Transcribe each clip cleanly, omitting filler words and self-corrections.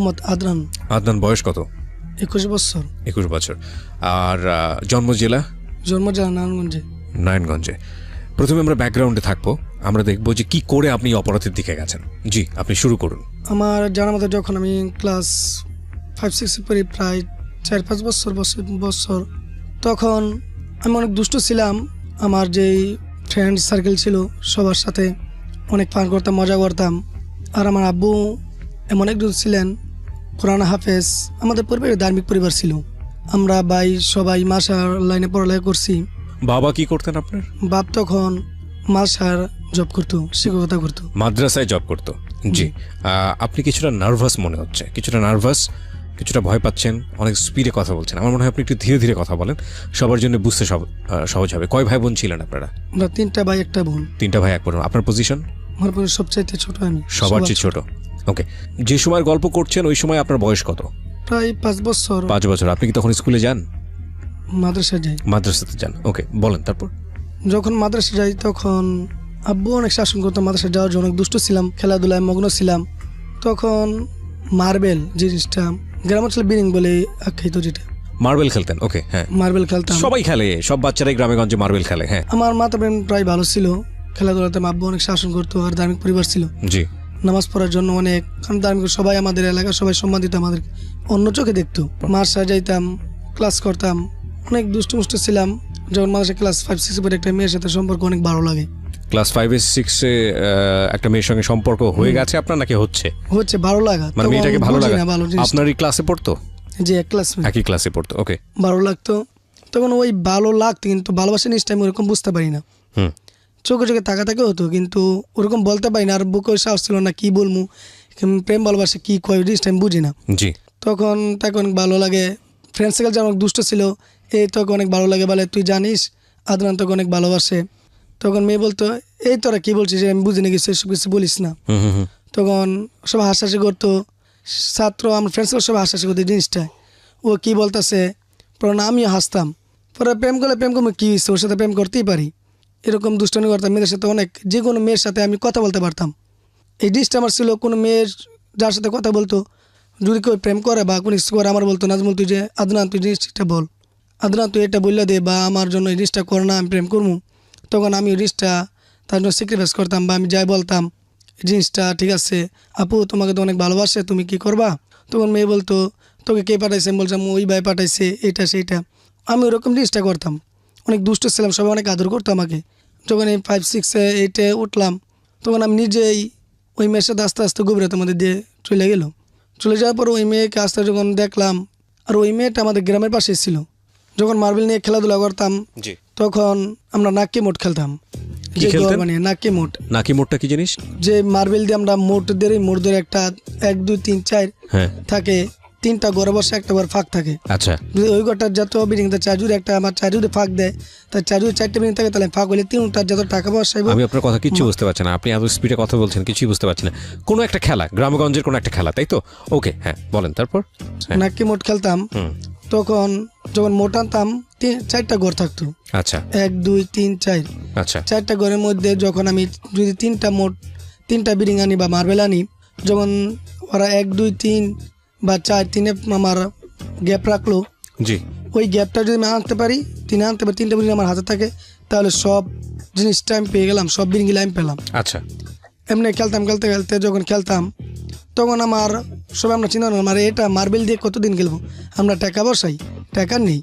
মোহাম্মদ আদনান। আদনান বয়স কত? 21 বছর। 21 বছর। আর জন্ম জেলা? জন্ম জেলা নারায়ণগঞ্জে। নারায়ণগঞ্জে। প্রথমে আমরা ব্যাকগ্রাউন্ডে থাকবো, আমরা দেখবো যে কি করে আপনি অপরাধের দিকে গেছেন। জি, আপনি শুরু করুন। আমার জানার মতো যখন আমি ক্লাস 5-6 পড়ি, প্রায় 4-5 বছর, তখন আমি অনেক দুষ্ট ছিলাম। আমার যেই ফ্রেন্ড সার্কেল ছিল সবার সাথে অনেক ফান করতাম, মজা করতাম। আর আমার আব্বু এমন একজন ছিলেন কোরআন হাফেজ। আমাদের পরিবারে ধার্মিক পরিবার ছিল। আমরা ভাই সবাই মাসার লাইনে পড়ালেখা করছি। বাবা কি করতেন আপনার? বাপ তখন মাসার জব করতো, শিক্ষকতা করতো, মাদ্রাসায় জব করতো। জি। আপনি কিছুটা নার্ভাস মনে হচ্ছে, কিছুটা নার্ভাস, কিছুটা ভয় পাচ্ছেন, অনেক স্পিডে কথা বলছেন। আমার মনে হয় আপনি একটু ধীরে ধীরে কথা বলেন, সবার জন্য বুঝতে সহজ হবে। কয় ভাই বোন ছিলেন আপনারা? আমরা 3টা ভাই 1টা বোন। 3টা ভাই 1 বোন। আপনার পজিশন? আমার পরে সবচাইতে ছোট আমি। সবার চেয়ে ছোট। ওকে। যে সময় গল্প করছেন ওই সময় আপনার বয়স কত? প্রায় 5 বছর। 5 বছর। আপনি কি তখন স্কুলে যান? মাদ্রাসায় যাই। মাদ্রাসাতে যান। ওকে, বলেন তারপর। যখন মাদ্রাসা যাই তখন আব্বু অনেক শাসন করতো। মাদ্রাসা যাওয়ার জন্য অনেক দুষ্ট ছিলাম, খেলাধুলায় মগ্ন ছিলাম। তখন মার্বেল জিনিসটা গ্রাম অঞ্চলে বিরিং বলে আখ্যায়িত, যেটা মার্বেল খেলতেন। ওকে, হ্যাঁ, মার্বেল খেলতাম। সবাই খেলে, সব বাচ্চারাই গ্রামেগঞ্জে মার্বেল খেলে। হ্যাঁ, আমার মাতা বোন প্রায় ভালো ছিল খেলাধুলাতে। আব্বু অনেক শাসন করতো। আর ধার্মিক পরিবার ছিল। জি। নামাজ পড়ার জন্য অনেক, কারণ ধার্মিক সবাই আমাদের এলাকা সবাই সম্মান দিত, আমাদের অন্য চোখে দেখতো। মাদ্রাসায় যাইতাম, ক্লাস করতাম, অনেক দুষ্ট মুষ্ট ছিলাম। যখন মাদ্রাসা ক্লাস 5-6 পরে একটা মেয়ের সাথে সম্পর্ক অনেক ভালো লাগে। ক্লাস 5-6 একটা মেয়ের সঙ্গে সম্পর্ক হয়ে গেছে আপনার, নাকি হচ্ছে? ভালো লাগা, মানে মেয়েটাকে ভালো লাগা। আপনারই ক্লাসে পড়তো? যে এক ক্লাস, একই ক্লাসে পড়তো। ওকে। ভালো লাগতো তখন। ওই ভালো লাগতো, কিন্তু ভালোবাসা জিনিসটা আমি ওরকম বুঝতে পারি না। চোখে চোখে তাকাতাকি হতো, কিন্তু ওরকম বলতে পারি না। আর বুকে সাহস ছিল না কি বলবো, প্রেম ভালোবাসা কি কয় জিনিসটা আমি বুঝি না। জি। তখন তাকে অনেক ভালো লাগে। ফ্রেন্ড সার্কেল যেমন দুষ্ট ছিল, এই তোকে অনেক ভালো লাগে বলে, তুই জানিস আদনান তোকে অনেক ভালোবাসে। তখন মেয়ে বলতো, এই তোরা কি বলছিস, আমি বুঝি না কিছু, এসব কিছু বলিস না। তখন সব হাসাহাসি করতো। ছাত্র আমার ফ্রেন্ড সার্কেল সব হাসাহাসি করতো জিনিসটা, ও কি বলতেছে। পরে না আমিও হাসতাম। পরে প্রেম করলে প্রেম করবো কী হচ্ছে, ওর সাথে প্রেম করতেই পারি। এরকম দুষ্টামি করতাম মেয়েদের সাথে অনেক। যে কোনো মেয়ের সাথে আমি কথা বলতে পারতাম। এই জিনিসটা আমার ছিল। কোনো মেয়ের যার সাথে কথা বলতো, যদি কেউ প্রেম করে বা কোনো কিছু করে, আমার বলতো নাজমুল তুই যে আদনান তুই জিনিসটা বল, আদনান তুই এটা বললে দে, বা আমার জন্য এই জিনিসটা কর না, আমি প্রেম করবো। তখন আমি ওই জিনিসটা তার জন্য স্যাক্রিফাইস করতাম, বা আমি যাই বলতাম এই জিনিসটা ঠিক আছে আপু তোমাকে তো অনেক ভালোবাসে, তুমি কি করবা। তখন মেয়ে বলতো তোকে কে পাঠাইছে, আমি বলছিলাম ওই ভাই পাঠাইছে, এটা সেইটা। আমি ওরকম জিনিসটা করতাম। অনেক দুষ্ট ছিলাম, সবাই অনেক আদর করতো আমাকে। যখন এই 5-6-8 উঠলাম, তখন আমি নিজেই ওই মেয়ের সাথে আস্তে আস্তে গভীরতার মধ্যে দিয়ে চলে গেল। চলে যাওয়ার পর ওই মেয়েকে আস্তে যখন দেখলাম, আর ওই মেয়েটা আমাদের গ্রামের পাশে ছিল। যখন মার্বেল নিয়ে খেলাধুলা করতাম, তখন আমরা নাকি মোট খেলতাম। যে মানে নাকি মোট। নাকি মোটটা কি জিনিস? যে মার্বেল দিয়ে আমরা মোট ধরে একটা 1 2 3 4 থাকে, 3টা ঘরে বসে একটা ঘর ফাঁক থাকে। আচ্ছা। ওই ঘরটার যত বিল্ডিং চারজুড়ে একটা আমার চারজুড়ে ফাঁক দেয়, তার চারজুড়ে 4টা বিল্ডিং থাকে, তাহলে ফাঁক হলে 3টার যত টাকা বসাইব। আমি আপনার কথা কিচ্ছু বুঝতে পারছি না, আপনি এত স্পিডে কথা বলছেন, কিছুই বুঝতে পারছি না। কোনো একটা খেলা, গ্রামগঞ্জের কোনো একটা খেলা, তাই তো? ওকে, হ্যাঁ বলেন তারপর। নাকি মোট খেলতাম। তখন যখন মোট আনতাম 4টা ঘর থাকতো। আচ্ছা। 1 2 3 4। আচ্ছা। 4টা ঘরের মধ্যে যখন আমি যদি 3টা বিল্ডিং আনি বা মার্বেল আনি, যখন ওরা 1 2 3 বা 4 3-এ আমার গ্যাপ রাখলো, জি, ওই গ্যাপটা যদি আমি আনতে পারি, 3টা বিল্ডিং আমার হাতে থাকে, তাহলে সব জিনিসটা আমি পেয়ে গেলাম, সব বিল্ডিং আমি পেলাম। আচ্ছা। এমনি খেলতাম, খেলতে যখন খেলতাম, তখন আমার সবাই আমরা চিন্তা করলাম, আরে এটা মার্বেল দিয়ে কতদিন খেলবো, আমরা টাকা বসাই, টাকা নেই,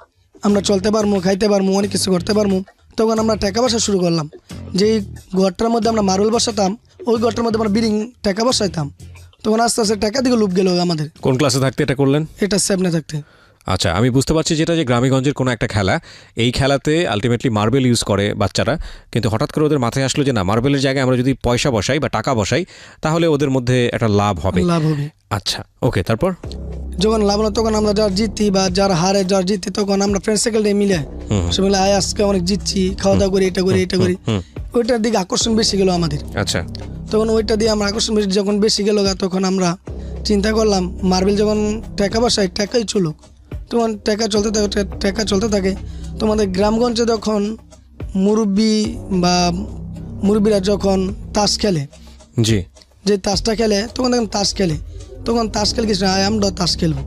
আমরা চলতে পারবো, খাইতে পারবো, অনেক কিছু করতে পারবো। তখন আমরা টাকা বসা শুরু করলাম। যেই ঘরটার মধ্যে আমরা মার্বেল বসাতাম, ওই ঘরটার মধ্যে আমরা বিল্ডিং টাকা বসাইতাম। তখন আস্তে আস্তে টাকা দিকে লুপ গেল আমাদের। কোন ক্লাসে থাকতে এটা করলেন? এটা 7-এ থাকতে। আচ্ছা, আমি বুঝতে পারছি যেটা যে গ্রামেগঞ্জের কোনো একটা খেলা, এই খেলাতে আলটিমেটলি মার্বেল ইউজ করে বাচ্চারা, কিন্তু হঠাৎ করে ওদের মাথায় আসলো যে না, মার্বেলের জায়গায় আমরা যদি পয়সা বসাই বা টাকা বসাই, তাহলে ওদের মধ্যে একটা লাভ হবে। আচ্ছা, ওকে, তারপর যখন লাভ হলো, তখন আমরা যার জিতি বা যার হারে যার জিতি, তখন আমরা ফ্রেন্ড সার্কেল মিলে সে মিলে আয় আজকে অনেক জিতছি, খাওয়া দাওয়া করি, এটা করি, ওইটার দিকে আকর্ষণ বেশি গেল আমাদের। আচ্ছা। তখন ওইটা দিয়ে আমরা আকর্ষণ যখন বেশি গেল, তখন আমরা চিন্তা করলাম মার্বেল যখন টাকা বসাই, টাকাই চলুক। তখন টাকা চলতে থাকে। তোমাদের গ্রামগঞ্জে যখন মুরব্বীরা যখন তাস খেলে, জি, যে তাসটা খেলে, তখন দেখেন তাস খেলে তখন তাস খেলে কিছু না, আমরা তাস খেলবো।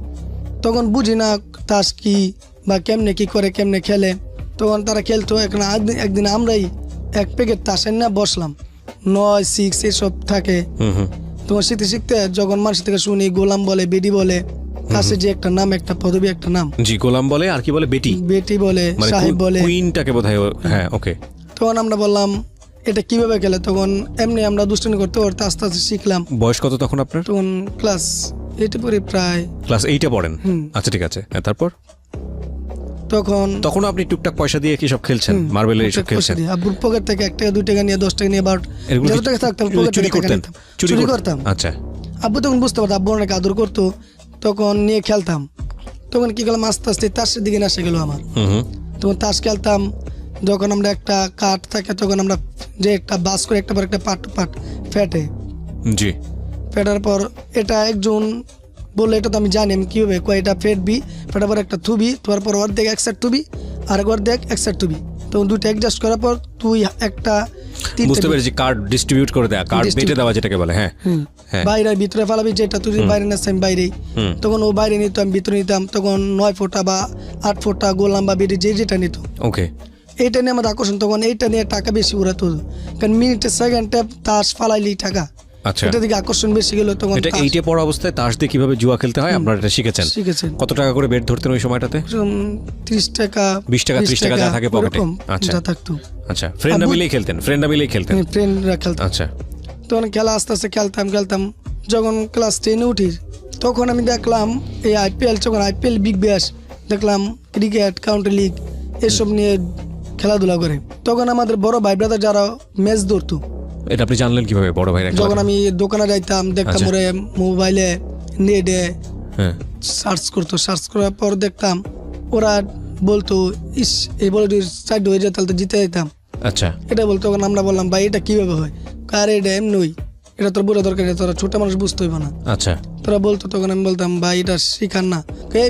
তখন বুঝি না তাস কি বা কেমনে কি করে কেমনে খেলে, তখন তারা খেলতো। এখন একদিন আমরাই এক প্যাকেট তাসের না বসলাম, 9, 6 এসব থাকে। তোমার শিখতে শিখতে যখন মানুষের থেকে শুনি গোলাম বলে, বেডি বলে, তাসে যে একটা নাম, একটা পদবী, একটা নাম, জি গোলাম বলে, আর কি বলে বেটি, বেটি বলে, মানে সাহেব বলে, কুইনটাকে বোধহয় হ্যাঁ ওকে। তখন আমরা বললাম এটা কিভাবে খেলে। তখন এমনি আমরা দুষ্টামি করতে করতে আস্তে আস্তে শিখলাম। বয়স কত তখন আপনার? তখন ক্লাস 8 পড়ি প্রায়। ক্লাস 8-এ পড়েন? আচ্ছা ঠিক আছে, হ্যাঁ, তারপর তখন আপনি টুকটাক পয়সা দিয়ে কি সব খেলছেন, মার্বেলের এইসব খেলছেন? আব্বুর পকেট থেকে 1 টাকা 2 টাকা নিয়ে 10 টাকা নিয়ে যত টাকা থাকতো পকেট চুরি থেকে করতেন? চুরি করতাম। আচ্ছা, আব্বু তখন বুঝতে পারতো, আব্বু অনেক আদর করতো, তখন নিয়ে খেলতাম। তখন কি করলাম, আস্তে আস্তে তাসের দিকে আসে গেল আমার। তখন তাস খেলতাম। যখন আমরা একটা কাঠ থাকে, তখন আমরা যে একটা বাস করে একটা পর একটা পাট ফেটে, জি ফেটার পর এটা একজন বললে, এটা তো আমি জানি, আমি কীভাবে কয়, এটা ফেটবি, ফেটার পর একটা থুবি, তোর পর অর্ধেক এক সাইড থুবি, আর অর্ধেক এক সাইড থুবি। তখন দুইটা অ্যাডজাস্ট করার পর তুই একটা বুঝতে পেরেছি, কার্ড ডিস্ট্রিবিউট করে দেয়া, কার্ড বেটে দেওয়া যেটাকে বলে। হ্যাঁ হ্যাঁ, বাইরে ভিতরে ফালাবি, যেটা তুই বাইরে নাস আমি বাইরেই। তখন ও বাইরে নিত, আমি ভিতরে নিতাম। তখন 9 ফুটা বা 8 ফুটা গোলাম বা বেডি যেটা নিত, ওকে, এইটা নিয়ে আমাদের আকর্ষণ। তখন এইটা নিয়ে টাকা বেশি উড়াতো, কারণ মিনিটে সেকেন্ডে তাস ফালাইলি টাকা, আচ্ছা। এটা দিকে আকর্ষণ বেশি গেল। তখন এটা 8-এ পড়া অবস্থায় তাস দিয়ে কিভাবে জুয়া খেলতে হয় আপনারা এটা শিখেছেন? কত টাকা করে বেট ধরতেন ওই সময়টাতে? 30 টাকা 20 টাকা 30 টাকা যা থাকে পকেটে। আচ্ছা যা থাকতো। আচ্ছা, ফ্রেন্ডরা মিলেই খেলতেন? ফ্রেন্ডরা খেলতাম। আচ্ছা, তখন খেলা আস্তে আস্তে খেলতাম। যখন ক্লাস 10-এ উঠি, তখন আমি দেখলাম এই IPL, যখন IPL বিগ ব্যাশ দেখলাম, ক্রিকেট, কাউন্টি লিগ এসব নিয়ে খেলাধুলা করে। তখন আমাদের বড় ভাই ব্রাদার যারা ম্যাচ ধরতো, এটা আপনি জানলেন কিভাবে বড় ভাইরা? যখন আমি দোকানে যাইতাম, দেখতাম ওরে মোবাইলে নেটে সার্চ করার পর দেখতাম ওরা বলতো, ইস এই বলে সাইড হয়ে যেত, তাহলে তো জিতে যেতাম। আচ্ছা, এটা বলতো। তখন আমরা বললাম, ভাই এটা কিভাবে হয়? কারে এটা এমনি, এটা তোর বোঝা দরকার, তোরা ছোট মানুষ বুঝতে হইব না। আচ্ছা, তোরা বলতো। তখন আমি বলতাম, ভাই এটা শিখান না, কে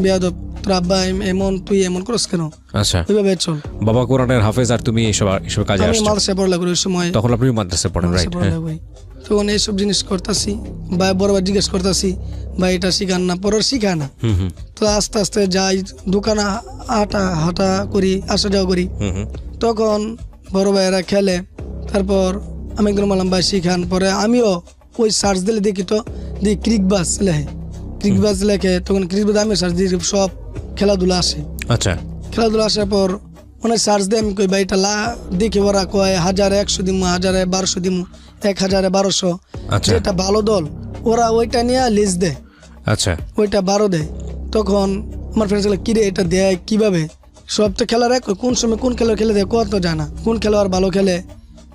বেয়াদব, তোর আব্বা এমন, তুই এমন করস কেন? আচ্ছা, ওইভাবে চল। বাবা কোরআনের হাফেজ আর তুমি এসব কাজে আমি আসছো? মাদ্রাসায় পড়ালেখা করি ওই সময়। তখন আপনি মাদ্রাসায় পড়েন, রাইট? তখন এইসব জিনিস করতেছি, ভাই বড় ভাই জিজ্ঞেস করতেছি, ভাই এটা শিখান না, পরে শিখায় না। তো আস্তে আস্তে যাই দোকানে, হাঁটা করি, আসা যাওয়া করি। তখন বড় ভাইয়েরা খেলে। তারপর আমি একদিন বললাম, ভাই শিখান। পরে আমিও ওই সার্চ দিলে দেখি, তো দেখি ক্রিকবাজ লেখে। তখন ক্রিকবাজ আমি সার্চ দিই, সব খেলাধুলা আসে। আচ্ছা, খেলাধুলা আসার পর অনেক সার্চ দিয়ে আমি কই, ভাই এটা দেখি, ওরা কয় 1000-100 দিমু, 1000-1200 দিমু, 1000-1200। যেটা ভালো দল ওরা ওইটা নিয়ে লিস্ট দেয়। আচ্ছা, ওইটা 12 দেয়। তখন আমার ফ্রেন্ডস বলে, কিরে এটা দেয় কিভাবে? সব তো খেলার এক, কোন সময় কোন খেলা খেলে দেয় কত জানা, কোন খেলোয়াড় ভালো খেলে।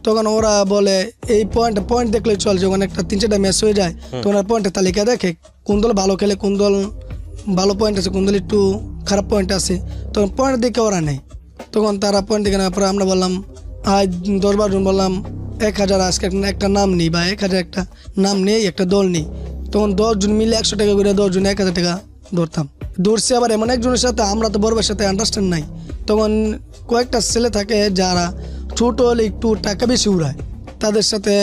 তখন ওরা বলে এই পয়েন্ট দেখলে চল, যখন একটা 3-4টা ম্যাচ হয়ে যায়, তখন আর পয়েন্টের তালিকা দেখে কোন দল ভালো খেলে, কোন দল ভালো পয়েন্ট আছে, কোন দল একটু খারাপ পয়েন্ট আছে। তখন পয়েন্ট দেখে ওরা নেয়। তখন তারা পয়েন্ট দেখে নেওয়ার পরে আমরা বললাম, আজ 10-12 জন বললাম, 1000 আজকে একটা নাম নেই, বা 1000 একটা নাম নেই, একটা দল নেই। তখন 10 জন মিলে 100 টাকা করে 10 জন 1000 টাকা ধরতাম। ধরছে আবার এমন একজনের সাথে, আমরা তো বড় ভাইয়ের সাথে আন্ডারস্ট্যান্ড নাই। তখন কয়েকটা ছেলে থাকে যারা ছোট হলে একটু টাকা বেশি উড়ায়, তাদের সাথে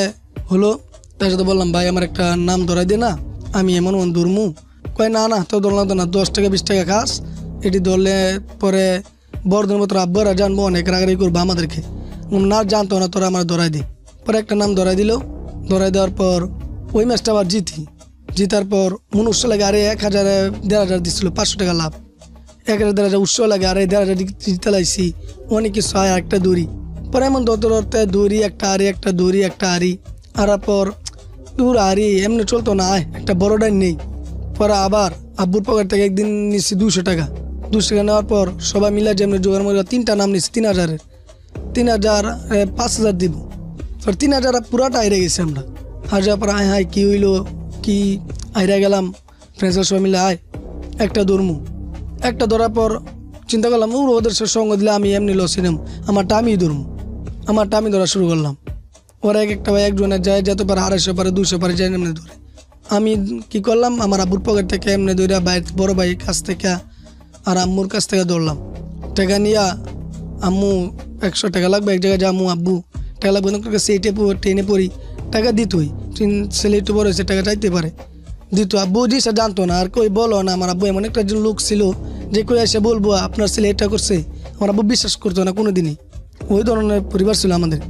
হলো। তার সাথে বললাম, ভাই আমার একটা নাম ধরাই দে না, আমি এমন ধরমু। কয় না তো ধরলাম তো না, 10 টাকা 20 টাকা খাস, এটি ধরলে পরে বড়দের মতো আব্বারা জানবো, অনেক রাগারি করবো আমাদেরকে। না জানতো না, তোরা আমার ধরাই দিই। পরে একটা নাম ধরাই দিল। ধরাই দেওয়ার পর ওই ম্যাচটা আবার জিতার পর মনে উৎসাহ লাগে, আরে 1000-1500 দিচ্ছিল, 500 টাকা লাভ। 1000-1500 উৎসাহ লাগে, আরে 1500 জিতে লাইছি, অনেক কিছু হয়। একটা দৌড়ি পরে এমন ধরতে দৌড়ি, একটা আরি আর পর দূর আরি এমনি চলতো না, একটা বড় ডাইন নেই। পরে আবার আব্বুর পকেট থেকে একদিন নিচ্ছি 200 টাকা নেওয়ার পর সবাই মিলে যেমনি জোগাড় মরে 3টা নাম নিচ্ছি 3000-এর, 3000 5000 দিব। 3000 পুরাটা আইরে গেছি আমরা। আর যাওয়ার পর হাই কি হইলো, কি আইরা গেলাম, ফ্রেন্ডসরা সবাই মিলে একটা ধরার পর চিন্তা করলাম, ওদের সঙ্গ দিলে আমি এমনি লসি নেম, আমারটা আমি ধরা শুরু করলাম। ওরা একটা ভাই একজনের যায়, যত পারে 250 পারে 200 পারে যায়, এমনি ধরে। আমি কি করলাম, আমার আব্বুর পকেট থেকে এমনি ধরে বড় ভাই কাছ থেকে আর আম্মুর কাছ থেকে ধরলাম। টাকা নিয়ে আম্মু 100 টাকা লাগবে, এক জায়গায় যাবো, আব্বু টাকা লাগবে, সেইটে ট্রেনে পড়ি, টাকা দিতই, ছেলে একটু বড় হয়েছে, টাকা চাইতে পারে। দিত। আব্বু জিনিসটা জানতো না, আর কই বলো না। আমার আব্বু এমন একটা লোক ছিল যে কই এসে বলবো আপনার ছেলে এটা করছে, আমার আব্বু বিশ্বাস করতো না কোনো দিনই। ওই ধরনের পরিবার ছিল আমাদের,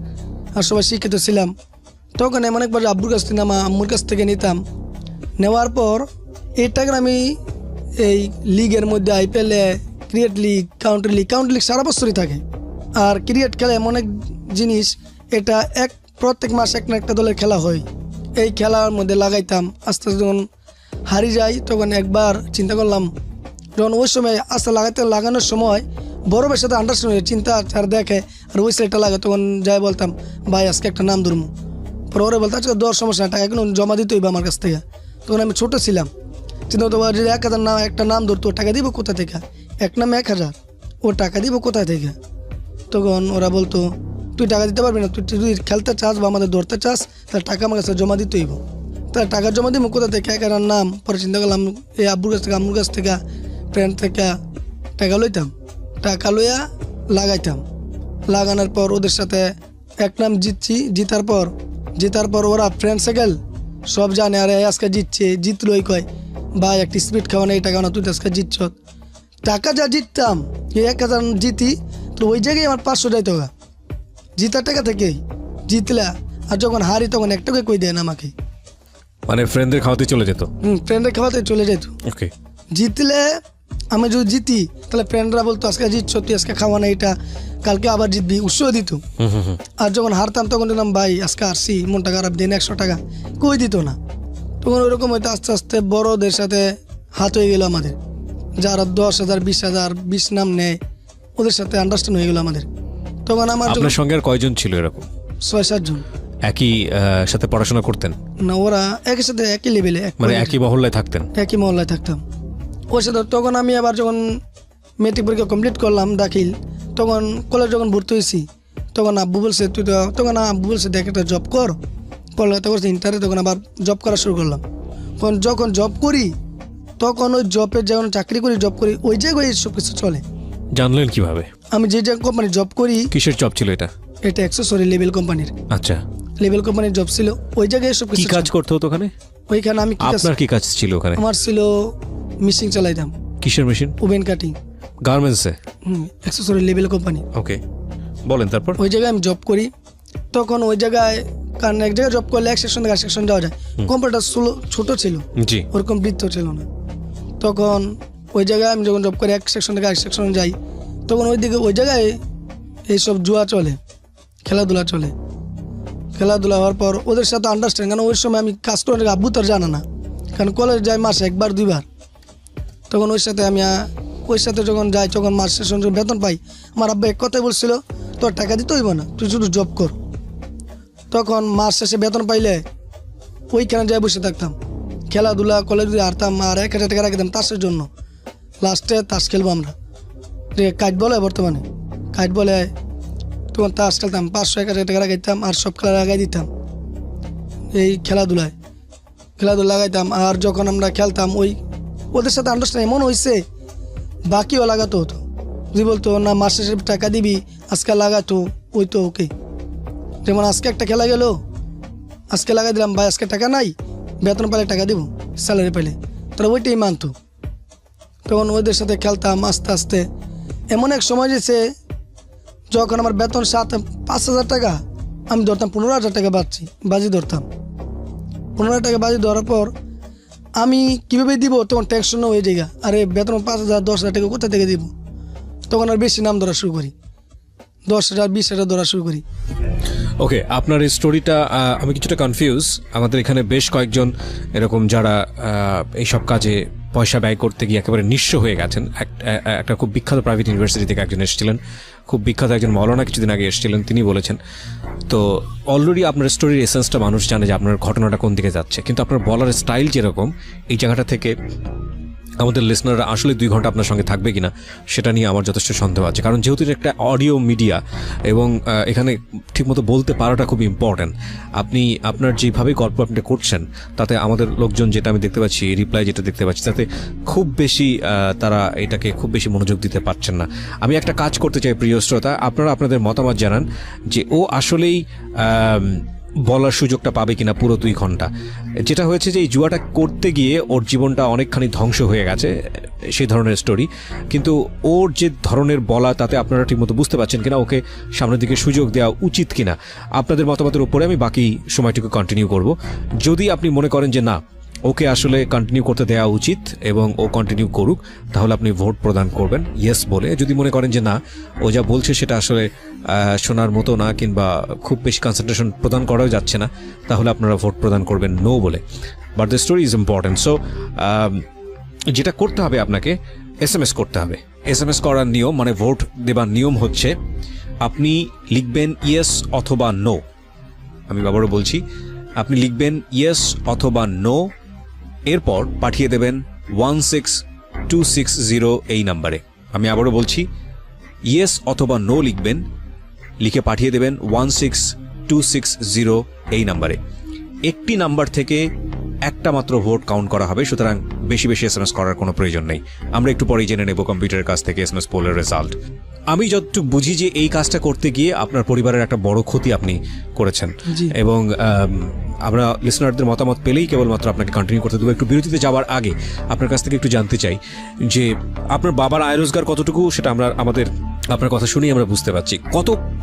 আর সবাই শিক্ষিত ছিলাম। তখন এমন একবার আব্বুর কাছ থেকে আম্মুর কাছ থেকে নিতাম। নেওয়ার পর এই টাকা আমি এই লিগের মধ্যে আইপিএলে ক্রিকেট লিগ, কাউন্টি লিগ সারা বছরই থাকে। আর ক্রিকেট খেলা এমন এক জিনিস, এটা প্রত্যেক মাসে একটা একটা দলের খেলা হয়। এই খেলার মধ্যে লাগাইতাম। আস্তে আস্তে যখন হারিয়ে যাই তখন একবার চিন্তা করলাম, যখন ওই সময় আস্তে লাগানোর সময় বড়বের সাথে আন্ডারস্ট্যান্ডিং চিন্তা আর দেখে আর ওই সাইডটা লাগে, তখন যাই বলতাম ভাই আজকে একটা নাম ধরবো। পরে ওরা বলতো আজকে দেওয়ার সমস্যা না, টাকা কিন্তু জমা দিতে হইবে আমার কাছ থেকে। তখন আমি ছোটো ছিলাম, চিন্তা করতে যদি 1000 নাম একটা নাম ধরতো, টাকা দিব কোথা থেকে? এক নামে 1000, ও টাকা দিব কোথায় থেকে? তখন ওরা বলতো তুই টাকা দিতে পারবি না, তুই যদি খেলতে চাস বা আমাদের ধরতে চাস তাহলে টাকা আমার কাছে জমা দিতে হইব। তাহলে টাকা জমা দিব কোথা থেকে? 1000 নাম। পরে চিন্তা করলাম এই আব্বুর কাছ থেকে, আম্মুর কাছ থেকে, ফ্রেন্ড থেকে টাকা লইতাম। টাকা লইয়া লাগাইতাম। লাগানোর পর ওদের সাথে এক নাম জিতার পর ওরা ফ্রেন্ড সার্কেল সব জানে, আরে আজকে জিতলই কয় ভাই একটা স্পিড খাওয়া না, এই টাকা না, তুই আজকে জিতছ। টাকা যা জিততাম, এই 1000 জিতি তো ওই জায়গায় আমার 500 যাইতো গা, জিতার টাকা থেকেই জিতলা। আর যখন হারি তখন এক টাকা কই দেয় না আমাকে, মানে ফ্রেন্ডদের খাওয়াতে চলে যেত। ফ্রেন্ডের খাওয়াতে চলে যেত। ওকে। জিতলে আমি যদি জিতি তাহলে ফ্রেন্ডরা বলতো আজকে জিতছ, তুই আজকে খাওয়া না এটা, কালকে আবার জিতবি, উৎসাহ দিত। আর যখন হারতাম তখন দিলাম ভাই আজকে হারছি, মনটা খারাপ, দিন 100 টাকা, কই দিত না। তখন ওইরকম হয়তো আস্তে আস্তে বড়দের সাথে হাত হয়ে গেল আমাদের, যারা 10,000 20,000 20 নাম নেয় ওদের সাথে আন্ডারস্ট্যান্ড হয়ে গেল আমাদের। তখন আমার আপনার সঙ্গে আর কয়জন ছিল এরকম? 6-7 জন। একই সাথে পড়াশোনা করতেন? না, ওরা একই সাথে একই লেভেলে, মানে একই মহল্লায় থাকতেন? একই মহল্লায় থাকতাম ওর সাথে। তখন আমি আবার যখন মেট্রিক পরীক্ষা কমপ্লিট করলাম দাখিল, তখন কলেজ যখন ভর্তি হয়েছি তখন আব্বু বলছে দেখ একটা জব কর। পড়ালেখা করছি ইন্টারে, তখন আবার জব করা শুরু করলাম। যখন জব করি তখন ওই জবের যখন চাকরি করি, জব করি ওই জায়গায় সব কিছু চলে। জানলেন কিভাবে? আমি যে কোম্পানি জব করি। কিসের জব ছিল এটা? এটা অ্যাক্সেসরি লেভেল কোম্পানির। আচ্ছা, লেভেল কোম্পানির জব ছিল, ওই জায়গায় সব কি কিছু কাজ করতে হতো ওখানে? ওইখানে আমি আপনার কি কাজ ছিল ওখানে? আমার ছিল মেশিন চালাইতাম। কিসের মেশিন? Woven cutting. গার্মেন্টসে? Accessory level company. ওকে, বলেন তারপর। ওই জায়গায় আমি জব করি। তখন ওই জায়গায়, কারণ এক জায়গায় জব করলে এক সেকশন থেকে আর সেকশন যাওয়া যায়, কোম্পানিটা ছোট ছিল, জি, ওরকম বৃত্ত ছিল না। তখন ওই জায়গায় আমি যখন জব করি এক সেকশন থেকে আরেক সেকশনে যাই, তখন ওই জায়গায় এইসব জুয়া চলে, খেলাধুলা চলে। খেলাধুলা হওয়ার পর ওদের সাথে আন্ডারস্ট্যান্ড, কারণ ওই সময় আমি কাজ করে আব্বু তার জানা না, কারণ কলেজ যাই মাসে 1-2 বার। তখন ওই সাথে যখন যাই তখন মাস শেষ যখন বেতন পাই, আমার আব্বা এক কথাই বলছিল তোর টাকা দিতে হইব না, তুই শুধু জব কর। তখন মাস শেষে বেতন পাইলে ওইখানে যাই বসে থাকতাম, খেলাধুলা কলেজ যদি হারতাম আর 1000 টাকা রাখতাম তাসের জন্য। লাস্টে তাস খেলবো আমরা, যে কাইট বলে বর্তমানে কাইট বলে, তখন তাস খেলতাম, 500-1000 টাকা লাগাইতাম আর সব খেলা লাগাই দিতাম। এই খেলাধুলা লাগাইতাম। আর যখন আমরা খেলতাম ওদের সাথে আন্ডারস্ট্যান্ড এমন হয়েছে বাকিও লাগাতো হতো, যদি বলতো না মাস শেষে টাকা দিবি আজকে লাগাতো, ওই তো ওকে। যেমন আজকে একটা খেলা গেল, আজকে লাগাই দিলাম ভাই, আজকে টাকা নাই, বেতন পাইলে টাকা দিব, স্যালারি পাইলে, তারা ওইটাই মানতো। তখন ওদের সাথে খেলতাম। আস্তে আস্তে এমন এক সময় যেছে যখন আমার বেতন 5,000 টাকা, আমি ধরতাম 15,000 টাকা বাজি ধরতাম। 15,000 টাকা বাজি ধরার পর আমি কীভাবে দিব তখন টেনশন হয়ে যায়, আরে বেতন 5,000 10,000 টাকা কোথা থেকে দিব। তখন আর বেশি নাম ধরা শুরু করি, 10,000 20,000 ধরা শুরু করি। ওকে, আপনার এই স্টোরিটা আমি কিছুটা কনফিউজ। আমাদের এখানে বেশ কয়েকজন এরকম যারা এইসব কাজে পয়সা ব্যয় করতে গিয়ে একেবারে নিঃস্ব হয়ে গেছেন। একটা খুব বিখ্যাত প্রাইভেট ইউনিভার্সিটি থেকে একজন এসেছিলেন, খুব বিখ্যাত একজন মৌলানা কিছুদিন আগে এসেছিলেন, তিনি বলেছেন। তো অলরেডি আপনার স্টোরির এসেন্সটা মানুষ জানে যে আপনার ঘটনাটা কোন দিকে যাচ্ছে, কিন্তু আপনার বলার স্টাইল যেরকম, এই জায়গাটা থেকে আমাদের লিসনাররা আসলে 2 ঘন্টা আপনার সঙ্গে থাকবে কিনা সেটা নিয়ে আমার যথেষ্ট সন্দেহ আছে। কারণ যেহেতু এটা একটা অডিও মিডিয়া এবং এখানে ঠিকমতো বলতে পারাটা খুব ইম্পর্ট্যান্ট। আপনি আপনার যেভাবে গল্প আপনি করছেন তাতে আমাদের লোকজন, যেটা আমি দেখতে পাচ্ছি, রিপ্লাই যেটা দেখতে পাচ্ছি, তাতে খুব বেশি তারা এটাকে খুব বেশি মনোযোগ দিতে পারছেন না। আমি একটা কাজ করতে চাই প্রিয় শ্রোতা, আপনারা আপনাদের মতামত জানান যে ও আসলেই বলার সুযোগটা পাবে কিনা পুরো 2 ঘন্টা। যেটা হয়েছে যে এই জুয়াটা করতে গিয়ে ওর জীবনটা অনেকখানি ধ্বংস হয়ে গেছে, সেই ধরনের স্টোরি। কিন্তু ওর যে ধরনের বলা, তাতে আপনারা ঠিকমতো বুঝতে পারছেন কিনা, ওকে সামনের দিকে সুযোগ দেওয়া উচিত কিনা, আপনাদের মতামতের উপরে আমি বাকি সময়টুকু কন্টিনিউ করব। যদি আপনি মনে করেন যে না, ওকে আসলে কন্টিনিউ করতে দেওয়া উচিত এবং ও কন্টিনিউ করুক, তাহলে আপনি ভোট প্রদান করবেন ইয়েস বলে। যদি মনে করেন যে না, ও যা বলছে সেটা আসলে শোনার মতো না, কিংবা খুব বেশি কনসেন্ট্রেশন প্রদান করাও যাচ্ছে না, তাহলে আপনারা ভোট প্রদান করবেন নো বলে। But the story is important. So যেটা করতে হবে, আপনাকে SMS করতে হবে। SMS করার নিয়ম, মানে ভোট দেবার নিয়ম হচ্ছে, আপনি লিখবেন ইয়েস অথবা নো। আমি আবারও বলছি, আপনি লিখবেন ইয়েস অথবা নো, এরপর পাঠিয়ে দেবেন 16260 এই নাম্বারে। আমি আবারও বলছি, ইয়েস অথবা নো লিখবেন, লিখে পাঠিয়ে দেবেন 16260 এই নাম্বারে। একটি নাম্বার থেকে একটা মাত্র ভোট কাউন্ট করা হবে, সুতরাং বেশি বেশি SMS করার কোনো প্রয়োজন নেই। আমরা একটু পরেই জেনে নেব কম্পিউটারের কাছ থেকে SMS পোলের রেজাল্ট। আমি যতটুকু বুঝি যে এই কাজটা করতে গিয়ে আপনার পরিবারের একটা বড় ক্ষতি আপনি করেছেন, জি। এবং আমরা লিসনারদের মতামত পেলেই কেবলমাত্র আপনাকে কন্টিনিউ করতে দেবো। একটু বিরতিতে যাওয়ার আগে আপনার কাছ থেকে একটু জানতে চাই যে আপনার বাবার আয় রোজগার কতটুকু, সেটা আমরা আপনার কথা শুনেই আমরা বুঝতে পারছি।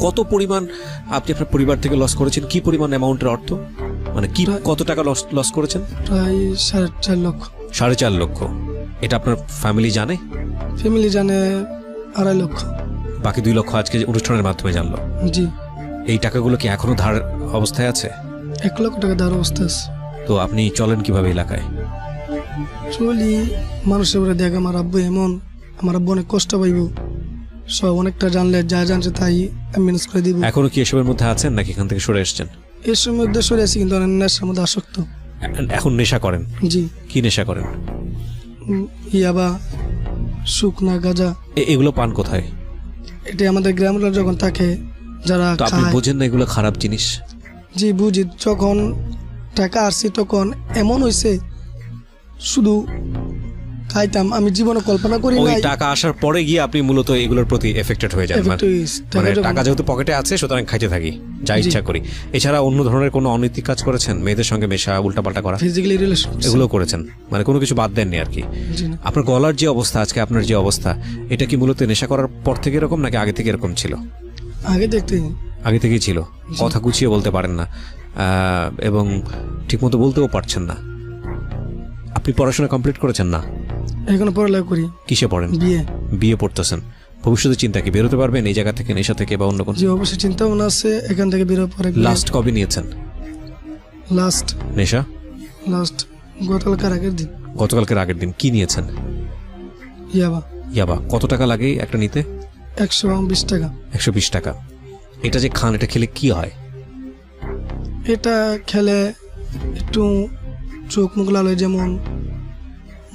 কত পরিমাণ আপনি আপনার পরিবার থেকে লস করেছেন, কি পরিমাণ অ্যামাউন্টের অর্থ, মানে কি কত টাকা লস করেছেন? প্রায় 4.5 লক্ষ। 4.5 লক্ষ। এটা আপনার ফ্যামিলি জানে? ফ্যামিলি জানে 2.5 লক্ষ। বাকি 2 লক্ষ আজকে অনুষ্ঠানের মাধ্যমে জানলো। জি। এই টাকাগুলো কি এখনো ধার অবস্থায় আছে? 1 লক্ষ টাকা ধার অবস্থা আছে। তো আপনি চলেন কিভাবে এলাকায়? চলি মানুষের উপরে দেখ, আমার আব্বু এমন, আমার আব্বু অনেক কষ্ট পাইব, সব অনেকটা জানলে যা জানছে তাই ম্যানেজ করে দিব। এখনো কি এসবের মধ্যে আছেন, নাকি এখান থেকে সরে এসেছেন? এর মধ্যে সরে আছি, কিন্তু অনেক নেশার মধ্যে আসক্ত। এখন নেশা করেন? জি। কি নেশা করেন? ইয়াবা, শুকনা, গাঁজা। এগুলো পান কোথায়? এটা আমাদের গ্রামের যখন থাকে যারা তো আপনি খায়। বোঝেন না এগুলো খারাপ জিনিস? জি বুঝি। যখন টাকা আসছি তখন এমন হয়েছে, শুধু খাইতাম, আমি জীবনে কল্পনা করি ওই নাই। টাকা আসার পরে গিয়ে আপনি মূলত এগুলোর প্রতি এফেক্টেড হয়ে যান। Affect হয়েছে। মানে যখন- টাকা যেহেতু পকেটে আছে, সুতরাং খাইতে থাকি যা জি। ইচ্ছা করি। এছাড়া অন্য ধরনের কোনো অনৈতিক কাজ করেছেন? মেয়েদের সঙ্গে মেশা, উল্টাপাল্টা করা, ফিজিক্যালি রিলেশন এগুলো করেছেন? মানে কোনো কিছু বাদ দেননি আর কি? জি না। আপনার গলার যে অবস্থা আজকে, আপনার যে অবস্থা, এটা কি মূলত নেশা করার পর থেকে এরকম, নাকি আগে থেকে এরকম ছিল? আগে দেখতে আগে থেকেই ছিল। কথা গুছিয়ে বলতে পারেন না, এবং ঠিকমতো বলতেও পারছেন না। আপনি পড়াশোনা কমপ্লিট করেছেন না? এখনো পড়ালেখা করি। কিসে পড়েন? বিয়ে পড়তেছেন। ভবিষ্যতে চিন্তা কি, বেরোতে পারবেন এই জায়গা থেকে, নেশা থেকে বা অন্য কোনো? যে অবশ্যই চিন্তা ভাবনা আছে এখান থেকে বেরো পরে। লাস্ট কবে নিয়েছেন লাস্ট নেশা? গতকালকার আগের দিন। গতকালকের আগের দিন। কি নিয়েছেন? ইয়াবা। ইয়াবা। কত টাকা লাগে একটা নিতে? 120 টাকা। 120 টাকা। এটা যে খান, এটা খেলে কি হয়? এটা খেলে একটু চোখ মুখ লাল হয়, যেমন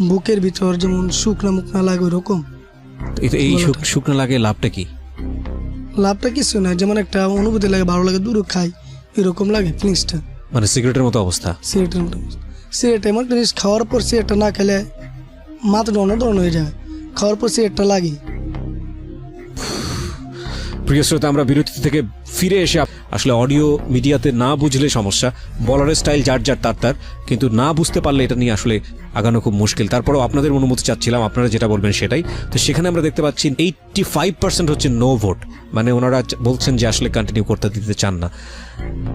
বুকের ভিতর যেমন শুকনা মুখনা লাগে ওরকম। এই শুকনো লাগে, লাভটা কি? লাভটা কিছু না, যেমন একটা অনুভূতি লাগে, ভালো লাগে, দূর খাই এরকম লাগে ফিলিংসটা। মানে সিগারেটের মতো অবস্থা? সিগারেটের মতো। সিগারেট এমন একটা জিনিস, খাওয়ার পর সিগারেটটা না খেলে মাথাটা অন্যধরন হয়ে যায়, খাওয়ার পর সিগারেটটা লাগে। প্রিয় শ্রোতা, আমরা বিরতি থেকে ফিরে এসে আসলে অডিও মিডিয়াতে না বুঝলে সমস্যা, বলারের স্টাইল যার তার, কিন্তু না বুঝতে পারলে এটা নিয়ে আসলে আগানো খুব মুশকিল। তারপরেও আপনাদের অনুমতি চাচ্ছিলাম, আপনারা যেটা বলবেন সেটাই। তো সেখানে আমরা দেখতে পাচ্ছি 85% হচ্ছে নো ভোট, মানে ওনারা বলছেন যে আসলে কন্টিনিউ করতে দিতে চান না।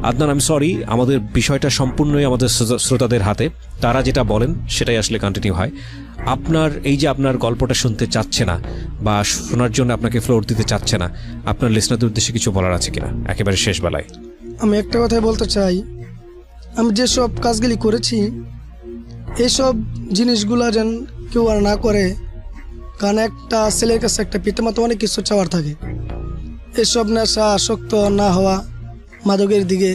আদনান, আমি সরি, আমাদের বিষয়টা সম্পূর্ণই আমাদের শ্রোতাদের হাতে, তারা যেটা বলেন সেটাই আসলে কন্টিনিউ হয়। আপনার এই যে আপনার গল্পটা শুনতে চাচ্ছে না বা শোনার জন্য আপনাকে ফ্লোর দিতে চাচ্ছে না, আপনার লিসনারদের উদ্দেশ্যে কিছু বলার আছে কিনা একেবারে শেষ বেলায়? আমি একটা কথাই বলতে চাই, আমি যেসব কাজগুলি করেছি এইসব জিনিসগুলা যেন কেউ আর না করে, কারণ একটা ছেলের কাছে একটা পিতামাতা অনেক কিছু চাওয়ার থাকে। এসব নেশা আসক্ত না হওয়া মাদকের দিকে।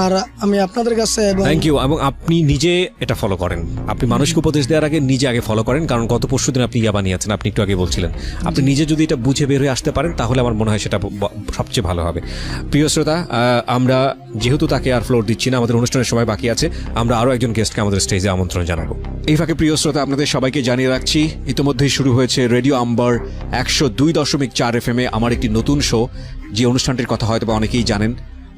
আর আমি আপনাদের কাছে থ্যাংক ইউ। এবং আপনি নিজে এটা ফলো করেন, আপনি মানুষকে উপদেশ দেওয়ার আগে নিজে আগে ফলো করেন, কারণ গত পরশুদিন আপনি ইয়াবা নিয়েছেন, আপনি একটু আগে বলছিলেন। আপনি নিজে যদি এটা বুঝে বের হয়ে আসতে পারেন তাহলে আমার মনে হয় সেটা সবচেয়ে ভালো হবে। প্রিয় শ্রোতা, আমরা যেহেতু তাকে আর ফ্লোর দিচ্ছি না, আমাদের অনুষ্ঠানের সময় বাকি আছে, আমরা আরও একজন গেস্টকে আমাদের স্টেজে আমন্ত্রণ জানাবো। এই ফাঁকে প্রিয় শ্রোতা, আপনাদের সবাইকে জানিয়ে রাখছি, ইতিমধ্যেই শুরু হয়েছে রেডিও আম্বার 102.4 FM আমার একটি নতুন শো, যে অনুষ্ঠানটির কথা হয়তো বা অনেকেই জানেন।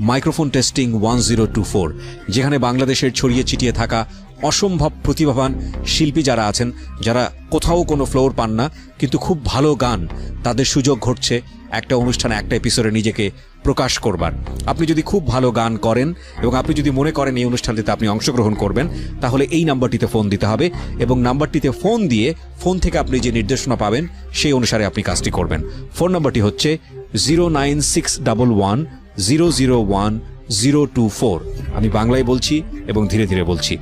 মাইক্রোফোন টেস্টিং 1024, যেখানে বাংলাদেশের ছড়িয়ে ছিটিয়ে থাকা অসম্ভব প্রতিভাবান শিল্পী যারা আছেন, যারা কোথাও কোনো ফ্লোর পান না কিন্তু খুব ভালো গান, তাদের সুযোগ ঘটছে একটা অনুষ্ঠানে একটা এপিসোডে নিজেকে প্রকাশ করবার। আপনি যদি খুব ভালো গান করেন এবং আপনি যদি মনে করেন এই অনুষ্ঠানটিতে আপনি অংশগ্রহণ করবেন, তাহলে এই নাম্বারটিতে ফোন দিতে হবে এবং নাম্বারটিতে ফোন দিয়ে ফোন থেকে আপনি যে নির্দেশনা পাবেন সেই অনুসারে আপনি কাজটি করবেন। ফোন নাম্বারটি হচ্ছে 09611001024। আমি বাংলায় বলছি এবং ধীরে ধীরে বলছি,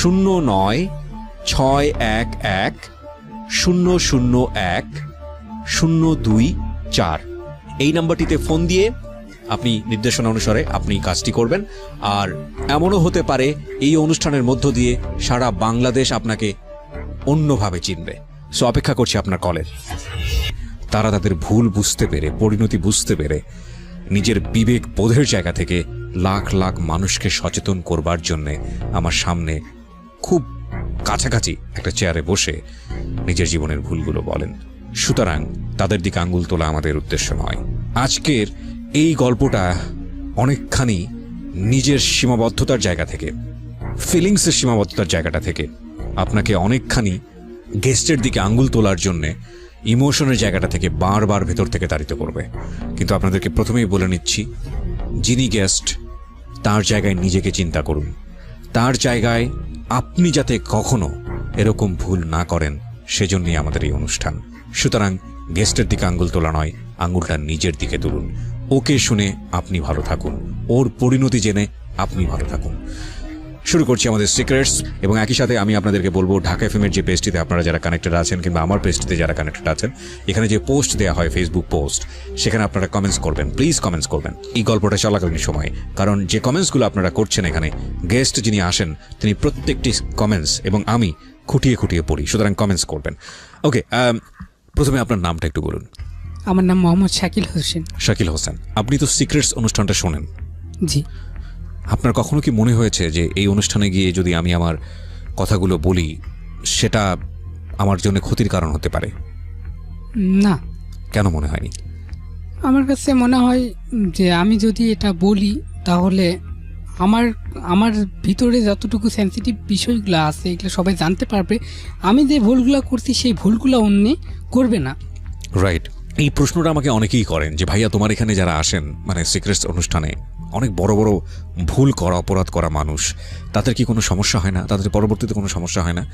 096101001024। এই নাম্বারটিতে ফোন দিয়ে আপনি নির্দেশনা অনুসারে আপনি কাজটি করবেন। আর এমনও হতে পারে এই অনুষ্ঠানের মধ্য দিয়ে সারা বাংলাদেশ আপনাকে অন্যভাবে চিনবে। সো অপেক্ষা করছি আপনার কলের। তারা তাদের ভুল বুঝতে পেরে, পরিণতি বুঝতে পেরে, নিজের বিবেক বোধের জায়গা থেকে লাখ লাখ মানুষকে সচেতন করবার জন্যে আমার সামনে খুব কাছাকাছি একটা চেয়ারে বসে নিজের জীবনের ভুলগুলো বলেন। সুতরাং তাদের দিকে আঙ্গুল তোলা আমাদের উদ্দেশ্য নয়। আজকের এই গল্পটা অনেকখানি নিজের সীমাবদ্ধতার জায়গা থেকে, ফিলিংসের সীমাবদ্ধতার জায়গাটা থেকে আপনাকে অনেকখানি গেস্টের দিকে আঙ্গুল তোলার জন্যে ইমোশনের জায়গাটা থেকে বারবার ভেতর থেকে তাড়িত করবে। কিন্তু আপনাদেরকে প্রথমেই বলে নিচ্ছি, যিনি গেস্ট তার জায়গায় নিজেকে চিন্তা করুন, তার জায়গায় আপনি যাতে কখনো এরকম ভুল না করেন, সেজন্যই আমাদের এই অনুষ্ঠান। সুতরাং গেস্টের দিকে আঙ্গুল তোলা নয়, আঙ্গুলটা নিজের দিকে তুলুন। ওকে শুনে আপনি ভালো থাকুন, ওর পরিণতি জেনে আপনি ভালো থাকুন। শুরু করছি আমাদের সিক্রেটস, এবং একই সাথে আমি আপনাদেরকে বলবো ঢাকা এফএমের যে পেজটিতে আপনারা যারা কানেক্টেড আছেন কিংবা আমার পেজটিতে যারা কানেক্টেড আছেন, এখানে যে পোস্ট দেওয়া হয় ফেসবুক পোস্ট, সেখানে আপনারা কমেন্টস করবেন, প্লিজ কমেন্টস করবেন এই গল্পটা চলাকালীন সময়ে। কারণ যে কমেন্টসগুলো আপনারা করছেন এখানে, গেস্ট যিনি আসেন তিনি প্রত্যেকটি কমেন্টস এবং আমি খুঁটিয়ে খুঁটিয়ে পড়ি, সুতরাং কমেন্টস করবেন। ওকে, প্রথমে আপনার নামটা একটু বলুন। আমার নাম মোহাম্মদ শাকিল হোসেন। শাকিল হোসেন, আপনি তো সিক্রেটস অনুষ্ঠানটা শোনেন। জি। আপনার কখনো কি মনে হয়েছে যে এই অনুষ্ঠানে গিয়ে যদি আমি আমার কথাগুলো বলি সেটা আমার জন্য ক্ষতির কারণ হতে পারে? না, কেন মনে হয়নি? আমার কাছে মনে হয় যে আমি যদি এটা বলি তাহলে আমার আমার ভিতরে যতটুকু সেন্সিটিভ বিষয়গুলো আছে এগুলো সবাই জানতে পারবে। আমি যে ভুলগুলো করছি সেই ভুলগুলো অন্য করবে না। রাইট। এই প্রশ্নটা আমাকে অনেকেই করেন যে ভাইয়া তোমার এখানে যারা আসেন, মানে সিক্রেটস অনুষ্ঠানে অনেক বড় বড় ভুল করা, অপরাধ করা মানুষ, তাদের কি কোনো সমস্যা হয় না? তাদের পরবর্তীতে কোনো সমস্যা হয় না?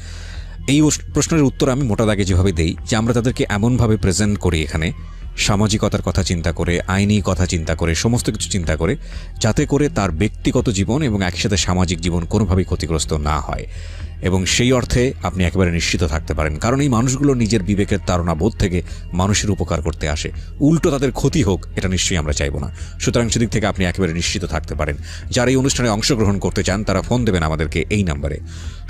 এই প্রশ্নের উত্তর আমি মোটা দাগে যেভাবে দেই যে আমরা তাদেরকে এমনভাবে প্রেজেন্ট করি এখানে, সামাজিকতার কথা চিন্তা করে, আইনি কথা চিন্তা করে, সমস্ত কিছু চিন্তা করে, যাতে করে তার ব্যক্তিগত জীবন এবং একই সাথে সামাজিক জীবন কোনোভাবেই ক্ষতিগ্রস্ত না হয়। এবং সেই অর্থে আপনি একেবারে নিশ্চিত থাকতে পারেন, কারণ এই মানুষগুলো নিজের বিবেকের তাড়না বোধ থেকে মানুষের উপকার করতে আসে। উল্টো তাদের ক্ষতি হোক এটা নিশ্চয়ই আমরা চাইব না। সুতরাং সেদিক থেকে আপনি একেবারে নিশ্চিত থাকতে পারেন। যারা এই অনুষ্ঠানে অংশগ্রহণ করতে চান তারা ফোন দেবেন আমাদেরকে এই নাম্বারে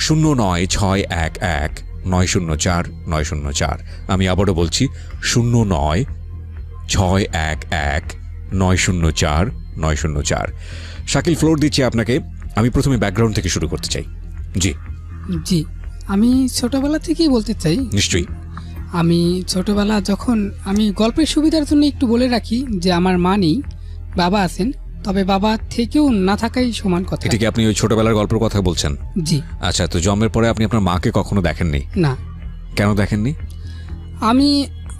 09611904 আমি আবারও বলছি 09611904। শাকিল, ফ্লোর দিচ্ছি আপনাকে। আমি প্রথমে ব্যাকগ্রাউন্ড থেকে শুরু করতে চাই। জি জি, আমি ছোটবেলা থেকেই বলতে চাই। নিশ্চয়ই। আমি ছোটবেলা যখন, আমি গল্পের সুবিধার জন্য একটু বলে রাখি যে আমার মা নেই, বাবা আছেন, তবে বাবা থেকেও না থাকাই সমান কথা। এটা কি আপনি ওই ছোটবেলার গল্পের কথা বলছেন? জি। আচ্ছা, তো জন্মের পরে আপনি আপনার মাকে কখনো দেখেননি? না। কেন দেখেননি? আমি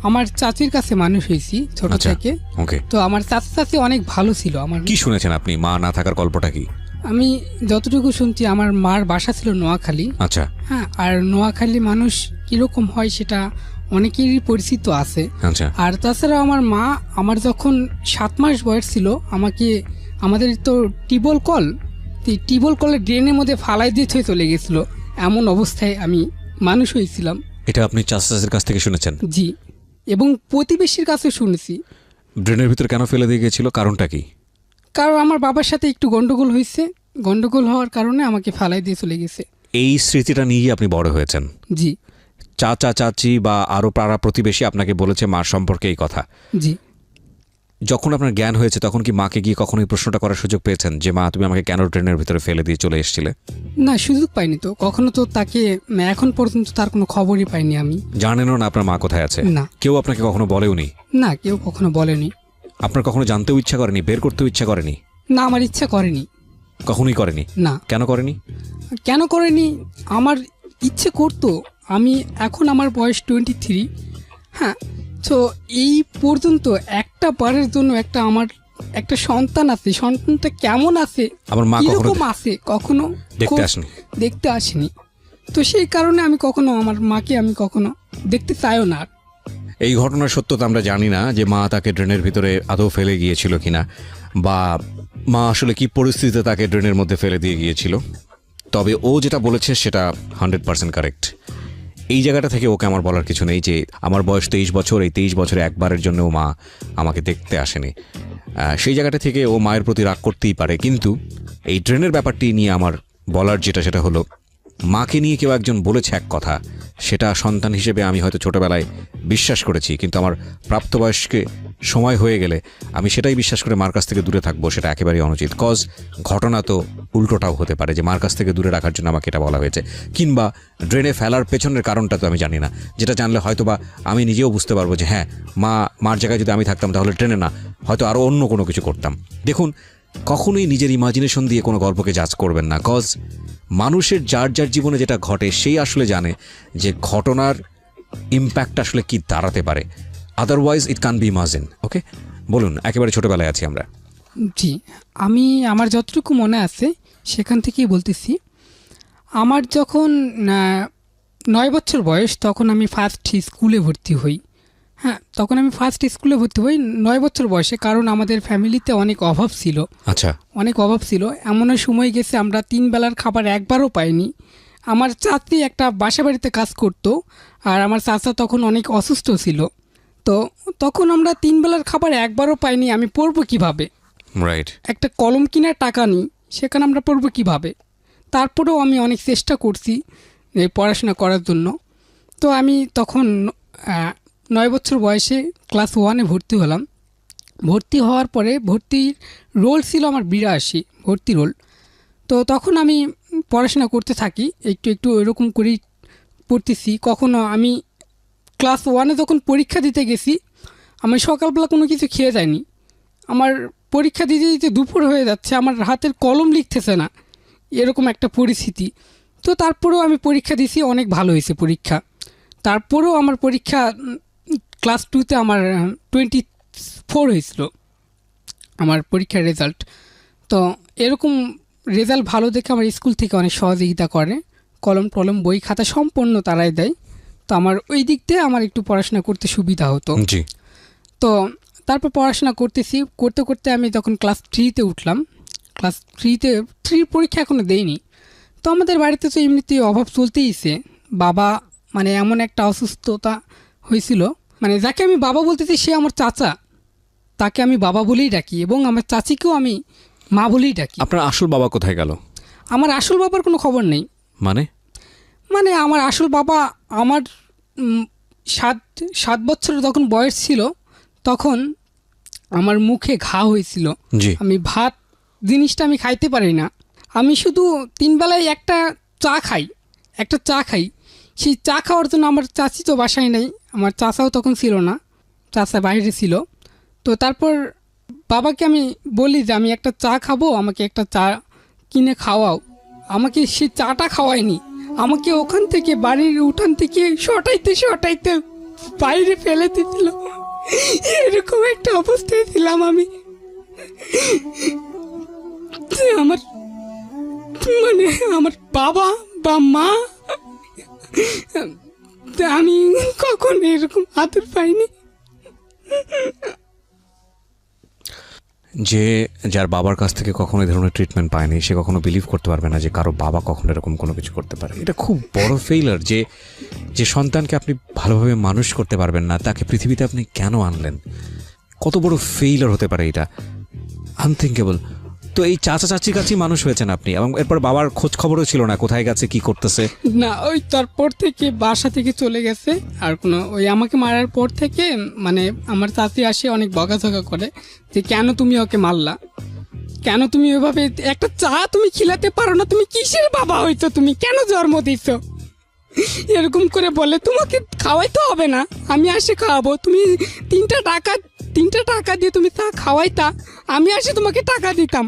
আমার চাচির কাছে মানুষ হয়েছি ছোট থেকে। ওকে। তো আমার চাচি অনেক ভালো ছিল। আমার কি শুনেছেন আপনি মা না থাকার গল্পটা কি? আমি যতটুকু শুনছি, আমার মার বাসা ছিল নোয়াখালী। আচ্ছা। হ্যাঁ, আর নোয়াখালী মানুষ কিরকম হয় সেটা অনেকেরই পরিচিত আছে। আচ্ছা। আর তাছাড়া আমার মা, আমার যখন 7 মাস বয়স ছিল, আমাকে, আমাদের তো টিউবওয়েল কল, টিউবওয়েল কলের ড্রেনের মধ্যে ফালাই দিয়ে থয়ে চলে গেছিল। এমন অবস্থায় আমি মানুষ হয়েছিলাম। এটা আপনি চাচার কাছ থেকে শুনেছেন? জি, এবং প্রতিবেশীর কাছে শুনেছি। ড্রেনের ভিতরে কেন ফেলে দিয়ে গেছিল, কারণটা কি? কারণ আমার বাবার সাথে একটু গন্ডগোল হয়েছে, গন্ডগোল হওয়ার কারণে আমাকে ফালাই দিয়ে চলে গেছে। এই স্মৃতিটা নিয়ে আপনি বড় হয়েছেন? জি। চাচা চাচি বা আরো পাড়া প্রতিবেশী আপনাকে বলেছে মার সম্পর্কে এই কথা? জি। যখন আপনার জ্ঞান হয়েছে তখন কি মাকে গিয়ে কখনো এই প্রশ্নটা করার সুযোগ পেয়েছেন যে মা তুমি আমাকে কেন ট্রেনের ভিতরে ফেলে দিয়ে চলে এসেছিলে? না, সুযোগ পাইনি তো কখনো। তো তাকে এখন পর্যন্ত তার কোনো খবরই পাইনি আমি। জানেনও না আপনার মা কোথায় আছে? না। কেউ আপনাকে কখনো বলেওনি? না, কেউ কখনো বলেনি। আপনার কখনো জানতেও ইচ্ছা করেনি, বের করতেও ইচ্ছা করেনি? না, আমার ইচ্ছা করেনি। কখনোই করেনি? না। কেন করেনি? কেন করেনি? আমার ইচ্ছে করতো। আমি এখন আমার বয়স 23। হ্যাঁ, তো এই পর্যন্ত একটা বারের জন্য আমার একটা সন্তান আছে, সন্তানটা কেমন আছে, আমার মা কখনো কিরকম আছে, কখনো দেখতে আসেনি। দেখতে আসেনি। তো সেই কারণে আমি কখনো আমার মাকে আমি কখনো দেখতে চাইও না। এই ঘটনার সত্যতা আমরা জানি না যে মা তাকে ড্রেনের ভিতরে আদৌ ফেলে গিয়েছিল কিনা, বা মা আসলে কি পরিস্থিতিতে তাকে ড্রেনের মধ্যে ফেলে দিয়ে গিয়েছিল। তবে ও যেটা বলেছে সেটা 100% কারেক্ট। এই জায়গাটা থেকে ওকে আমার বলার কিছু নেই যে আমার বয়স 23 বছর, এই 23 বছরে একবারের জন্য ও মা আমাকে দেখতে আসেনি। সেই জায়গাটা থেকে ও মায়ের প্রতি রাগ করতেই পারে, কিন্তু এই ড্রেনের ব্যাপারটি নিয়ে আমার বলার সেটা হলো, মাকে নিয়ে কেউ একজন বলেছে এক কথা, সেটা সন্তান হিসেবে আমি হয়তো ছোটবেলায় বিশ্বাস করেছি, কিন্তু আমার প্রাপ্তবয়স্কে সময় হয়ে গেলে আমি সেটাই বিশ্বাস করে মার কাছ থেকে দূরে থাকবো, সেটা একেবারেই অনুচিত। কজ ঘটনা তো উল্টোটাও হতে পারে যে মার কাছ থেকে দূরে রাখার জন্য আমাকে এটা বলা হয়েছে, কিংবা ড্রেনে ফেলার পেছনের কারণটা তো আমি জানি না, যেটা জানলে হয়তো বা আমি নিজেও বুঝতে পারবো যে হ্যাঁ, মার জায়গায় যদি আমি থাকতাম তাহলে ড্রেনে না, হয়তো আরও অন্য কোনো কিছু করতাম। দেখুন, কখনোই নিজের ইমাজিনেশন দিয়ে কোনো গল্পকে জাজ করবেন না, কজ মানুষের যার যার জীবনে যেটা ঘটে সেই আসলে জানে যে ঘটনার ইম্প্যাক্ট আসলে কি দাঁড়াতে পারে। Otherwise it can be imagine. Okay, বলুন, একেবারে ছোটবেলায় আছি আমরা। জি, আমার যতটুকু মনে আছে সেখান থেকেই বলতেছি। আমার যখন 9 বছর বয়স, তখন আমি ফার্স্ট স্কুলে ভর্তি হই। হ্যাঁ, তখন আমি ফার্স্ট স্কুলে ভর্তি হই 9 বছর বয়সে, কারণ আমাদের ফ্যামিলিতে অনেক অভাব ছিল। আচ্ছা। অনেক অভাব ছিল, এমন সময় গেছে আমরা 3 বেলার খাবার একবারও পাইনি। আমার চাচি একটা বাসা বাড়িতে কাজ করতো, আর আমার চাচা তখন অনেক অসুস্থ ছিল। তো তখন আমরা 3 বেলার খাবার একবারও পাইনি। আমি পড়বো কিভাবে? রাইট। একটা কলম কেনার টাকা নেই, সেখানে আমরা পড়বো কিভাবে? তারপরেও আমি অনেক চেষ্টা করছি এই পড়াশোনা করার জন্য। তো আমি তখন 9 বছর বয়সে ক্লাস 1-এ ভর্তি হলাম। ভর্তি হওয়ার পরে ভর্তির রোল ছিল আমার 82 ভর্তি রোল। তো তখন আমি পড়াশোনা করতে থাকি, একটু একটু এরকম করেই পড়তেছি। কখনো আমি ক্লাস 1-এ যখন পরীক্ষা দিতে গেছি, আমি সকালবেলা কোনো কিছু খেয়ে যাইনি। আমার পরীক্ষা দিতে দিতে দুপুর হয়ে যাচ্ছে, আমার হাতের কলম লিখতেছে না, এরকম একটা পরিস্থিতি। তো তারপরেও আমি পরীক্ষা দিছি, অনেক ভালো হয়েছে পরীক্ষা। তারপরেও আমার পরীক্ষা ক্লাস 2-তে আমার 24 হয়েছিল আমার পরীক্ষার রেজাল্ট। তো এরকম রেজাল্ট ভালো দেখে আমার স্কুল থেকে অনেক সহযোগিতা করে, কলম টলম বই খাতা সম্পূর্ণ তারাই দেয়। তো আমার ওই দিক দিয়ে আমার একটু পড়াশোনা করতে সুবিধা হতো। জি। তো তারপর পড়াশোনা করতে করতে আমি তখন ক্লাস 3-তে উঠলাম। ক্লাস 3 পরীক্ষা এখনও দেইনি। তো আমাদের বাড়িতে তো এমনিতেই অভাব চলতেইছে। বাবা মানে এমন একটা অসুস্থতা হয়েছিল, মানে যাকে আমি বাবা বলতেছি সে আমার চাচা, তাকে আমি বাবা বলেই ডাকি, এবং আমার চাচিকেও আমি মা বলেই ডাকি। আপনার আসল বাবা কোথায় গেল? আমার আসল বাবার কোনো খবর নেই। মানে আমার আসল বাবা আমার 7 বছরের যখন বয়স ছিল, তখন আমার মুখে ঘা হয়েছিল। আমি ভাত জিনিসটা আমি খাইতে পারি না। আমি শুধু 3 বেলায় একটা চা খাই। সেই চা খাওয়ার জন্য আমার চাচি তো বাসায় নেই, আমার চাচাও তখন ছিল না, চাচা বাইরে ছিল। তো তারপর বাবাকে আমি বলি যে আমি একটা চা খাবো, আমাকে একটা চা কিনে খাওয়াও। আমাকে সে চাটা খাওয়ায়নি, আমাকে ওখান থেকে বাড়ির উঠান থেকে শটাইতে বাইরে ফেলে দিয়েছিল। এরকম একটা অবস্থায় ছিলাম আমি। আমার বাবা বা মা, আমি কখন এরকম আদর পাইনি। যে যার বাবার কাছ থেকে কখনো এই ধরনের ট্রিটমেন্ট পায়নি, সে কখনো বিলিভ করতে পারবে না যে কারো বাবা কখনো এরকম কোনো কিছু করতে পারে। এটা খুব বড় ফেইলার যে সন্তানকে আপনি ভালোভাবে মানুষ করতে পারবেন না, তাকে পৃথিবীতে আপনি কেন আনলেন? কত বড় ফেইলার হতে পারে এটা, আনথিঙ্কেবল। তো এই চাচা চাচির কাছেই মানুষ হয়েছেন আপনি, এবং এরপর বাবার খোঁজ খবরও ছিল না কোথায় গেছে, কি করতেছে? না, ওই তারপর থেকে বাসা থেকে চলে গেছে। আর কোনো ওই আমাকে মারার পর থেকে মানে আমার চাচি আসে অনেক বকাঝকা করে যে কেন তুমি ওকে মারলা, কেন তুমি ওইভাবে একটা চা তুমি খিলাতে পারো না, তুমি কিসের বাবা হইছো, তুমি কেন জন্ম দিছো? এরকম করে বলে তোমাকে খাওয়াইতে হবে না, আমি আসে খাওয়াবো, তুমি তিনটা টাকা দিয়ে তুমি তা খাওয়াইতা, আমি আসে তোমাকে টাকা দিতাম,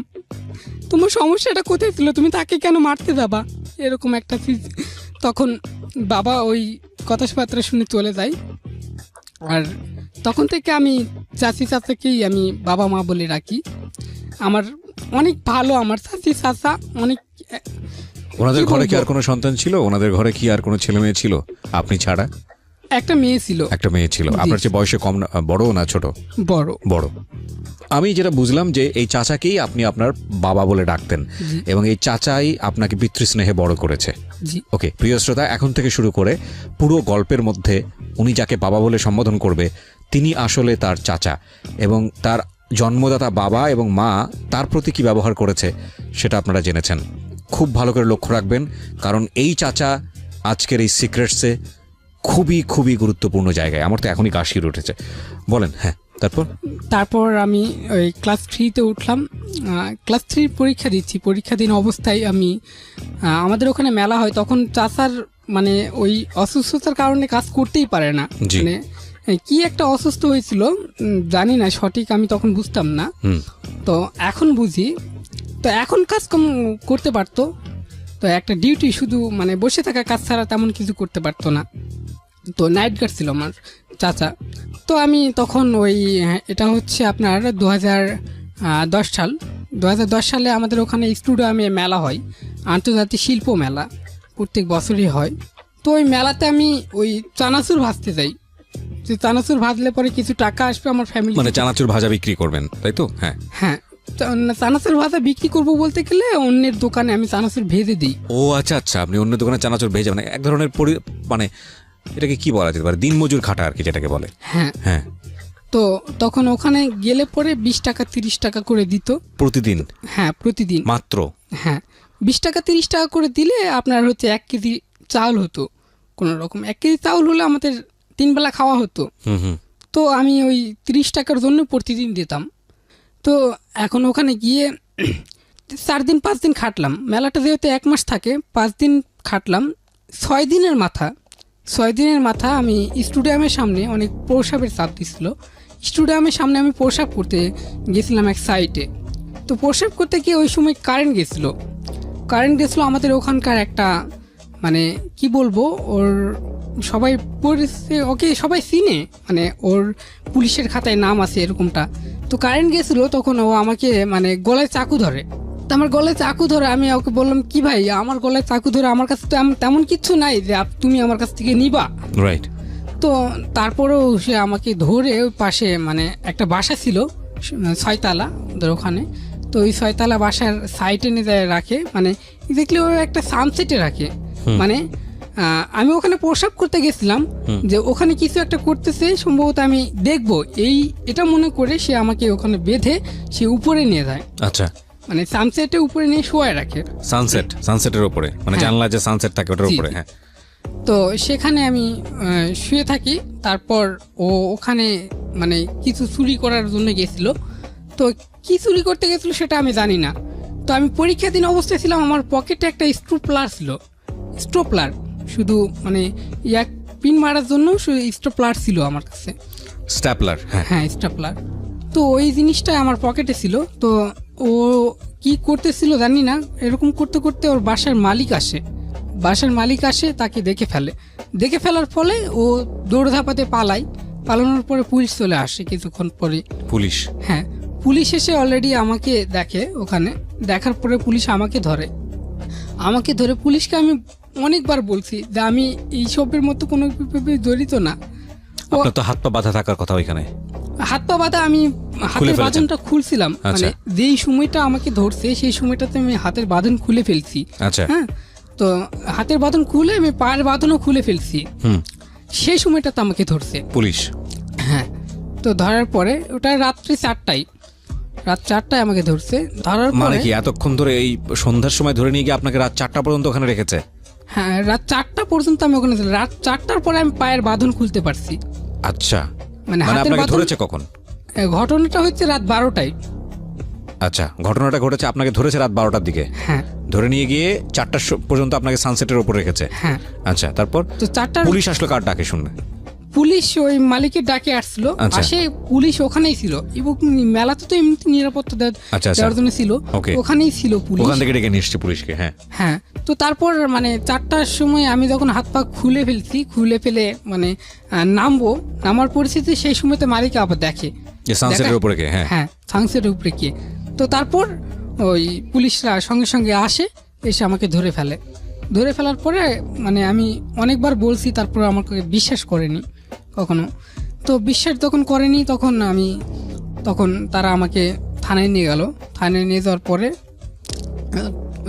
তোমার সমস্যাটা কোথায় ছিল, তুমি তাকে কেন মারতে যাবা, এরকম একটা তখন বাবা ওই কথাবার্তা শুনে চলে যায়। আর তখন থেকে আমি চাচাকেই আমি বাবা মা বলে রাখি। আমার অনেক ভালো, আমার চাচা অনেক। ওনাদের কি ঘরে কি বলবো? আর কোনো সন্তান ছিল? ওনাদের ঘরে কি আর কোনো ছেলে মেয়ে ছিল আপনি ছাড়া? একটা মেয়ে ছিল। একটা মেয়ে ছিল। জি। আপনার চেয়ে বয়সে কম বড় না ছোট? বড়। বড়। আমি যেটা বুঝলাম যে এই চাচাকেই আপনি আপনার বাবা বলে ডাকতেন জি। এবং এই চাচাই আপনাকে পিতৃস্নেহে বড় করেছে। জি। ওকে, প্রিয় শ্রোতা, এখন থেকে শুরু করে পুরো গল্পের মধ্যে উনি যাকে বাবা বলে সম্বোধন করবে তিনি আসলে তার চাচা, এবং তার জন্মদাতা বাবা এবং মা তার প্রতি কী ব্যবহার করেছে সেটা আপনারা জেনেছেন। খুব ভালো করে লক্ষ্য রাখবেন, কারণ এই চাচা আজকের এই সিক্রেটসে খুবই খুবই গুরুত্বপূর্ণ জায়গায়। আমার তো এখনই গা শিউরে উঠেছে। বলেন। হ্যাঁ, তারপর আমি ওই ক্লাস 3-তে উঠলাম। ক্লাস 3 পরীক্ষা দিচ্ছি। পরীক্ষা দিন অবস্থায় আমি আমাদের ওখানে মেলা হয়, তখন চাচার মানে ওই অসুস্থতার কারণে কাজ করতেই পারে না। জি। মানে কি একটা অসুস্থ হয়েছিল জানি না সঠিক, আমি তখন বুঝতাম না। তো এখন বুঝি। তো এখন কাজ কম করতে পারতো, তো একটা ডিউটি শুধু মানে বসে থাকা কাজ ছাড়া তেমন কিছু করতে পারতো না। তো নাইট গার্ড ছিল আমার চাচা। তো আমি তখন ওই এটা হচ্ছে আপনার 2010 সাল। 2010 সালে আমাদের ওখানে স্টুডিয়ামে মেলা হয়, আন্তর্জাতিক শিল্প মেলা, প্রত্যেক বছরই হয়। তো ওই মেলাতে আমি ওই চানাচুর ভাজতে যাই, যে চানাচুর ভাজলে পরে কিছু টাকা আসবে আমার ফ্যামিলি। মানে চানাচুর ভাজা বিক্রি করবেন, তাই তো? হ্যাঁ হ্যাঁ, চানাচুর ভাজা বিক্রি করবো বলতে গেলে অন্যের দোকানে আমি চানাচুর ভেজে দিই। ও আচ্ছা আচ্ছা, আপনি অন্য দোকানে চানাচুর ভেজে, মানে এক ধরনের মানে এটাকে কি বলা যেতে পারে, দিনমজুর খাটা আর কি, যেটাকে বলে। হ্যাঁ হ্যাঁ। তো তখন ওখানে গেলে পরে 20 টাকা 30 টাকা করে দিত প্রতিদিন? হ্যাঁ, প্রতিদিন মাত্র? হ্যাঁ, 20 টাকা 30 টাকা করে দিলে আপনার হচ্ছে 1 কেজি চাউল হতো। কোনো রকম 1 কেজি চাউল হলে আমাদের 3 বেলা খাওয়া হতো। তো আমি ওই 30 টাকার জন্য প্রতিদিন দিতাম। তো এখন ওখানে গিয়ে 4 দিন 5 দিন খাটলাম। মেলাটা যেহেতু 1 মাস থাকে, 5 দিন খাটলাম। 6 দিনের মাথা আমি স্টুডিয়ামের সামনে অনেক প্রসাবের চাপ দিছিল। স্টুডিয়ামের সামনে আমি প্রসাব করতে গেছিলাম এক সাইটে। তো প্রসাব করতে গিয়ে ওই সময় কারেন্ট গেছিলো আমাদের ওখানকার একটা, মানে কি বলবো, ওর সবাই পড়েছে, ওকে সবাই চিনে, মানে ওর পুলিশের খাতায় নাম আছে এরকমটা। তো কারেন্ট গেছিলো, তখন ও আমাকে মানে গলায় চাকু ধরে। তো আমার গলায় চাকু ধরে, আমি ওকে বললাম কি ভাই, আমার গলায় চাকু ধরে, আমার কাছে তো তেমন কিছু নাই যে তুমি আমার কাছ থেকে নিবা। রাইট। তো তারপরেও সে আমাকে ধরে ওই পাশে মানে একটা বাসা ছিল 6 তালা ওদের ওখানে। তো ওই 6 তালা বাসার সাইডে নিয়ে যায় রাখে, মানে দেখলে ও একটা সানসেটে রাখে। মানে আমি ওখানে প্রসাব করতে গেছিলাম, যে ওখানে কিছু একটা করতেছে সম্ভবত আমি দেখবো, এটা মনে করে সে আমাকে ওখানে বেঁধে সে উপরে নিয়ে যায়। আচ্ছা, মানে সানসেটের উপরে নিয়ে শোয়ায় রাখে। সানসেটের উপরে, মানে হ্যাঁ। জানলা যে সানসেট থাকে ওটার উপরে। হ্যাঁ। তো সেখানে আমি শুয়ে থাকি। তারপর ও ওখানে মানে কিছু চুরি করার জন্য গেছিল। তো কি চুরি করতে গেছিলো সেটা আমি জানি না। তো আমি পরীক্ষা দিন অবস্থায় ছিলাম, আমার পকেটে একটা স্ট্রোপলার ছিল, শুধু মানে পিন মারার জন্য শুধু স্ট্রোপলার ছিল আমার কাছে। স্ট্যাপলার? হ্যাঁ, স্ট্যাপলার। তো ওই জিনিসটা আমার পকেটে ছিল। তো ও কি করতেছিল জানি না, এরকম করতে করতে ওর বাসার মালিক আসে, তাকে দেখে ফেলার ফলে ও দৌড়ধাপাতে পালানোর পরে পুলিশ চলে আসে কিছুক্ষণ পরে। পুলিশ? হ্যাঁ, পুলিশ এসে অলরেডি আমাকে দেখে। ওখানে দেখার পরে পুলিশ আমাকে ধরে। পুলিশকে আমি অনেকবার বলছি যে আমি এইসবের মতো কোনো জড়িত না। আপনার তো হাত পা বাঁধা থাকার কথা ওইখানে। হাত পা বাঁধা, আমি হাতের বাঁধনটা খুলছিলাম। মানে যেই সময়টা আমাকে ধরছে সেই সময়টাতে আমি হাতের বাঁধন খুলে ফেলছি। আচ্ছা। হ্যাঁ, তো হাতের বাঁধন খুলে আমি পায়ের বাঁধনও খুলে ফেলছি। সেই সময়টাতে আমাকে ধরছে পুলিশ। হ্যাঁ, তো ধরার পরে ওটা রাত্রি 4টায় আমাকে ধরছে। ধরার পরে মানে কি এতক্ষণ ধরে, এই সন্ধ্যার সময় ধরে নিয়ে গিয়ে আপনাকে রাত 4টা পর্যন্ত ওখানে রেখেছে? হ্যাঁ, রাত 4টা পর্যন্ত আমি ওখানে ছিলাম। রাত 4টার পরে আমি পায়ের বাঁধন খুলতে পারছি। আচ্ছা, মানে আপনাকে ধরেছে কখন? ঘটনাটা হচ্ছে রাত 12টায়। আচ্ছা, ঘটনাটা ঘটেছে, আপনাকে ধরেছে রাত 12টার দিকে। হ্যাঁ, ধরে নিয়ে গিয়ে 4টা পর্যন্ত আপনাকে সানসেটের ওপর রেখেছে। হ্যাঁ। আচ্ছা, তারপর তো 4টার পুলিশ আসলো কার ডাকে শুনে? পুলিশ ওই মালিকের ডাকে আসছিল, আচ্ছা। আসে পুলিশ ওখানেই ছিল এবং মেলাতে তো এমনি নিরাপত্তা আচ্ছা, দেওয়ার জন্য ছিল, ওকে। ওখানেই ছিল পুলিশ। ওখান থেকে ডেকে নিয়ে এসছে পুলিশকে। হ্যাঁ, হ্যাঁ। তো তারপর মানে 4টার সময় আমি যখন হাত পা খুলে ফেলে মানে নামবো, নামার পরিস্থিতি সেই সময়তে মালিক আবার দেখে যে সানসেটের উপরে কে? হ্যাঁ, হ্যাঁ সানসেটের উপরে কে। তো তারপর ওই পুলিশরা সঙ্গে সঙ্গে আসে, এসে আমাকে ধরে ফেলার পরে মানে আমি অনেকবার বলছি, তারপর আমাকে বিশ্বাস করেনি কখনো। তো বিশ্বাস যখন করেনি তখন তারা আমাকে থানায় নিয়ে গেল। থানায় নিয়ে যাওয়ার পরে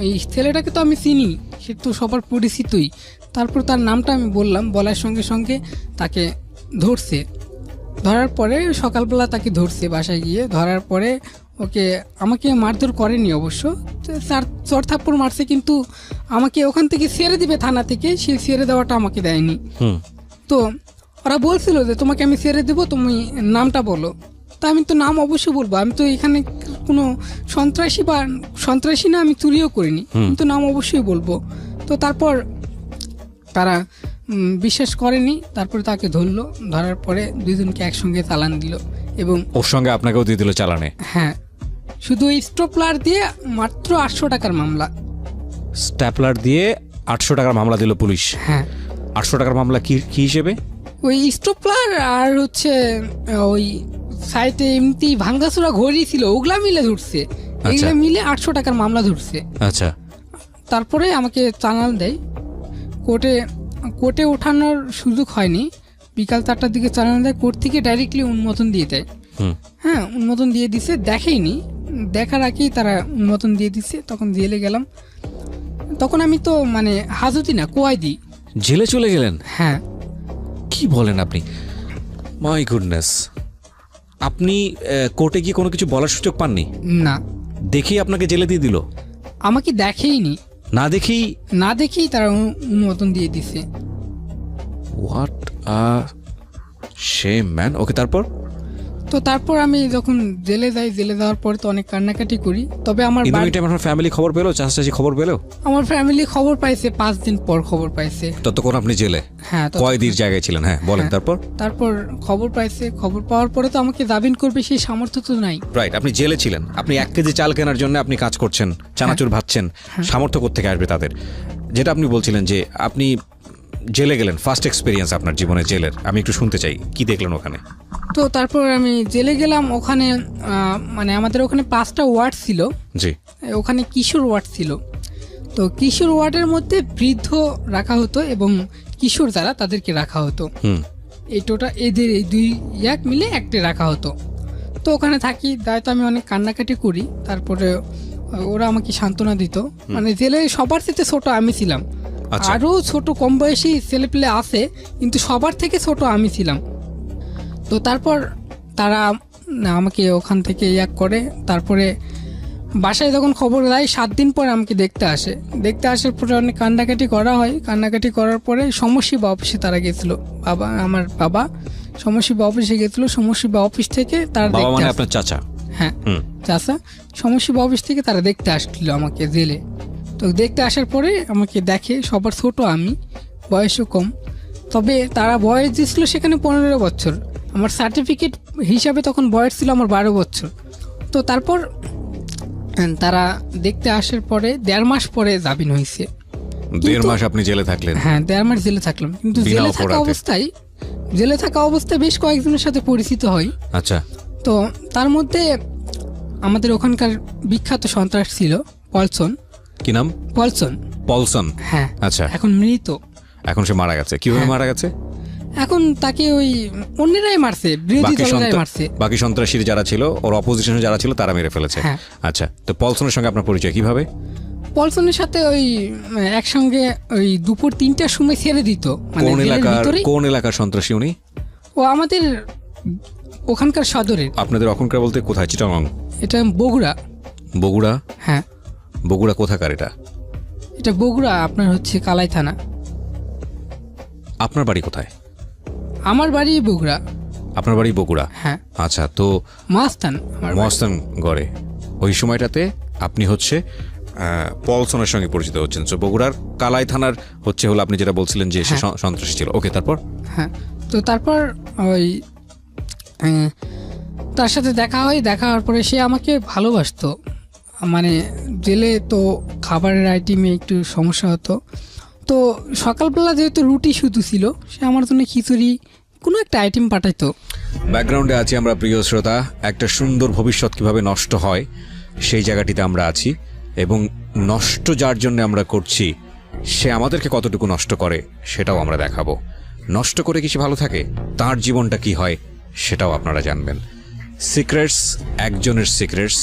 ওই ছেলেটাকে তো আমি চিনি, সে তো সবার পরিচিতই। তারপর তার নামটা আমি বলার সঙ্গে সঙ্গে তাকে ধরার পরে সকালবেলা তাকে ধরছে বাসায় গিয়ে। ধরার পরে আমাকে মারধর করেনি অবশ্য, চর থাপ্পড় মারছে, কিন্তু আমাকে ওখান থেকে ছেড়ে দিবে থানা থেকে, সে ছেড়ে দেওয়াটা আমাকে দেয়নি। তো ওরা বলছিল যে তোমাকে আমি ছেড়ে দেবো, তুমি নামটা বলো। তা আমি তো নাম অবশ্যই বলবো, আমি তো এখানে কোনো সন্ত্রাসী না, আমি চুরিও করিনি, কিন্তু নাম অবশ্যই বলবো। তো তারপর তারা বিশ্বাস করেনি, তারপরে তাকে ধরার পরে দুজনকে একসঙ্গে চালান দিল এবং ওর সঙ্গে আপনাকেও দিয়ে দিল চালানে। হ্যাঁ, শুধু ওই স্টপলার দিয়ে মাত্র 800 টাকার মামলা। স্ট্যাপলার দিয়ে 800 টাকার মামলা দিল পুলিশ। হ্যাঁ। 800 টাকার মামলা কি হিসেবে? ওই স্টপলার আর হচ্ছে ওই সাইটে এমনি ভাঙ্গাচোরা ঘড়ি ছিল, ওগুলা মিলে ধরছে, এগুলা মিলে 800 টাকার মামলা ধরছে। আচ্ছা। তারপরে আমাকে চালান দেয়, কোর্টে ওঠানোর সুযোগ হয়নি। বিকাল 4টার দিকে চালান দেয়, কোর্ট থেকে ডাইরেক্টলি অনুমোদন দিয়ে দেয়। হ্যাঁ, অনুমোদন দিয়ে দিছে, দেখেইনি, দেখার আগেই তারা অনুমোদন দিয়ে দিছে। তখন জেলে গেলাম। তখন আমি তো মানে হাজতি না, কোয়াইদি। জেলে চলে গেলেন? হ্যাঁ। কি বলেন আপনি? My goodness. আপনি কোর্টে গিয়ে কোনো কিছু বলার সুযোগ পাননি? না। দেখেই আপনাকে জেলে দিয়ে দিল? আমাকে দেখেইনি, না দেখেই তারা অনুমোদন দিয়ে দিছে। What a shame man. Okay, তারপর আমি যখন জেলে যাওয়ার পরে তো অনেক কান্নাকাটি করি। তবে আমার ফ্যামিলি খবর পেলো, চাচাচাচি খবর পেলো? আমার ফ্যামিলি খবর পাইছে 5 দিন পর খবর পাইছে। ততক্ষণ আপনি জেলে? হ্যাঁ। কয়েদির জায়গায় ছিলেন? হ্যাঁ, বলেন। তারপর খবর পাইছে, খবর পাওয়ার পরে তো আমাকে জামিন করবে সেই সামর্থ্য তো নাই। রাইট, আপনি জেলে ছিলেন, আপনি 1 কেজি চাল কেনার জন্য আপনি কাজ করছেন, চানাচুর ভাজছেন, সামর্থ্য কোত্থেকে আসবে তাদের? যেটা আপনি বলছিলেন যে আপনি জেলে গেলেন, ফার্স্ট এক্সপিরিয়েন্স আপনার জীবনে জেলের, আমি একটু শুনতে চাই, কি দেখলেন ওখানে? তো তারপর আমি জেলে গেলাম। ওখানে মানে আমাদের ওখানে 5টা ওয়ার্ড ছিল। জি। ওখানে কিশোর ওয়ার্ড ছিল। তো কিশোর ওয়ার্ডের মধ্যে বৃদ্ধ রাখা হতো এবং কিশোর যারা তাদেরকে রাখা হতো। এই এদের এই 2 মিলে একটা রাখা হতো। তো ওখানে থাকি, দায়িত্ব আমি অনেক কান্নাকাটি করি। তারপরে ওরা আমাকে সান্ত্বনা দিত। মানে জেলে সবার থেকে ছোট আমি ছিলাম। আরও ছোট কম বয়সী ছেলেপেলে আছে, কিন্তু সবার থেকে ছোট আমি ছিলাম। তো তারপর তারা আমাকে ওখান থেকে করে, তারপরে বাসায় যখন খবর দেয় 7 দিন পরে আমাকে দেখতে আসার পরে অনেক কান্নাকাটি করা হয়। কান্নাকাটি করার পরে সমশিবা অফিসে তারা গেছিলো। আমার বাবা সমশিবা অফিসে গেছিলো। সমশিবা অফিস থেকে তারা দেখতে আপনার চাচা? হ্যাঁ, চাচা। সমশিবা অফিস থেকে তারা দেখতে আসছিল আমাকে জেলে। তো দেখতে আসার পরে আমাকে দেখে, সবার ছোট আমি, বয়সও কম। তবে তারা বয়স দিয়েছিল সেখানে 15 বছর, আমার সার্টিফিকেট হিসাবে তখন বয়স ছিল আমার 12 বছর। তো তারপর তারা দেখতে আসার পরে 1.5 মাস পরে জামিন হয়েছে। 1.5 মাস আপনি জেলে থাকলেন? হ্যাঁ, 1.5 মাস জেলে থাকলাম, কিন্তু জেলে থাকা অবস্থায় বেশ কয়েকজনের সাথে পরিচিত হই। আচ্ছা। তো তার মধ্যে আমাদের ওখানকার বিখ্যাত সন্ত্রাস ছিল পলসন। কি নাম? পলসন। হ্যাঁ। আচ্ছা। এখন মৃত। এখন সে মারা গেছে? কিভাবে মারা গেছে? এখন তাকে ওই অন্যরাই মারছে, বিরোধী দলেরাই মারছে। বাকি সন্ত্রাসীর যারা ছিল, ওর অপোজিশনে যারা ছিল, তারা মেরে ফেলেছে। আচ্ছা, তো পলসনের সঙ্গে আপনার পরিচয় কিভাবে? পলসনের সাথে ওই একসঙ্গে ওই দুপুর 3টার সময় ছেড়ে দিত। কোন এলাকার সন্ত্রাসী উনি? ও আমাদের ওখানকার সদরের। আপনাদের ওখানকার বলতে কোথায়? চিটাগং? এটা বগুড়া। হ্যাঁ। বগুড়া কোথাকার এটা? এটা বগুড়া আপনার হচ্ছে কালাই থানা। আপনার বাড়ি কোথায়? আমার বাড়ি বগুড়া। আপনার বাড়ি বগুড়া? হ্যাঁ। আচ্ছা, তো মস্তান গড়ে ওই সময়টাতে আপনি হচ্ছে পলসনের সঙ্গে পরিচিত হচ্ছেন। সো বগুড়ার কালাই থানার হচ্ছে হলো আপনি যেটা বলছিলেন যে সে সন্ত্রাসী ছিল। ওকে, তারপর? হ্যাঁ, তো তারপর ওই তার সাথে দেখা হওয়ার পরে সে আমাকে ভালোবাসতো। মানে জেলে তো খাবারের আইটেমে একটু সমস্যা হতো, তো সকালবেলা যেহেতু রুটি শুধু ছিল, সে আমার জন্য খিচুড়ি কোনো একটা আইটেম পাঠাইতো। ব্যাকগ্রাউন্ডে আছি আমরা প্রিয় শ্রোতা, একটা সুন্দর ভবিষ্যৎ কিভাবে নষ্ট হয় সেই জায়গাটিতে আমরা আছি, এবং নষ্ট যার জন্য আমরা করছি সে আমাদেরকে কতটুকু নষ্ট করে সেটাও আমরা দেখাবো। নষ্ট করে কি সে ভালো থাকে, তার জীবনটা কি হয় সেটাও আপনারা জানবেন। সিক্রেটস, একজনের সিক্রেটস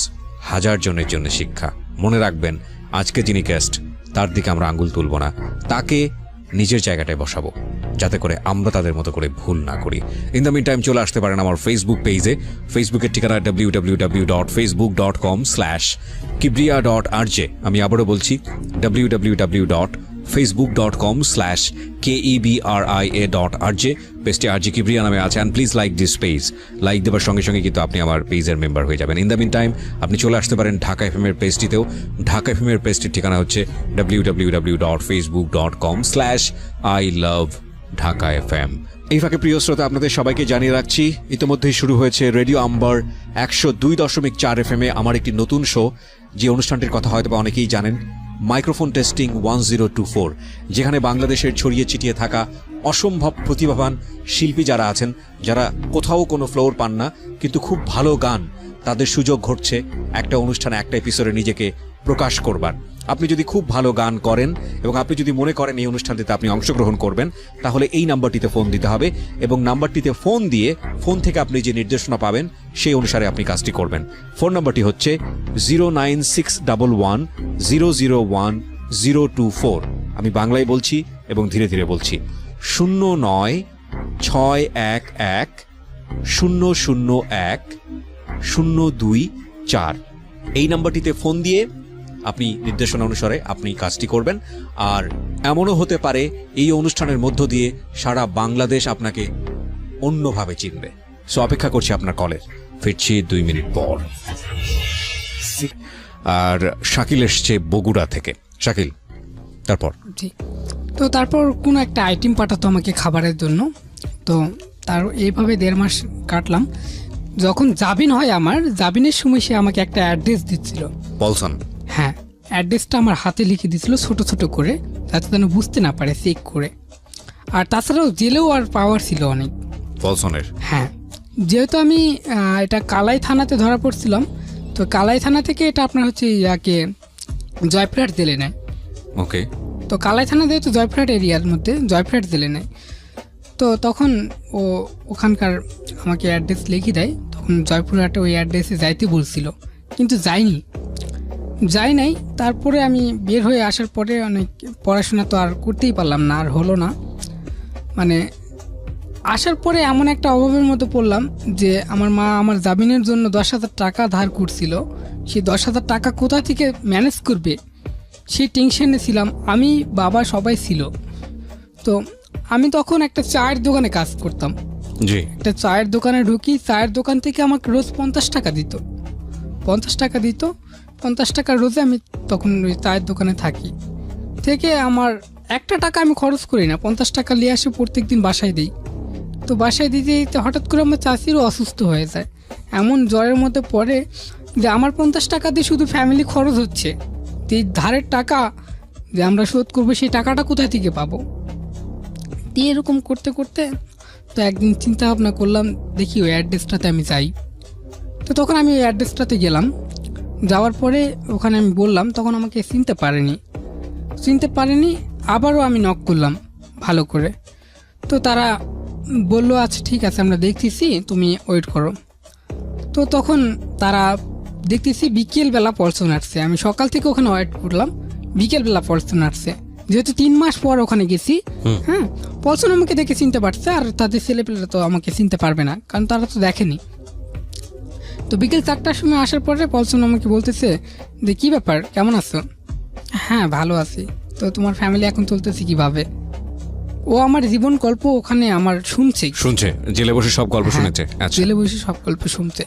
1000 জনের জন্য শিক্ষা। মনে রাখবেন, আজকে যিনি গেস্ট তার দিকে আমরা আঙ্গুল তুলব না, তাকে নিজের জায়গাটায় বসাবো যাতে করে আমরা তাদের মতো করে ভুল না করি। ইন দ্য মিন টাইম চলে আসতে পারেন আমার ফেসবুক পেজে। ফেসবুকের ঠিকানা www.facebook.com/kibriya.rj। আমি আবারও বলছি www.facebook.com/KEBRIA.RJ। পেজটি আরজি কিবরিয়া নামে আছে। And please like this page. Like দেওয়ার সঙ্গে সঙ্গে কিন্তু আপনি আমার পেজের মেম্বার হয়ে যাবেন। ইন দ্য মিন টাইম আপনি চলে আসতে পারেন ঢাকা এফএমের পেজটিতেও। ঢাকা এফএমের পেজটির ঠিকানা হচ্ছে www.facebook.com/ILoveDhakaFM। এই ফাঁকে প্রিয় শ্রোতা, আপনাদের সবাইকে জানিয়ে রাখছি ইতিমধ্যেই শুরু হয়েছে রেডিও আম্বার 102.4 FM-এ আমার একটি নতুন শো, যে অনুষ্ঠানটির কথা হয়তো বা অনেকেই জানেন, মাইক্রোফোন টেস্টিং 1024, যেখানে বাংলাদেশের ছড়িয়ে ছিটিয়ে থাকা অসম্ভব প্রতিভাবান শিল্পী যারা আছেন, যারা কোথাও কোনো ফ্লোর পান না কিন্তু খুব ভালো গান, তাদের সুযোগ ঘটছে একটা অনুষ্ঠানে একটা এপিসোডে নিজেকে প্রকাশ করবার। আপনি যদি খুব ভালো গান করেন এবং আপনি যদি মনে করেন এই অনুষ্ঠানটিতে আপনি অংশগ্রহণ করবেন, তাহলে এই নাম্বারটিতে ফোন দিতে হবে, এবং নাম্বারটিতে ফোন দিয়ে ফোন থেকে আপনি যে নির্দেশনা পাবেন সেই অনুসারে আপনি কাজটি করবেন। ফোন নাম্বারটি হচ্ছে 09611001024। আমি বাংলায় বলছি এবং ধীরে ধীরে বলছি, 096101001024। এই নাম্বারটিতে ফোন দিয়ে আপনি নির্দেশনা অনুসারে আপনি কাজটি করবেন। আর এমনও হতে পারে এই অনুষ্ঠানের মধ্য দিয়ে সারা বাংলাদেশ আপনাকে অন্যভাবে চিনবে। সো অপেক্ষা করছি আপনার কলের। ফিরছি 2 মিনিট পর। আর শাকিল এসছে বগুড়া থেকে। শাকিল, তারপর? জি, তো তারপর কোনো একটা আইটেম পাঠাতো আমাকে খাবারের জন্য। তো তার এইভাবে 1.5 মাস কাটলাম। যখন জাবিন হয়, আমার জাবিনের সময় সে আমাকে একটা অ্যাড্রেস দিচ্ছিল। পলসন? হ্যাঁ, অ্যাড্রেসটা আমার হাতে লিখে দিয়েছিল ছোট ছোট করে, যাতে যেন বুঝতে না পারে, চেক করে। আর তাছাড়াও জেলেও আর পাওয়ার ছিল অনেক পলসনের। হ্যাঁ, যেহেতু আমি এটা কালাই থানাতে ধরা পড়ছিলাম, তো কালাই থানা থেকে এটা আপনার হচ্ছে ইয়াকে জয়পুরহাট জেলে নেয়। ওকে। তো কালাই থানা যেহেতু জয়পুরহাট এরিয়ার মধ্যে, জয়পুরহাট জেলে নেয়। তো তখন ও ওখানকার আমাকে অ্যাড্রেস লিখে দেয়। তখন জয়পুরহাটে ওই অ্যাড্রেসে যাইতে বলছিল, কিন্তু যাই নাই। তারপরে আমি বের হয়ে আসার পরে অনেক পড়াশোনা তো আর করতেই পারলাম না, আর হলো না। মানে আসার পরে এমন একটা অভাবের মধ্যে পড়লাম যে আমার মা আমার জামিনের জন্য 10,000 টাকা ধার করছিল। সেই 10,000 টাকা কোথা থেকে ম্যানেজ করবে সেই টেনশনে ছিলাম আমি, বাবা সবাই ছিল। তো আমি তখন একটা চায়ের দোকানে কাজ করতাম। জি। একটা চায়ের দোকানে ঢুকি, চায়ের দোকান থেকে আমাকে রোজ 50 টাকা দিত। 50 টাকা রোজে আমি তখন ওই চায়ের দোকানে থাকি। থেকে আমার একটা টাকা আমি খরচ করি না, 50 টাকা নিয়ে আসে প্রত্যেক দিন বাসায় দিই। তো বাসায় দিতে দিতে হঠাৎ করে আমার চাষিরও অসুস্থ হয়ে যায়, এমন জ্বরের মধ্যে পড়ে যে আমার 50 টাকা দিয়ে শুধু ফ্যামিলি খরচ হচ্ছে। তো এই ধারের টাকা যে আমরা শোধ করবো, সেই টাকাটা কোথায় থেকে পাবো? দিয়ে এরকম করতে করতে তো একদিন চিন্তা ভাবনা করলাম, দেখি ওই অ্যাড্রেসটাতে আমি যাই। তো তখন আমি ওই অ্যাড্রেসটাতে গেলাম। যাওয়ার পরে ওখানে আমি বললাম, তখন আমাকে চিনতে পারেনি। আবারও আমি নক করলাম ভালো করে। তো তারা বললো, আচ্ছা ঠিক আছে, আমরা দেখতেছি, তুমি ওয়েট করো। তো তখন তারা দেখতেছি বিকেলবেলা পলসন আসছে। আমি সকাল থেকে ওখানে ওয়েট করলাম, বিকেলবেলা পলসন আসছে। যেহেতু 3 মাস পর ওখানে গেছি, হ্যাঁ, পলসন আমাকে দেখে চিনতে পারছে, আর তাদের ছেলেপেলেরা তো আমাকে চিনতে পারবে না, কারণ তারা তো দেখেনি। তো বিকেল 4টার সময় আসার পরে পলসন আমাকে বলতেছে যে, কী ব্যাপার, কেমন আছো? হ্যাঁ, ভালো আছি। তো তোমার ফ্যামিলি এখন চলতেছে কিভাবে? ও আমার জীবন গল্প ওখানে আমার শুনছে, জেলে বসে সব গল্প শুনেছে। আচ্ছা, জেলে বসে সব গল্প শুনছে।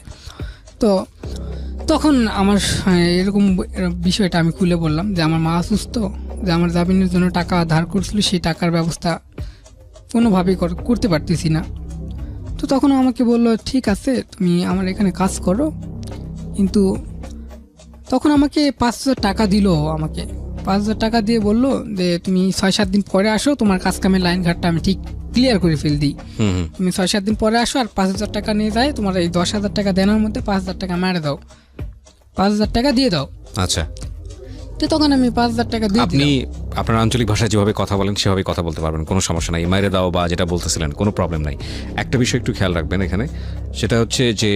তো তখন আমার এরকম বিষয়টা আমি খুলে বললাম যে আমার মা অসুস্থ, যে আমার জামিনের জন্য টাকা ধার করছিল, সেই টাকার ব্যবস্থা কোনোভাবেই করতে পারতেছি না। তো তখন আমাকে বললো ঠিক আছে তুমি আমার এখানে কাজ করো, কিন্তু তখন আমাকে 5,000 টাকা দিল। আমাকে 5,000 টাকা দিয়ে বললো যে তুমি 6-7 দিন পরে আসো, তোমার কাজ কামের লাইন ঘাটটা আমি ঠিক ক্লিয়ার করে ফেল দিই। তুমি 6-7 দিন পরে আসো আর 5,000 টাকা নিয়ে যায়, তোমার এই 10,000 টাকা দেওয়ার মধ্যে 5,000 টাকা মারে দাও, 5,000 টাকা দিয়ে দাও। আচ্ছা, তো তখন আমি 5,000 টাকা দিয়ে আপনি দিলাম। আপনার আঞ্চলিক ভাষায় যেভাবে কথা বলেন সেভাবে কথা বলতে পারবেন, কোনো সমস্যা নাই। মাইরে দাও বা যেটা বলতেছিলেন কোনো প্রবলেম নাই। একটা বিষয় একটু খেয়াল রাখবেন এখানে, সেটা হচ্ছে যে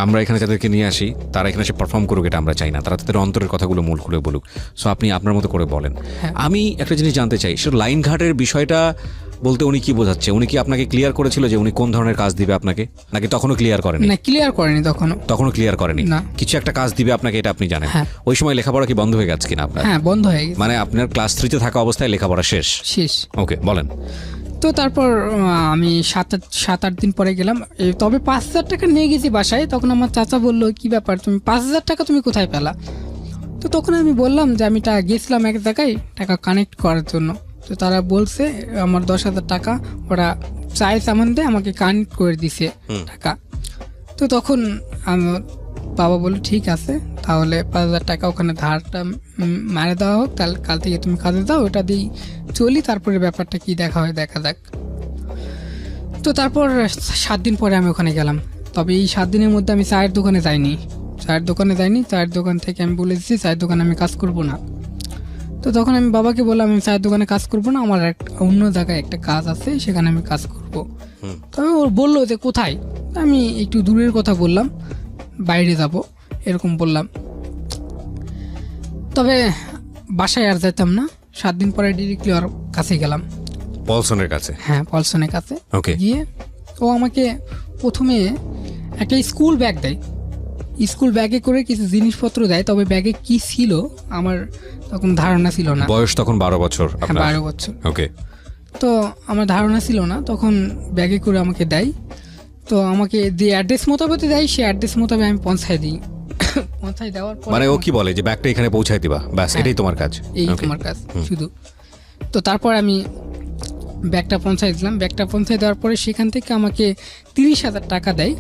আমরা এখানে যাদেরকে নিয়ে আসি তারা এখানে এসে পারফর্ম করুক, এটা আমরা চাই না। তারা তাদের অন্তরের কথাগুলো মূল খুলে বলুক। সো আপনি আপনার মতো করে বলেন। আমি একটা জিনিস জানতে চাই, সেটা লাইন ঘাটের বিষয়টা বলতে উনি কি বোঝাচ্ছে? উনি কি আপনাকে ক্লিয়ার করেছিল যে উনি কোন ধরনের কাজ দিবে আপনাকে, নাকি তখনও ক্লিয়ার করেনি? না, ক্লিয়ার করেনি তখনও ক্লিয়ার করেনি। না। কিছু একটা কাজ দিবে আপনাকে, এটা আপনি জানেন। হ্যাঁ। ওই সময় লেখাপড়া কি বন্ধ হয়ে গেছে কিনা আপনার? হ্যাঁ, বন্ধ হয়ে গেছে। মানে আপনার ক্লাস 3-তে থাকা অবস্থায় লেখাপড়া শেষ? শেষ। ওকে, বলেন। তো তারপর আমি 7-8 দিন পরে গেলাম, তবে 5,000 টাকা নিয়ে গেছি বাসায়। তখন আমার চাচা বললো কি ব্যাপার, তুমি 5,000 টাকা তুমি কোথায় পেলা? তো তখন আমি বললাম যে আমি গেছিলাম এক জায়গায় টাকা কানেক্ট করার জন্য। তো তারা বলছে আমার 10,000 টাকা ওরা চাই সম্বন্ধে আমাকে কানেক্ট করে দিছে টাকা। তো তখন আমার বাবা বললো ঠিক আছে, তাহলে 5,000 টাকা ওখানে ধারটা মারে দেওয়া হোক, তাহলে কাল থেকে তুমি কাজে দাও, ওটা দিই চলি, তারপরে ব্যাপারটা কি দেখা হয় দেখা যাক। তো তারপর 7 দিন পরে আমি ওখানে গেলাম। তবে এই 7 দিনের মধ্যে আমি চায়ের দোকানে যাইনি। চায়ের দোকান থেকে আমি বলে দিচ্ছি চায়ের দোকানে আমি কাজ করব না। তো তখন আমি বাবাকে বললাম আমি চায়ের দোকানে কাজ করব না, আমার অন্য জায়গায় একটা কাজ আছে, সেখানে আমি কাজ করব। তবে ও বললো যে কোথায়? আমি একটু দূরের কথা বললাম, বাইরে যাব এরকম বললাম। তবে বাসায় আর যেতাম না। 7 দিন পরে ডিরেক্টলি ওর কাছে গেলাম, পলসনের কাছে। হ্যাঁ, পলসনের কাছে। ওকে। গিয়ে ও আমাকে প্রথমে একটা স্কুল ব্যাগ দেয়, স্কুল ব্যাগে করে কিছু জিনিসপত্র দেয়। তবে ব্যাগে কি ছিল আমার তখন ধারণা ছিল না। বয়স তখন 12 বছর? হ্যাঁ, 12 বছর। ওকে। তো আমার ধারণা ছিল না, তখন ব্যাগে করে আমাকে দেয়। তো আমাকে যে অ্যাড্রেস মোতাবেক দেয়, সেই অ্যাড্রেস মোতাবেক আমি পৌঁছায় দিই। পৌঁছায় দেওয়ার পর মানে ও কি বলে যে ব্যাগটা এখানে পৌঁছায় দিবা, ব্যাস এটাই তোমার কাজ? এই Okay. তোমার কাজ শুধু। তো তারপর আমি ব্যাগটা পৌঁছায় দিলাম। ব্যাগটা পৌঁছায় দেওয়ার পরে সেখান থেকে আমাকে 30,000 টাকা দেয়।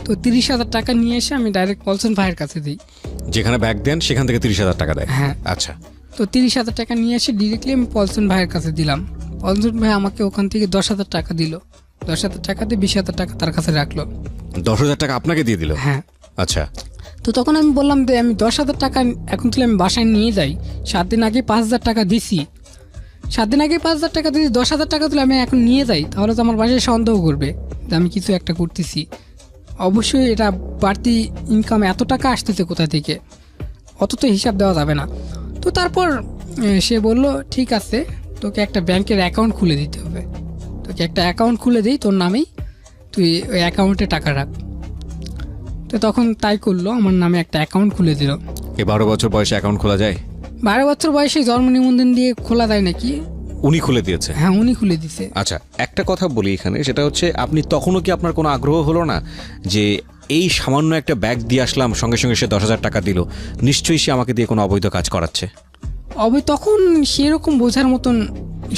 তো 30,000 টাকা নিয়ে এসে আমি ডাইরেক্ট পলসন ভাইয়ের কাছে দিই। যেখানে ব্যাগ দেন সেখান থেকে 30,000 টাকা দেয়? হ্যাঁ। আচ্ছা। তো 30,000 টাকা নিয়ে এসে ডিরেক্টলি আমি পলসন ভাইয়ের কাছে দিলাম। পলসন ভাই আমাকে ওখান থেকে 10,000 টাকা দিল। 10,000 টাকা দিয়ে 20,000 টাকা তার কাছে রাখলো। 10,000 টাকা আপনাকে দিয়ে দিল? হ্যাঁ। আচ্ছা। তো তখন আমি বললাম যে আমি 10,000 টাকা এখন তুলে আমি বাসায় নিয়ে যাই, 7 দিন আগে 5,000 টাকা দিছি, 7 দিন আগে 5,000 টাকা দিয়েছি, 10,000 টাকা তুলে আমি এখন নিয়ে যাই, তাহলে তো আমার বাসায় সন্দেহ করবে যে আমি কিছু একটা করতেছি। অবশ্যই এটা বাড়তি ইনকাম, এত টাকা আসতেছে কোথা থেকে, অত তো হিসাব দেওয়া যাবে না। তো তারপর সে বলল ঠিক আছে, তোকে একটা ব্যাংকের অ্যাকাউন্ট খুলে দিতে হবে, তোকে একটা অ্যাকাউন্ট খুলে দিই তোর নামেই, তুই ওই অ্যাকাউন্টে টাকা রাখ। তো তখন তাই করলো, আমার নামে একটা অ্যাকাউন্ট খুলে দিল। 12 বছর বয়সে অ্যাকাউন্ট খোলা যায়? 12 বছর বয়সে জন্ম নিবন্ধন দিয়ে খোলা যায় নাকি? উনি খুলে দিয়েছে? হ্যাঁ, উনি খুলে দিছে। আচ্ছা, একটা কথা বলি এখানে, সেটা হচ্ছে আপনি তখনও কি আপনার কোনো আগ্রহ হলো না যে এই সামান্য একটা ব্যাগ দিয়ে আসলাম, সঙ্গে সঙ্গে সে 10,000 টাকা দিল, নিশ্চয়ই সে আমাকে দিয়ে কোনো অবৈধ কাজ করাচ্ছে? তখন সেরকম বোঝার মতন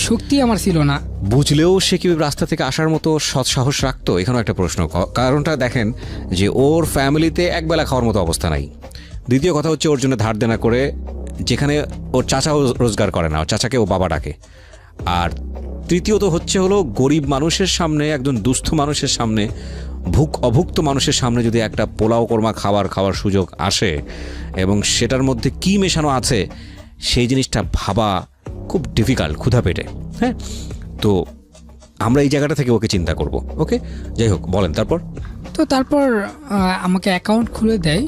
শক্তি আমার ছিল না। বুঝলেও সে কি রাস্তা থেকে আসার মতো সৎ সাহস রাখতো? এখানেও একটা প্রশ্ন। কারণটা দেখেন যে ওর ফ্যামিলিতে একবেলা খাওয়ার মতো অবস্থা নাই। দ্বিতীয় কথা হচ্ছে ওর জন্য ধার দেনা করে, যেখানে ওর চাচাও রোজগার করে না, ওর চাচাকে ও বাবা ডাকে। আর তৃতীয়ত হচ্ছে হলো গরিব মানুষের সামনে, একজন দুস্থ মানুষের সামনে, অভুক্ত মানুষের সামনে যদি একটা পোলাও কোরমা খাওয়ার সুযোগ আসে এবং সেটার মধ্যে কি মেশানো আছে সেই জিনিসটা ভাবা খুব ডিফিকাল্ট ক্ষুধা পেটে। হ্যাঁ, তো আমরা এই জায়গাটা থেকে ওকে চিন্তা করব। ওকে, যাই হোক, বলেন তারপর। তো তারপর আমাকে অ্যাকাউন্ট খুলে দেয়।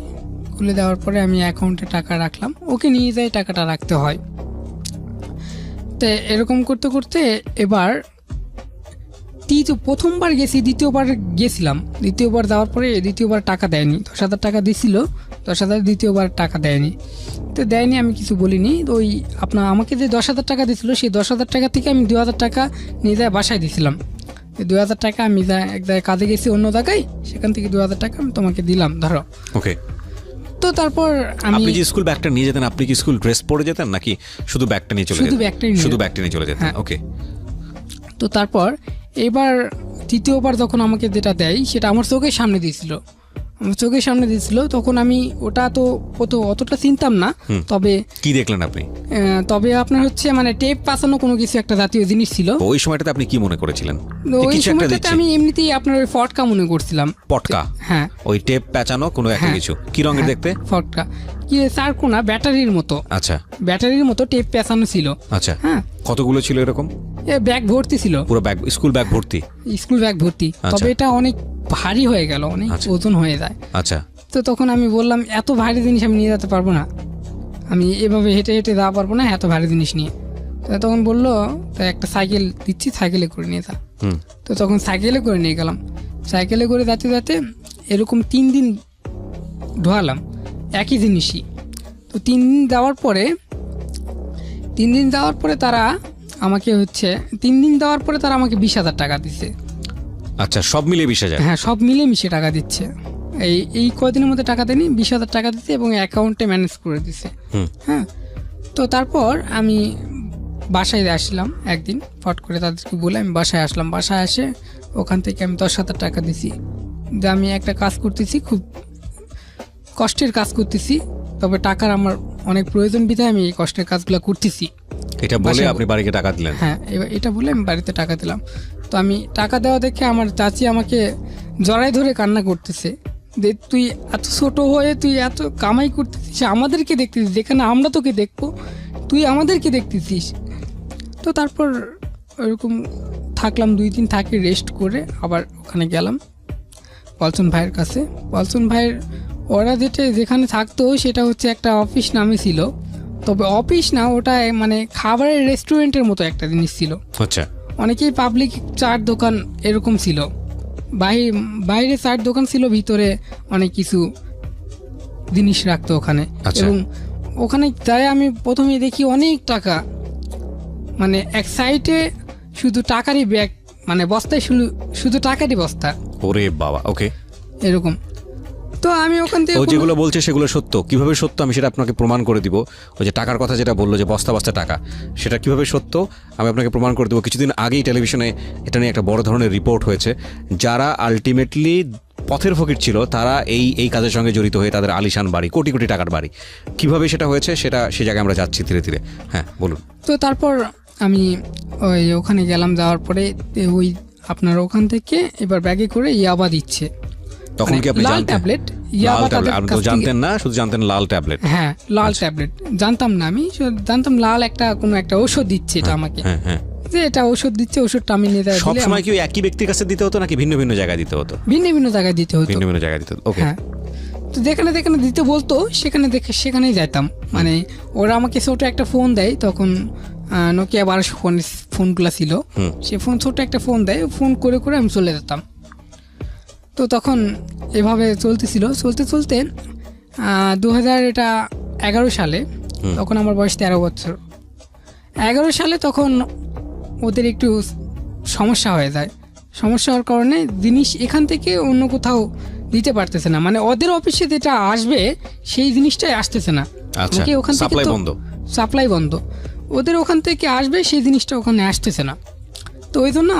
খুলে দেওয়ার পরে আমি অ্যাকাউন্টে টাকা রাখলাম, ওকে নিয়ে যাই টাকাটা রাখতে হয়। তো এরকম করতে করতে এবার প্রথমবার গেছি, দ্বিতীয়বার গেছিলাম, দ্বিতীয়বার যাওয়ার পরে দ্বিতীয়বার টাকা দেয়নি। 10,000 টাকা দিছিল, 10,000 দ্বিতীয়বার টাকা দেয়নি। তো দেয়নি, আমি কিছু বলিনি। তো ওই আমাকে যে 10,000 টাকা দিছিল, সেই 10,000 টাকা থেকে আমি 2,000 টাকা নিয়ে যায় বাসায় দিছিলাম। 2,000 টাকা আমি এক জায়গায় কাজে গেছি অন্য জায়গায়, সেখান থেকে 2,000 টাকা আমি তোমাকে দিলাম, ধরো। ওকে। তো তারপর আমি আপনি যে স্কুল ব্যাগটা নিয়ে যেতেন, আপনি কি স্কুল ড্রেস পরে যেতেন নাকি শুধু ব্যাগটা নিয়ে চলে শুধু যেতেন? ব্যাগটাই নিয়ে শুধু ব্যাগটা নিয়ে চলে যেতেন, হ্যাঁ। ওকে। তো তারপর এবার তৃতীয়বার যখন আমাকে যেটা দেয় সেটা আমার চোখের সামনে দিয়েছিল, আমার চোখের সামনে দিয়েছিল। তখন আমি ওটা তো অতটা চিনতাম না, তবে কি দেখলেন আপনি? তবে আপনার হচ্ছে মানে টেপ পাচানো কোনো কিছু একটা জাতীয় জিনিস ছিল। তো ওই সময়টাতে আপনি কি মনে করেছিলেন? তো যে ওই কিছু একটা সময়টাতে দিচ্ছে, আমি এমনিতেই আপনার ওই ফটকা মনে করছিলাম। পটকা, হ্যাঁ ওই টেপ পেঁচানো কোনো একটা হ্যাঁ। কিছু। কি রঙের দেখতে? ফটকা কি চারকোনা ব্যাটারির মতো, আচ্ছা ব্যাটারির মতো টেপ পেঁচানো ছিল। আচ্ছা, হ্যাঁ কতগুলো ছিল এরকম? এ ব্যাগ ভর্তি ছিল, পুরো ব্যাগ, স্কুল ব্যাগ ভর্তি? স্কুল ব্যাগ ভর্তি। আচ্ছা। তবে এটা অনেক ভারী হয়ে গেল, অনেক আচ্ছা। ওজন হয়ে যায়। আচ্ছা, তো তখন আমি বললাম এত ভারী জিনিস আমি নিয়ে যেতে পারবো না, আমি এভাবে হেঁটে হেঁটে যাওয়া পারবো না এত ভারী জিনিস নিয়ে। তো তখন বললো তো একটা সাইকেল দিচ্ছি, সাইকেলে করে নিয়ে যা। হুম, তো তখন সাইকেলে করে নিয়ে গেলাম। সাইকেলে করে যেতে যেতে এরকম 3 দিন ঢোয়ালাম একই জিনিসই। তো 3 দিন যাওয়ার পরে তারা আমাকে 20,000 টাকা দিছে। আচ্ছা, সব মিলিয়ে 20,000? হ্যাঁ সব মিলে মিশে টাকা দিচ্ছে। এই কয়দিনের মধ্যে টাকা দেয়নি, 20,000 টাকা দিচ্ছে এবং অ্যাকাউন্টে ম্যানেজ করে দিছে। হুম, হ্যাঁ তো তারপর আমি বাসায় আসলাম একদিন, ফট করে তাদেরকে বলে আমি বাসায় আসলাম। বাসায় আসে ওখান থেকে আমি 10,000 টাকা দিছি, যে আমি একটা কাজ করতেছি, খুব কষ্টের কাজ করতেছি, তবে টাকার আমার অনেক প্রয়োজন বিধায় আমি এই কষ্টের কাজগুলো করতেছি। এটা বলে বাসায়- আপনি বাড়িকে টাকা দিলেন? হ্যাঁ এটা বলে আমি বাড়িতে টাকা দিলাম। তো আমি টাকা দেওয়া দেখে আমার চাচি আমাকে জড়াই ধরে কান্না করতেছে, যে তুই এত ছোট হয়ে তুই এত কামাই করতেছিস, আমাদেরকে দেখতেছিস, যেখানে আমরা তোকে দেখবো তুই আমাদেরকে দেখতেছিস। তো তারপর ওইরকম থাকলাম 2 দিন, থাকি রেস্ট করে আবার ওখানে গেলাম পলচন ভাইয়ের কাছে। পলচন ভাইয়ের ওরা যেখানে থাকতো সেটা হচ্ছে একটা অফিস নামে ছিল, তবে অফিস না, ওটা মানে খাবারের রেস্টুরেন্টের মতো একটা জিনিস ছিল। আচ্ছা, অনেকেই পাবলিক চার দোকান এরকম ছিল, বাইরে চার দোকান ছিল, ভিতরে অনেক কিছু জিনিস রাখতো ওখানে। আচ্ছা। এবং ওখানে যাই আমি প্রথমে দেখি অনেক টাকা, মানে এক সাইডে শুধু টাকারই ব্যাগ, মানে বস্তায় শুধু টাকারই বস্তা ওরে বাবা, ওকে। এরকম। তো আমি ওখান থেকে ও যেগুলো বলছে সেগুলো সত্য? কিভাবে সত্য আমি সেটা আপনাকে প্রমাণ করে দিব। ওই যে টাকার কথা যেটা বললো, যে বস্তা বস্তা টাকা, সেটা কিভাবে সত্য আমি আপনাকে প্রমাণ করে দেবো। কিছুদিন আগেই টেলিভিশনে এটা নিয়ে একটা বড় ধরনের রিপোর্ট হয়েছে। যারা আলটিমেটলি পথের ফকির ছিল তারা এই কাজের সঙ্গে জড়িত হয়ে তাদের আলিশান বাড়ি, কোটি কোটি টাকার বাড়ি, কিভাবে সেটা হয়েছে সেটা সেই জায়গায় আমরা যাচ্ছি ধীরে ধীরে। হ্যাঁ বলুন। তো তারপর আমি ওখানে গেলাম, যাওয়ার পরে ওই আপনার ওখান থেকে এবার ব্যাগে করে ইয়াবা দিচ্ছে। তখন কি আপনি লাল জানতেন? ট্যাবলেট, লাল ইয়াবা ট্যাবলেট তাদের আপনি কাছ তো থেকে- জানতেন না, শুধু জানতেন লাল ট্যাবলেট। হ্যাঁ লাল ট্যাবলেট জানতাম না, আমি জানতাম লাল একটা কোনো একটা ওষুধ দিচ্ছে এটা আমাকে, হ্যাঁ হ্যাঁ। যে এটা ওষুধ দিচ্ছে, ওষুধটা আমি নিয়ে সব দিলে সময় কি ওই একই ব্যক্তির কাছে দিতে হতো নাকি ভিন্ন ভিন্ন জায়গায় দিতে হতো? ভিন্ন ভিন্ন জায়গায় দিতে হতো। ভিন্ন ভিন্ন জায়গায় দিতে হতো, ওকে। হ্যাঁ তো যেখানে দিতে বলতো সেখানেই যাইতাম। মানে ওরা আমাকে ছোট একটা ফোন দেয়, তখন নোকিয়া 1200 ফোনগুলো ছিল, সে ছোট একটা ফোন দেয়, ফোন করে করে আমি চলে যেতাম। তো তখন এভাবে চলতে 2011 সালে, তখন আমার বয়স 13 বছর। 11 সালে তখন ওদের একটু সমস্যা হয়ে যায়। সমস্যা হওয়ার কারণে জিনিস এখান থেকে অন্য কোথাও দিতে পারতেছে না, মানে ওদের অফিসে যেটা আসবে সেই জিনিসটাই আসতেছে না। আচ্ছা, আমাকে ওখান থেকে সাপ্লাই বন্ধ। সাপ্লাই বন্ধ, ওদের ওখান থেকে আসবে সেই জিনিসটা ওখানে আসতেছে না। তো ওই জন্য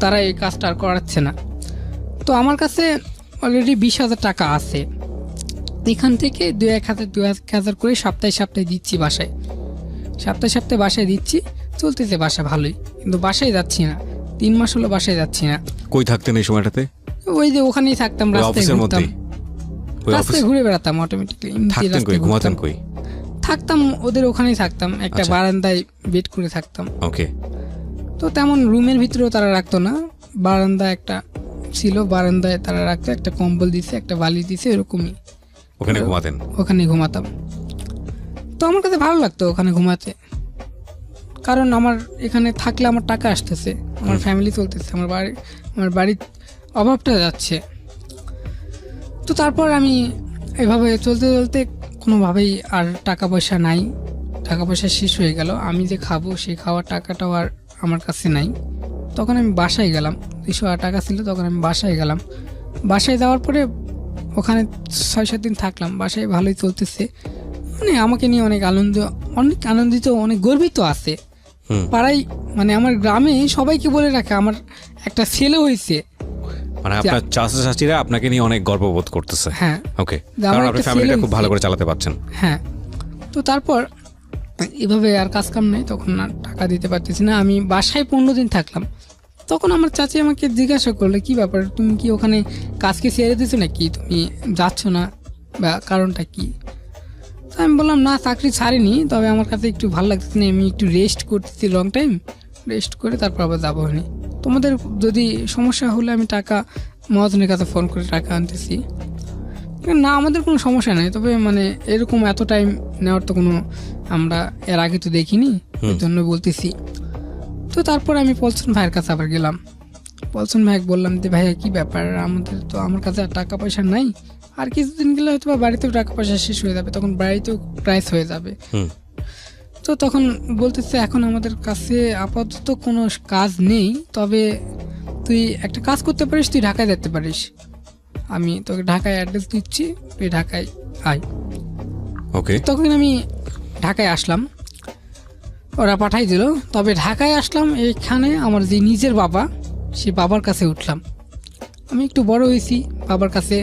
তারা এই কাজটা আর করাচ্ছে না। তো আমার কাছে অলরেডি 20,000 টাকা আছে, এখান থেকে 2,000 করে সপ্তাহে দিচ্ছি বাসায়, সপ্তাহে বাসায় দিচ্ছি। চলতেছে বাসা ভালোই, কিন্তু বাসায় যাচ্ছি না, 3 মাস হলো বাসায় যাচ্ছি না। কই থাকতেন এই সময়টাতে? ওই যে ওখানেই থাকতাম, ওই রাস্তায় অফিসের ঘুরতাম, মধ্যেই? ওই রাস্তায় অফিস ঘুরে বেড়াতাম অটোমেটিকলি। থাকতেন কই, ঘুমাতেন কই? থাকতাম ওদের ওখানেই থাকতাম, একটা আচ্ছা। বারান্দায় বেড করে থাকতাম। ওকে। তো তেমন রুমের ভিতরেও তারা রাখতো না, বারান্দা একটা ছিল, বারান্দায় তারা রাখতো, একটা কম্বল দিছে, একটা বালিশ দিছে, এরকমই ওখানে ঘুমাতেন? ওখানে ঘুমাতাম। তো আমার কাছে ভালো লাগতো ওখানে ঘুমাতে, কারণ আমার এখানে থাকলে আমার টাকা আসতেছে, আমার ফ্যামিলি চলতেছে, আমার বাড়ির অভাবটা যাচ্ছে। তো তারপর আমি এভাবে চলতে কোনোভাবেই আর টাকা পয়সা নাই, টাকা পয়সা শেষ হয়ে গেল, আমি যে খাবো সেই খাওয়ার টাকাটাও আর আমার কাছে নাই। তখন আমি বাসায় গেলাম, 200 টাকা ছিল, তখন আমি বাসায় গেলাম। বাসায় যাওয়ার পরে ওখানে 6-7 দিন থাকলাম, বাসায় ভালোই চলতেছে, মানে আমাকে নিয়ে অনেক আনন্দিত, অনেক গর্বিত আছে হুম। পাড়ায়, মানে আমার গ্রামে সবাইকে বলে রাখে আমার একটা ছেলে হয়েছে। মানে আপনার চাচা চাচিরা আপনাকে নিয়ে অনেক গর্ববোধ করতেছে। হ্যাঁ, ওকে, যে আমার কারণ একটা আপনি ফ্যামিলিটা ছেলে খুব ভালো হয়েছে। করে চালাতে পারছেন। হ্যাঁ, তো তারপর এভাবে আর কাজ কাম নেই, তখন আর টাকা দিতে পারতেছি না। আমি বাসায় 15 দিন থাকলাম, তখন আমার চাচি আমাকে জিজ্ঞাসা করলো, কি ব্যাপার, তুমি কি ওখানে কাজকে ছেড়ে দিছো নাকি, তুমি যাচ্ছ না, বা কারণটা কি? তো আমি বললাম, না চাকরি ছাড়িনি, তবে আমার কাছে একটু ভালো লাগতেছে না, আমি একটু রেস্ট করতেছি, লং টাইম রেস্ট করে তারপর আবার যাবো। হয়নি তোমাদের যদি সমস্যা হলে আমি টাকা মহাজনের কাছে ফোন করে টাকা আনতেছি। না, আমাদের কোনো সমস্যা নেই, তবে মানে এরকম এত টাইম নেওয়ার তো কোনো আমরা এর আগে তো দেখিনি, ওই জন্য বলতেছি। তো তারপর আমি পলসন ভাইয়ের কাছে আবার গেলাম। পলসন ভাইকে বললাম যে, ভাইয়া কী ব্যাপার, আমার কাছে আর টাকা পয়সা নাই, আর কিছুদিন গেলে হয়তো বা বাড়িতেও টাকা পয়সা শেষ হয়ে যাবে, তখন বাড়িতেও প্রাইস হয়ে যাবে। হুম। তো তখন বলতেছে, এখন আমাদের কাছে আপাতত কোনো কাজ নেই, তবে তুই একটা কাজ করতে পারিস, তুই ঢাকায় যেতে পারিস, আমি তোকে ঢাকায় অ্যাড্রেস দিচ্ছি, তুই ঢাকায় আয়। ওকে, তখন আমি ঢাকায় আসলাম, ওরা পাঠাই দিল। তবে ঢাকায় আসলাম, এখানে আমার যে নিজের বাবা, সে বাবার কাছে উঠলাম। আমি একটু বড় হয়েছি, বাবার কাছে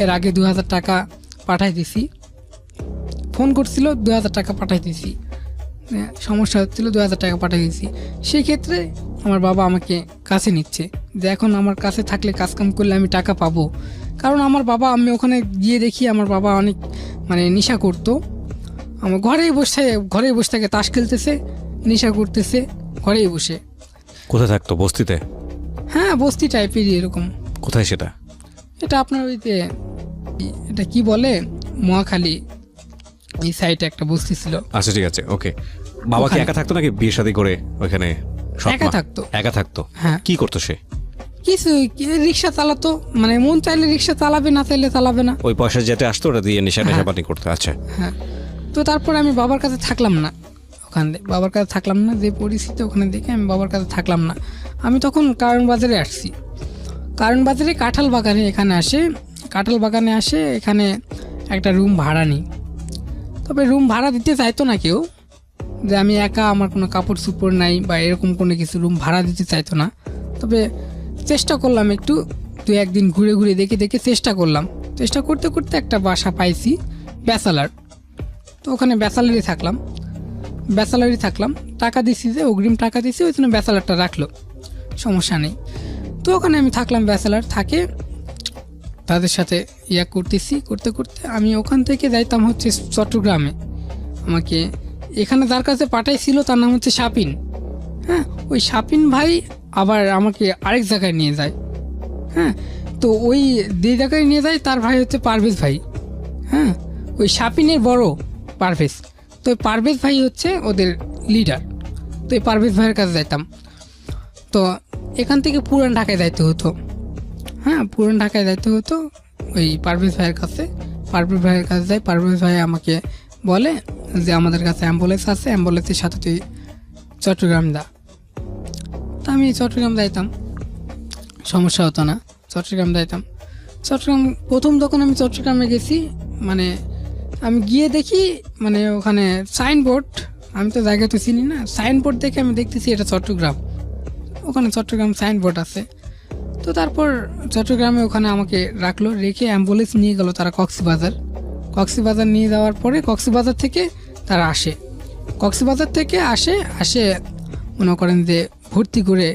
এর আগে 2000 টাকা পাঠাই দিছি, ফোন করছিল 2000 টাকা পাঠাই দিছি, সমস্যা হচ্ছিল 2000 টাকা পাঠিয়ে দিয়েছি। সেই ক্ষেত্রে আমার বাবা আমাকে কাছে নিচ্ছে, যে এখন আমার কাছে থাকলে কাজকাম করলে আমি টাকা পাবো। কারণ আমার বাবা, আমি ওখানে গিয়ে দেখি আমার বাবা অনেক মানে নেশা করতো, আমার ঘরেই বসে থাকে, তাস খেলতেছে, নেশা করতেছে ঘরেই বসে। কোথায় থাকতো? বস্তিতে? হ্যাঁ, বস্তি টাইপেরই এরকম। কোথায় সেটা? এটা আপনার ওই যে, এটা কি বলে, মহাখালী এই সাইডে একটা বস্তি ছিল। আচ্ছা, ঠিক আছে, ওকে। বাবা কি ওখানে। একা থাকতো নাকি বিয়ে শাদী করে ওইখানে? সৎ একা মা? থাকতো। একা থাকতো। হ্যাঁ। কি করতো সে? কিছু রিক্সা চালাতো, মানে মন চাইলে রিক্সা চালাবে, না চাইলে চালাবে না। ওই পয়সা যেতে আসতো ওটা দিয়ে নেশা হ্যাঁ। পানি করতো। আচ্ছা, হ্যাঁ, তো তারপর আমি বাবার কাছে থাকলাম না, বাবার কাছে থাকলাম না, যে পরিস্থিতি ওখানে দেখে আমি বাবার কাছে থাকলাম না। আমি তখন কারণ বাজারে আসছি, কারণ বাজারে কাঁঠাল বাগানে এখানে একটা রুম ভাড়া নিই। তবে রুম ভাড়া দিতে চাইতো না কেউ, যে আমি একা, আমার কোনো কাপড় চোপড় নাই বা এরকম কোনো কিছু, রুম ভাড়া দিতে চাইতো না। তবে চেষ্টা করলাম, একটু 2-1 দিন ঘুরে ঘুরে দেখে চেষ্টা করতে করতে একটা বাসা পাইছি, ব্যাচেলার। তো ওখানে ব্যাচেলারই থাকলাম, টাকা দিছি, যে অগ্রিম টাকা দিছি, ওই জন্য ব্যাচেলারটা রাখলো, সমস্যা নেই। তো ওখানে আমি থাকলাম, ব্যাচেলার থাকে, তাদের সাথে করতে আমি ওখান থেকে যাইতাম হচ্ছে চট্টগ্রামে। আমাকে এখানে যার কাছে পাঠাইছিল তার নাম হচ্ছে শাপিন। হ্যাঁ, ওই শাপিন ভাই আবার আমাকে আরেক জায়গায় নিয়ে যায়। হ্যাঁ, তো ওই যে জায়গায় নিয়ে যায় তার ভাই হচ্ছে পারভেজ ভাই। হ্যাঁ, ওই শাপিনের বড় পারভেজ, তো ওই পারভেজ ভাই হচ্ছে ওদের লিডার। তো এই পারভেজ ভাইয়ের কাছে যাইতাম। তো এখান থেকে পুরান ঢাকায় যাইতে হতো। হ্যাঁ, পুরান ঢাকায় যাইতে হতো ওই পারভেজ ভাইয়ের কাছে যাই। পারভেজ ভাই আমাকে বলে যে, আমাদের কাছে অ্যাম্বুলেন্স আছে, অ্যাম্বুলেন্সের সাথে তুই চট্টগ্রাম যা। তা আমি চট্টগ্রাম যাইতাম, সমস্যা হতো না, চট্টগ্রাম প্রথম যখন আমি চট্টগ্রামে গেছি, মানে আমি গিয়ে দেখি, মানে ওখানে সাইনবোর্ড, আমি তো জায়গা তো চিনি না, সাইনবোর্ড দেখে আমি দেখতেছি এটা চট্টগ্রাম, ওখানে চট্টগ্রাম সাইনবোর্ড আছে। তো তারপর চট্টগ্রামে ওখানে আমাকে রেখে অ্যাম্বুলেন্স নিয়ে গেল তারা কক্সবাজার নিয়ে যাওয়ার পরে কক্সবাজার থেকে তারা আসে মনে করেন যে ভর্তি করে,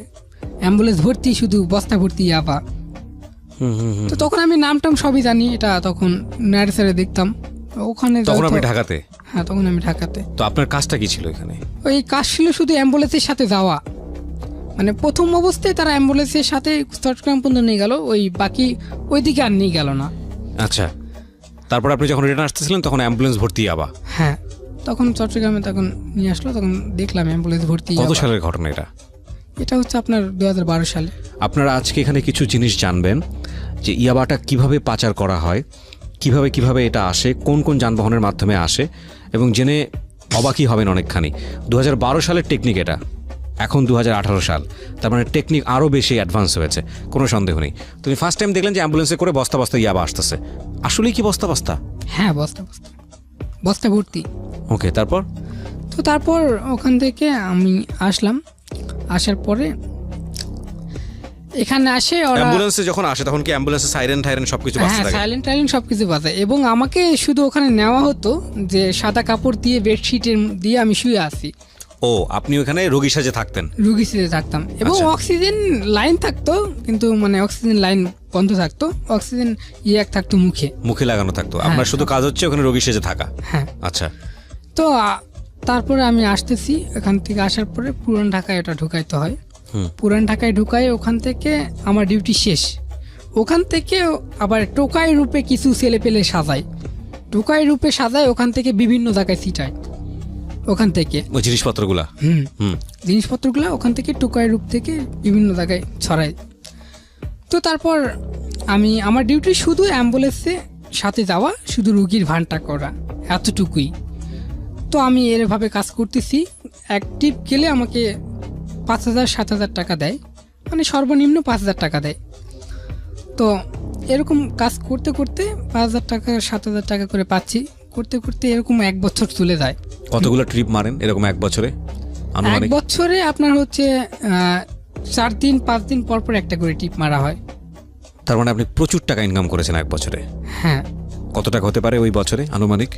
অ্যাম্বুলেন্স ভর্তি, শুধু বস্তা ভর্তি ইয়াবা। তো তখন আমি নামটাম সবই জানি, এটা তখন নার্সারে দেখতাম ওখানে। তখন আপনি ঢাকাতে? হ্যাঁ, তখন আমি ঢাকাতে। তো আপনার কাজটা কি ছিল এখানে? ওই কাজ ছিল শুধু অ্যাম্বুলেন্সের সাথে যাওয়া, মানে প্রথম অবস্থায় তারা অ্যাম্বুলেন্সের সাথে চট্টগ্রাম পর্যন্ত নিয়ে গেল, ওই বাকি ওইদিকে আর নিয়ে গেল না। আচ্ছা, তারপর আপনি যখন রিটার্ন আসতেছিলেন তখন অ্যাম্বুলেন্স ভর্তি আবার? হ্যাঁ, তখন চট্টগ্রামে তখন নিয়ে আসলো, তখন দেখলাম অ্যাম্বুলেন্স ভর্তি। কত সালের ঘটনা এটা? এটা হচ্ছে আপনার 2012 সালে। আপনারা আজকে এখানে কিছু জিনিস জানবেন, যে ইয়াবাটা কিভাবে পাচার করা হয়, কিভাবে এটা আসে, কোন কোন যানবাহনের মাধ্যমে আসে, এবং জেনে অবাকই হবেন অনেকখানি। 2012 সালের টেকনিক এটা, এখন 2018 সাল, তার মানে টেকনিক আরও বেশি অ্যাডভান্স হয়েছে, কোনো সন্দেহ নেই। তুমি ফার্স্ট টাইম দেখলেন যে অ্যাম্বুলেন্সে করে বস্তা বস্তা ইয়াবা আসতেছে, আসলেই কি বস্তা বস্তা? হ্যাঁ, বস্তা বস্তা বস্তা ভর্তি। ওকে, তারপর? তো তারপর ওখান থেকে আমি আসলাম, আসার পরে এখানে আসে ওরা, অ্যাম্বুলেন্সে যখন আসে তখন কি অ্যাম্বুলেন্সে সাইরেন টাইরেন সবকিছু বাজতে হ্যাঁ থাকে? সাইলেন্ট সব কিছু বাজায়, এবং আমাকে শুধু ওখানে নেওয়া হতো যে সাদা কাপড় দিয়ে বেডশিটের দিয়ে আমি শুয়ে আছি। ও, আপনি ওখানে রোগী সাজে থাকতেন? রুগী সিটে থাকতাম, এবং আচ্ছা। অক্সিজেন লাইন থাকতো, কিন্তু মানে অক্সিজেন লাইন বন্ধ থাকতো, অক্সিজেন এক থাকতো মুখে লাগানো থাকতো, হ্যাঁ, আপনার শুধু কাজ হচ্ছে ওখানে রোগী সেজে থাকা। হ্যাঁ। আচ্ছা। তো তারপরে আমি আসতেছি, এখান থেকে আসার পরে পুরান ঢাকায় ওটা ঢুকাইতে হয়। পুরান ঢাকায় ঢুকাই, ওখান থেকে আমার ডিউটি শেষ। ওখান থেকে আবার টোকাই রূপে কিছু ছেলে পেলে সাজায়, টোকাই রূপে সাজায়, ওখান থেকে বিভিন্ন জায়গায় ছিটায়। ওখান থেকে ওই জিনিসপত্রগুলা, জিনিসপত্রগুলো ওখান থেকে টোকাই রূপ থেকে বিভিন্ন জায়গায় ছড়ায়। তো তারপর আমার ডিউটি শুধু অ্যাম্বুলেন্সে সাথে যাওয়া, শুধু রুগীর ভানটা করা, এতটুকুই। তো আমি এরভাবে কাজ করতেছি। অ্যাক্টিভ গেলে আমাকে 5,000-7,000 টাকা দেয়, মানে সর্বনিম্ন 5,000 টাকা দেয়। তো এরকম কাজ করতে করতে 5,000 টাকা 7,000 টাকা করে পাচ্ছি, করতে করতে এরকম 1 বছর চলে যায়। কতগুলো ট্রিপ মারেন এরকম 1 বছরে 1 বছরে আপনার হচ্ছে 4 দিন 5 দিন পর পর একটা করে টিপ মারা হয়। তার মানে আপনি প্রচুর টাকা ইনকাম করেছেন 1 বছরে। হ্যাঁ। কত টাকা হতে পারে ওই বছরে আনুমানিক?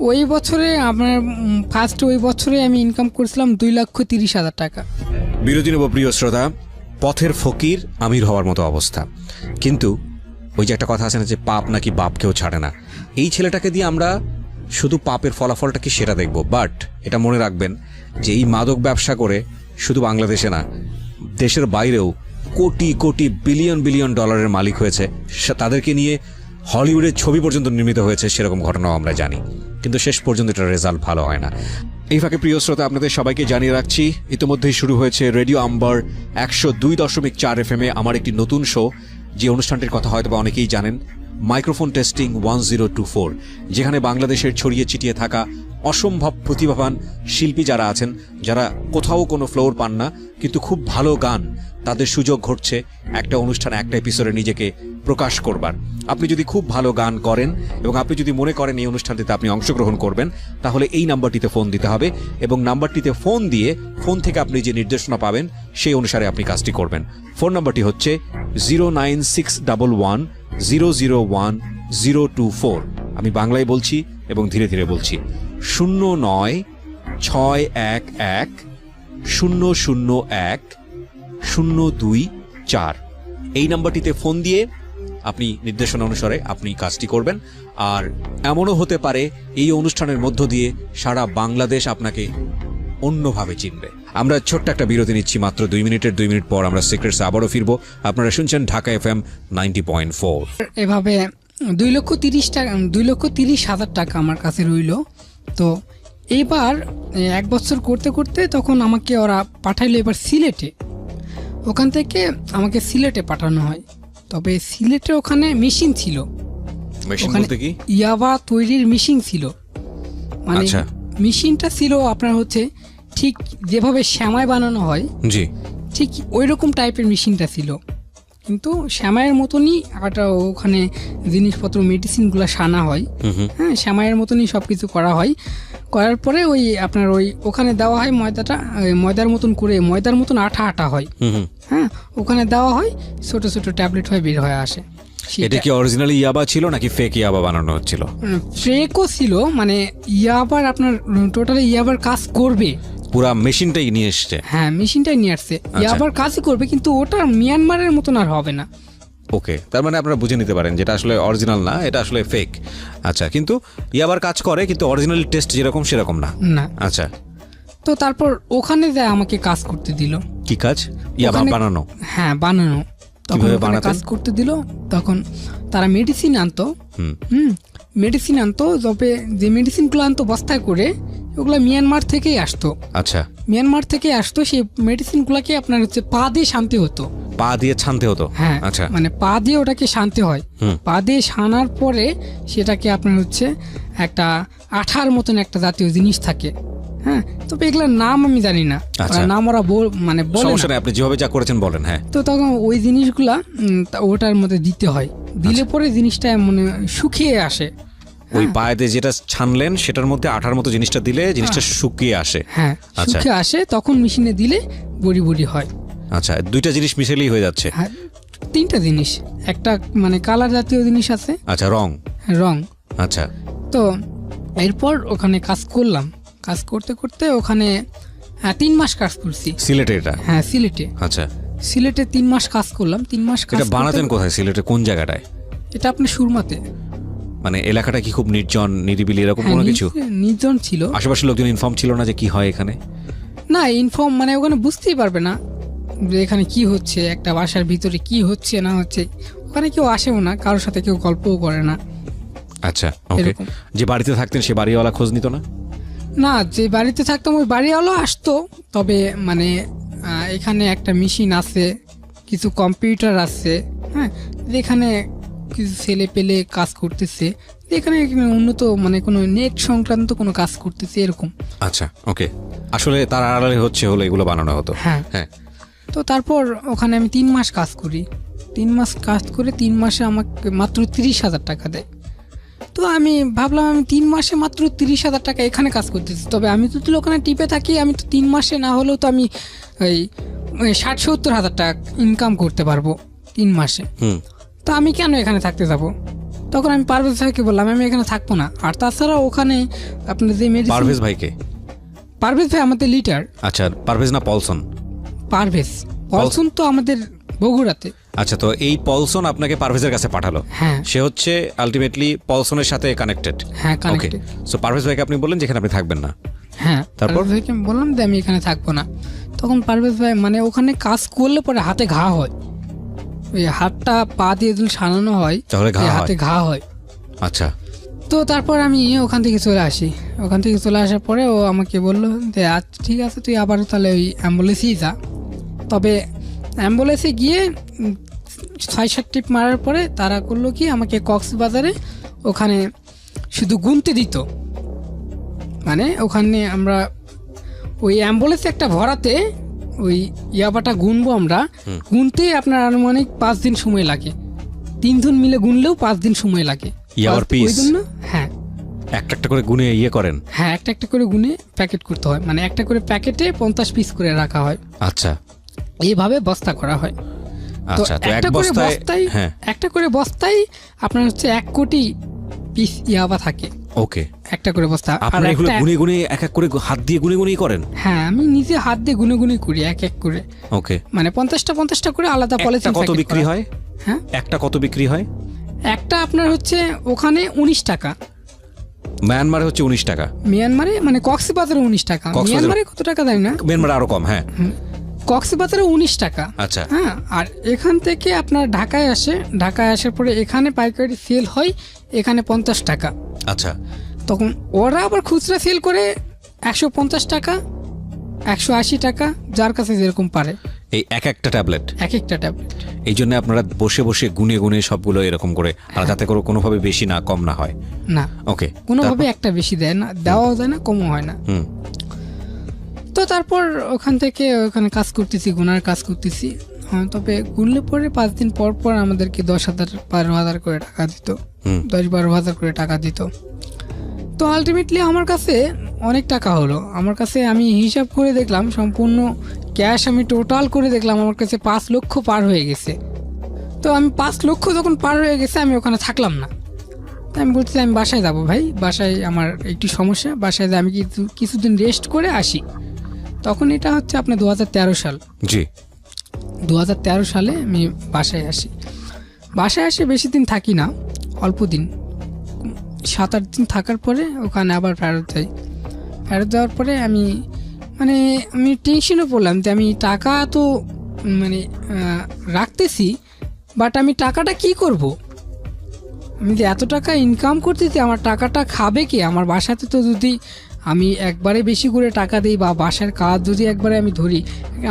ওই বছরে আপনার ওই বছরে আমি ইনকাম করেছিলাম 2,30,000 টাকা। বিরতি নেব প্রিয় শ্রোতা। পথের ফকির আমির হওয়ার মতো অবস্থা, কিন্তু ওই যে একটা কথা আছে না যে পাপ নাকি বাপকেও ছাড়ে না, এই ছেলেটাকে দিয়ে আমরা শুধু পাপের ফলাফলটা কি সেটা দেখব। বাট এটা মনে রাখবেন যে এই মাদক ব্যবসা করে শুধু বাংলাদেশে না, দেশের বাইরেও কোটি কোটি বিলিয়ন বিলিয়ন ডলারের মালিক হয়েছে, তাদেরকে নিয়ে হলিউডের ছবি পর্যন্ত নির্মিত হয়েছে, সেরকম ঘটনাও আমরা জানি, কিন্তু শেষ পর্যন্ত এটার রেজাল্ট ভালো হয় না। এই ফাঁকে প্রিয় শ্রোতা, আপনাদের সবাইকে জানিয়ে রাখছি ইতিমধ্যেই শুরু হয়েছে রেডিও আম্বার 102.4 FM আমার একটি নতুন শো, যে অনুষ্ঠানটির কথা হয়তো বা অনেকেই জানেন, মাইক্রোফোন টেস্টিং 1024, যেখানে বাংলাদেশের ছড়িয়ে ছিটিয়ে থাকা অসম্ভব প্রতিভাবান শিল্পী যারা আছেন, যারা কোথাও কোনো ফ্লোর পান না কিন্তু খুব ভালো গান, তাদের সুযোগ ঘটছে একটা অনুষ্ঠানে একটা এপিসোডে নিজেকে প্রকাশ করবার। আপনি যদি খুব ভালো গান করেন এবং আপনি যদি মনে করেন এই অনুষ্ঠানটিতে আপনি অংশগ্রহণ করবেন, তাহলে এই নাম্বারটিতে ফোন দিতে হবে, এবং নাম্বারটিতে ফোন দিয়ে ফোন থেকে আপনি যে নির্দেশনা পাবেন সেই অনুসারে আপনি কাজটি করবেন। ফোন নাম্বারটি হচ্ছে 09611001024। আমি বাংলায় বলছি এবং ধীরে ধীরে বলছি, 096111001024। এই নাম্বারটিতে ফোন দিয়ে আপনি নির্দেশনা অনুসারে আপনি কাজটি করবেন। আর এমনও হতে পারে এই অনুষ্ঠানের মধ্য দিয়ে সারা বাংলাদেশ আপনাকে অন্যভাবে চিনবে। আমরা ছোট্ট একটা বিরতি নিচ্ছি, মাত্র 2 মিনিটের। 2 মিনিট পর আমরা সিক্রেটসে আবারও ফিরবো। আপনারা শুনছেন ঢাকা FM 90.4। এভাবে 2,30,000 টাকা আমার কাছে রইল। তো এবার 1 বছর করতে করতে তখন আমাকে ওরা পাঠাইলো এবার সিলেটে। ওখান থেকে আমাকে সিলেটে পাঠানো হয়। তবে সিলেটে ওখানে মেশিন ছিল, ওখানে ইয়াবা তৈরির মেশিন ছিল। মানে মেশিনটা ছিল আপনার হচ্ছে ঠিক যেভাবে শ্যামাই বানানো হয়, জি ঠিক ওই রকম টাইপের মেশিনটা ছিল, কিন্তু শ্যামাইয়ের মতনই একটা ওখানে জিনিসপত্র মেডিসিনগুলো সানা হয়। হ্যাঁ, শ্যামাইয়ের মতনই সব কিছু করা হয়। করার পরে ওই আপনার ওখানে দেওয়া হয় ময়দাটা, ময়দার মতন করে, ময়দার মতন আঠা আঠা হয়। হ্যাঁ, ওখানে দেওয়া হয়, ছোট ছোট ট্যাবলেট হয় বের হয়ে আসে। এটা কি অরিজিনালি ইয়াবা ছিল নাকি ফেক ইয়াবা বানানো হচ্ছিল? ফেকও ছিল, মানে ইয়াবার আপনার টোটালি ইয়াবার কাজ করবে, পুরা মেশিনটাই নিয়ে এসছে। হ্যাঁ, মেশিনটাই নিয়ে আসছে, ইয়াবার কাজই করবে, কিন্তু ওটা মিয়ানমারের মতন আর হবে না। ওকে, তার মানে আপনারা বুঝে নিতে পারেন যেটা আসলে অরিজিনাল না, এটা আসলে ফেক। আচ্ছা, কিন্তু ইয়াবার কাজ করে, কিন্তু অরিজিনাল টেস্ট যেরকম সেরকম না। না। আচ্ছা, তো তারপর ওখানে যায় আমাকে কাজ করতে দিল। কি কাজ? ইয়াবা বানানো? হ্যাঁ, বানানো। তখন কাজ করতে দিল, তখন তারা মেডিসিন আনতো। মেডিসিন আনতো, তবে যে মেডিসিনগুলো আনতো বস্তায় করে, ওগুলো মিয়ানমার থেকেই আসতো। আচ্ছা, মিয়ানমার থেকে আসতো। সেই মেডিসিনগুলোকে আপনার হচ্ছে পা দিয়ে শানতে হতো। পা দিয়ে ছানতে হতো? হ্যাঁ, আচ্ছা, মানে পা দিয়ে ওটাকে শানতে হয়। পা দিয়ে শানার পরে সেটাকে আপনার হচ্ছে একটা আঠার মতন একটা জাতীয় জিনিস থাকে, হ্যাঁ, তবে এগুলোর নাম আমি জানি না, আচ্ছা। নাম ওরা মানে বলে সমস্যা না। নেই, আপনি যেভাবে যা করেছেন বলেন। হ্যাঁ, তো তখন ওই জিনিসগুলা ওটার মধ্যে দিতে হয়, দিলে পরে জিনিসটা মানে শুকিয়ে আসে। ওই পায়েতে যেটা ছানলেন সেটার মধ্যে আঠার মতো জিনিসটা দিলে জিনিসটা শুকিয়ে আসে। হ্যাঁ, আচ্ছা। শুকিয়ে আসে, তখন মেশিনে দিলে বড়ি বড়ি হয়। আচ্ছা, দুইটা জিনিস মিশেলেই হয়ে যাচ্ছে। হ্যাঁ, তিনটা জিনিস, একটা মানে কালার জাতীয় জিনিস আছে, আচ্ছা, রং। রং। আচ্ছা, তো এরপর ওখানে কাজ করলাম, কাজ করতে করতে ওখানে 3 মাস কাজ করছি। সিলেটে এটা? হ্যাঁ, সিলেটে। আচ্ছা, সিলেটে 3 মাস কাজ করলাম। 3 মাস কাজ এটা করতে- বানাতেন কোথায়? সিলেটে কোন জায়গাটায়? এটা আপনি সুরমাতে। মানে এলাকাটা কি খুব নির্জন নিরিবিলি এরকম হ্যাঁ, কোনো কিছু? নির্জন ছিল। আশেপাশের লোকজন ইনফর্ম ছিল না যে কি হয় এখানে? না, ইনফর্ম মানে ওখানে বুঝতেই পারবে না যে এখানে কি হচ্ছে, একটা বাসার ভিতরে কি হচ্ছে না হচ্ছে। ওখানে কেউ আসেও না, কারোর সাথে কেউ গল্পও করে না। আচ্ছা, ওকে। এরকম। যে বাড়িতে থাকতেন সে বাড়িওয়ালা খোঁজ নিত না? না, যে বাড়িতে থাকতাম ওই বাড়িওয়ালা আসতো, তবে মানে এখানে একটা মেশিন আছে, কিছু কম্পিউটার আছে, হ্যাঁ, এখানে কিছু ছেলে পেলে কাজ করতেছে, এখানে উন্নত মানে কোনো নেট সংক্রান্ত কোনো কাজ করতেছে এরকম। আচ্ছা, ওকে। আসলে তার আড়ালে হচ্ছে হলো এগুলো বানানো হতো। হ্যাঁ। হ্যাঁ, তো তারপর ওখানে আমি 3 মাস কাজ করি। 3 মাস কাজ করে 3 মাসে আমাকে মাত্র 30,000 টাকা দেয়। তো আমি ভাবলাম আমি 3 মাসে মাত্র 30,000 টাকা এখানে কাজ করতেছি, তবে আমি তো ওখানে টিপে থাকি, আমি তো 3 মাসে না হলেও তো আমি ওই 60-70 হাজার টাকা ইনকাম করতে পারবো 3 মাসে। হুম, তো আমি কেন এখানে থাকতে যাব? তখন আমি পারভেজ ভাইকে বললাম আমি এখানে থাকবো না। আর তাছাড়া ওখানে আপনার যে মেডিসিন, পারভেজ ভাইকে? পারভেজ ভাই আমাদের লিডার। আচ্ছা, পারভেজ না পলসন? পারভেজ, পলসন তো আমাদের বগুড়াতে। আচ্ছা, তো এই পলসন আপনাকে পারভেজের কাছে পাঠালো? হ্যাঁ, সে হচ্ছে আলটিমেটলি পলসনের সাথে কানেক্টেড। হ্যাঁ, ওকে, কানেক্টেড। সো পারভেজ ভাইকে আপনি বললেন যেখানে আপনি থাকবেন না। হ্যাঁ, তারপর? পারভেজ ভাইকে আমি বললাম যে আমি এখানে থাকবো না। তখন পারভেজ ভাই মানে ওখানে কাজ করলে পরে হাতে ঘা হয়, ওই হাতটা পা দিয়ে যদি সারানো হয় তাহলে ঘা এই হয়? হাতে ঘা হয়। আচ্ছা, তো তারপর আমি ওখান থেকে চলে আসি। ওখান থেকে চলে আসার পরে ও আমাকে বললো যে আচ্ছা ঠিক আছে, তুই আবার তাহলে ওই অ্যাম্বুলেন্সেই যা। তবে অ্যাম্বুলেন্সে গিয়ে 6-7 টিপ মারার পরে তারা করলো কি, আমাকে কক্সবাজারে ওখানে শুধু গুনতে দিত। মানে ওখানে আমরা ওই অ্যাম্বুলেন্সে একটা ভরাতে ওই ইয়াবাটা গুনবো আমরা, গুনতে আপনার আনুমানিক 5 দিন সময় লাগে। 3 জন মিলে গুনলেও 5 দিন সময় লাগে। ইয়াবার ওই piece? জন্য হ্যাঁ, একটা একটা করে গুনে ইয়ে করেন? হ্যাঁ, একটা একটা করে গুনে প্যাকেট করতে হয়, মানে একটা করে প্যাকেটে 50 পিস করে রাখা হয়, আচ্ছা, এইভাবে বস্তা করা হয়। তো আচ্ছা, তো এক একটা করে বস্তায়? বস্তায়, হ্যাঁ, একটা করে বস্তায় আপনার হচ্ছে 1 কোটি পিস ইয়াবা থাকে ওকে। একটা করে বস্তা। আর আপনারা এগুলো একটা, গুনে গুনে এক এক করে হাত দিয়ে গুনে গুনেই করেন? হ্যাঁ, আমি নিজে হাত দিয়ে গুনে গুনে করি এক এক করে, ওকে। মানে 50টা করে আলাদা একটা পলিথিন কত বিক্রি হয়? হ্যাঁ, একটা কত বিক্রি হয়? একটা আপনার হচ্ছে ওখানে 19 টাকা, মায়ানমারে হচ্ছে 19 টাকা, মিয়ানমারে মানে কক্সবাজারে 19 টাকা, কক্সবাজারে- মিয়ানমারে কত টাকা জানি না, মায়ানমারে আরো কম। হ্যাঁ, কক্সবাজারে 19 টাকা। আচ্ছা, হ্যাঁ, আর এখান থেকে আপনার ঢাকায় আসে, ঢাকায় আসার পরে এখানে পাইকারি সেল হয় এখানে 50 টাকা। আচ্ছা, তখন ওরা আবার খুচরা সেল করে 150 টাকা, 180 টাকা, যার কাছে যেরকম পারে, এই এক একটা ট্যাবলেট। এক একটা ট্যাবলেট। এই জন্য আপনারা বসে বসে গুনে গুনে সবগুলো এরকম করে, আর যাতে করে কোনোভাবে বেশি না কম না হয়। না, ওকে, কোনোভাবে একটা বেশি দেয় না, দেওয়াও যায় না, কমও হয় না। হুম, তো তারপর ওখান থেকে ওখানে কাজ করতেছি, গুনার কাজ করতেছি। হ্যাঁ, তবে গুনলে পরে 5 দিন পর পর আমাদেরকে 10,000-12,000 করে টাকা দিত, হুম, 10-12,000 করে টাকা দিত। তো আলটিমেটলি আমার কাছে অনেক টাকা হলো। আমার কাছে আমি হিসাব করে দেখলাম, সম্পূর্ণ ক্যাশ আমি টোটাল করে দেখলাম আমার কাছে 5 লক্ষ পার হয়ে গেছে। তো আমি 5 লক্ষ যখন পার হয়ে গেছে আমি ওখানে থাকলাম না। তো আমি বলছি আমি বাসায় যাবো ভাই, বাসায় আমার একটু সমস্যা, বাসায় আমি কিছুদিন রেস্ট করে আসি। তখন এটা হচ্ছে আপনার 2013 সাল। জি, 2013 সালে আমি বাসায় আসি। বাসায় আসে বেশি দিন থাকি না, অল্প দিন, 7-8 দিন থাকার পরে ওখানে আবার ফেরত যাই। ফেরত যাওয়ার পরে আমি টেনশনে পড়লাম যে আমি টাকা তো মানে রাখতেছি, বাট আমি টাকাটা কি করব? আমি যে এত টাকা ইনকাম করতেছি, আমার টাকাটা খাবে কি? আমার বাসাতে তো যদি আমি একবারে বেশি করে টাকা দিই বা বাসার কাজ যদি একবারে আমি ধরি,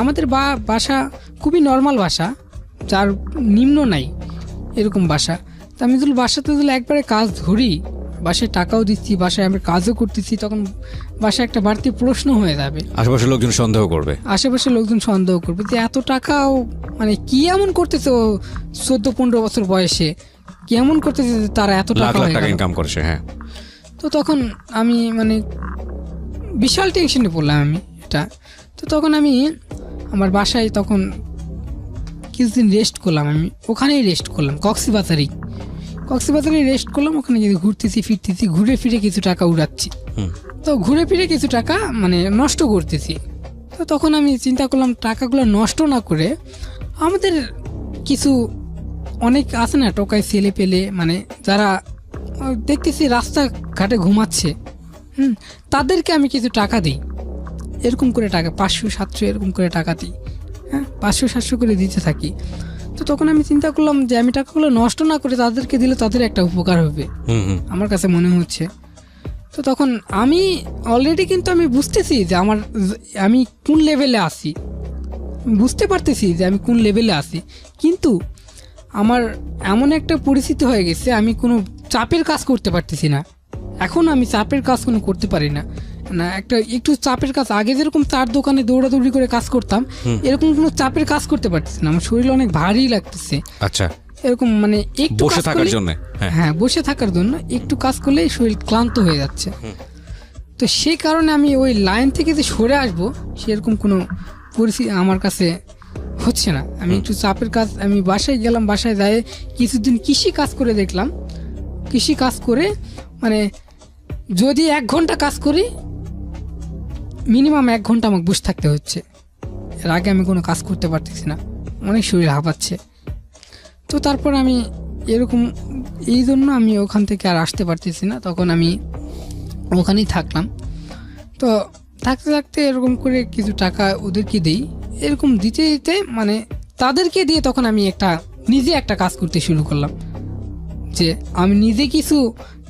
আমাদের বাসা খুবই নর্মাল বাসা, যার নিম্ন নাই এরকম বাসা। তো আমি যদি বাসাতে যদি একবারে কাজ ধরি, বাসায় টাকাও দিচ্ছি, বাসায় আমি কাজও করতেছি, তখন বাসায় একটা বাড়তি প্রশ্ন হয়ে যাবে, আশেপাশের লোকজন সন্দেহ করবে, আশেপাশের লোকজন সন্দেহ করবে যে এত টাকাও মানে কি এমন করতেছে, ও 14-15 বছর বয়সে কি এমন করতেছে যে তারা এত লাখ টাকা লাখ হয়ে টাকা গেল। ইনকাম করছে। হ্যাঁ, তো তখন আমি মানে বিশাল টেনশনে পড়লাম আমি এটা। তো তখন আমি আমার বাসায় তখন কিছুদিন রেস্ট করলাম, আমি ওখানেই রেস্ট করলাম, কক্সবাজারেই রেস্ট করলাম। ওখানে গিয়ে ঘুরতেছি ফিরতেছি, ঘুরে ফিরে কিছু টাকা উড়াচ্ছি। তো ঘুরে ফিরে কিছু টাকা মানে নষ্ট করতেছি। তো তখন আমি চিন্তা করলাম টাকাগুলো নষ্ট না করে আমাদের কিছু অনেক আছে না টোকাই ছেলে পেলে, মানে যারা দেখতেছি রাস্তাঘাটে ঘুমাচ্ছে, তাদেরকে আমি কিছু টাকা দিই, এরকম করে টাকা 500-700 এরকম করে টাকা দিই, হ্যাঁ 500-700 করে দিতে থাকি। তো তখন আমি চিন্তা করলাম যে আমি টাকাগুলো নষ্ট না করে তাদেরকে দিলে তাদের একটা উপকার হবে, আমার কাছে মনে হচ্ছে। তো তখন আমি অলরেডি কিন্তু আমি বুঝতেছি যে আমি কোন লেভেলে আছি, বুঝতে পারতেছি যে আমি কোন লেভেলে আছি, কিন্তু আমার এমন একটা পরিস্থিতি হয়ে গেছে আমি কোনো চাপের কাজ করতে পারতেছি না। এখন আমি চাপের কাজ কোনো করতে পারি না, একটু চাপের কাজ, আগে যেরকম চার দোকানে দৌড়াদৌড়ি করে কাজ করতাম, এরকম কোনো চাপের কাজ করতে পারতেছি না। আমার শরীর অনেক ভারী লাগতেছে। আচ্ছা, এরকম মানে একটু বসে থাকার জন্য, হ্যাঁ বসে থাকার জন্য একটু কাজ করলেই শরীর ক্লান্ত হয়ে যাচ্ছে। তো সেই কারণে আমি ওই লাইন থেকে যে সরে আসবো সেরকম কোনো পরিস্থিতি আমার কাছে হচ্ছে না। আমি একটু চাপের কাজ, আমি বাসায় গেলাম, বাসায় যাই কিছুদিন কৃষি কাজ করে দেখলাম। কৃষি কাজ করে মানে যদি 1 ঘন্টা কাজ করি মিনিমাম 1 ঘন্টা আমাকে বসে থাকতে হচ্ছে। এর আগে আমি কোনো কাজ করতে পারতেছি না, অনেক শরীর হাঁপাচ্ছে। তো তারপর আমি এরকম এই জন্য আমি ওখান থেকে আর আসতে পারতেছি না, তখন আমি ওখানেই থাকলাম। তো থাকতে থাকতে এরকম করে কিছু টাকা ওদেরকে দিই, এরকম দিতে দিতে মানে তাদেরকে দিয়ে তখন আমি নিজে একটা কাজ করতে শুরু করলাম, যে আমি নিজে কিছু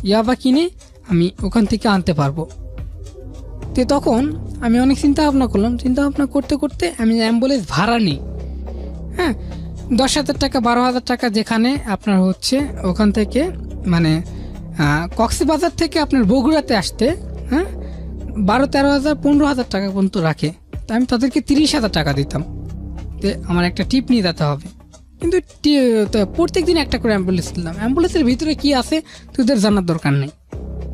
ইয়াবা কিনে আমি ওখান থেকে আনতে পারবো। তো তখন আমি অনেক চিন্তা ভাবনা করলাম, চিন্তা ভাবনা করতে করতে আমি অ্যাম্বুলেন্স ভাড়া নিই, হ্যাঁ 10,000 টাকা 12,000 টাকা যেখানে আপনার হচ্ছে ওখান থেকে মানে কক্সবাজার থেকে আপনার বগুড়াতে আসতে, হ্যাঁ 12-13,000 15,000 টাকা পর্যন্ত রাখে। তা আমি তাদেরকে 30,000 টাকা দিতাম, যে আমার একটা টিপ নিয়ে যেতে হবে। কিন্তু প্রত্যেক দিন একটা করে অ্যাম্বুলেন্স দিলাম, অ্যাম্বুলেন্সের ভিতরে কি আছে তোদের জানার দরকার নেই,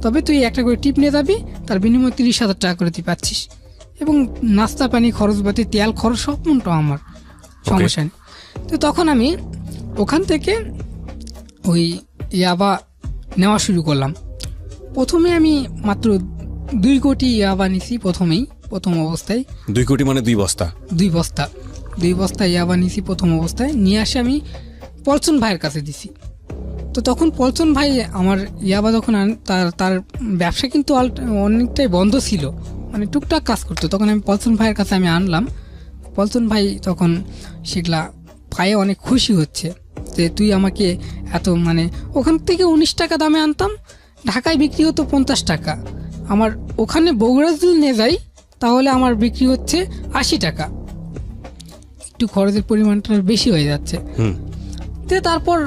তবে তুই একটা করে টিপ নিয়ে যাবি, তার বিনিময়ে 30,000 টাকা করে তুই পাচ্ছিস, এবং নাস্তা পানি খরচপাতি তেল খরচ সব মনটা আমার, সমস্যা নেই। তো তখন আমি ওখান থেকে ওই ইয়াবা নেওয়া শুরু করলাম। প্রথমে আমি মাত্র 2 কোটি ইয়াবা নিছি, প্রথম অবস্থায় 2 কোটি মানে 2 বস্তা, 2 বস্তা ইয়াবা নিছি প্রথম অবস্থায়। নিয়ে আসে আমি পলচন ভাইয়ের কাছে দিছি। তো তখন পলচন ভাই আমার ইয়াবা যখন তার ব্যবসা কিন্তু অনেকটাই বন্ধ ছিল, মানে টুকটাক কাজ করতো। তখন আমি পলচন ভাইয়ের কাছে আমি আনলাম। পলচন ভাই তখন সেগুলা পায়ে অনেক খুশি হচ্ছে যে তুই আমাকে এত, মানে ওখান থেকে 19 টাকা দামে আনতাম, ঢাকায় বিক্রি হতো 50 টাকা, আমার ওখানে বগুড়া যদি নিয়ে যাই তাহলে আমার বিক্রি হচ্ছে 80 টাকা, একটু খরচের পরিমাণটা বেশি হয়ে যাচ্ছে। তো তারপর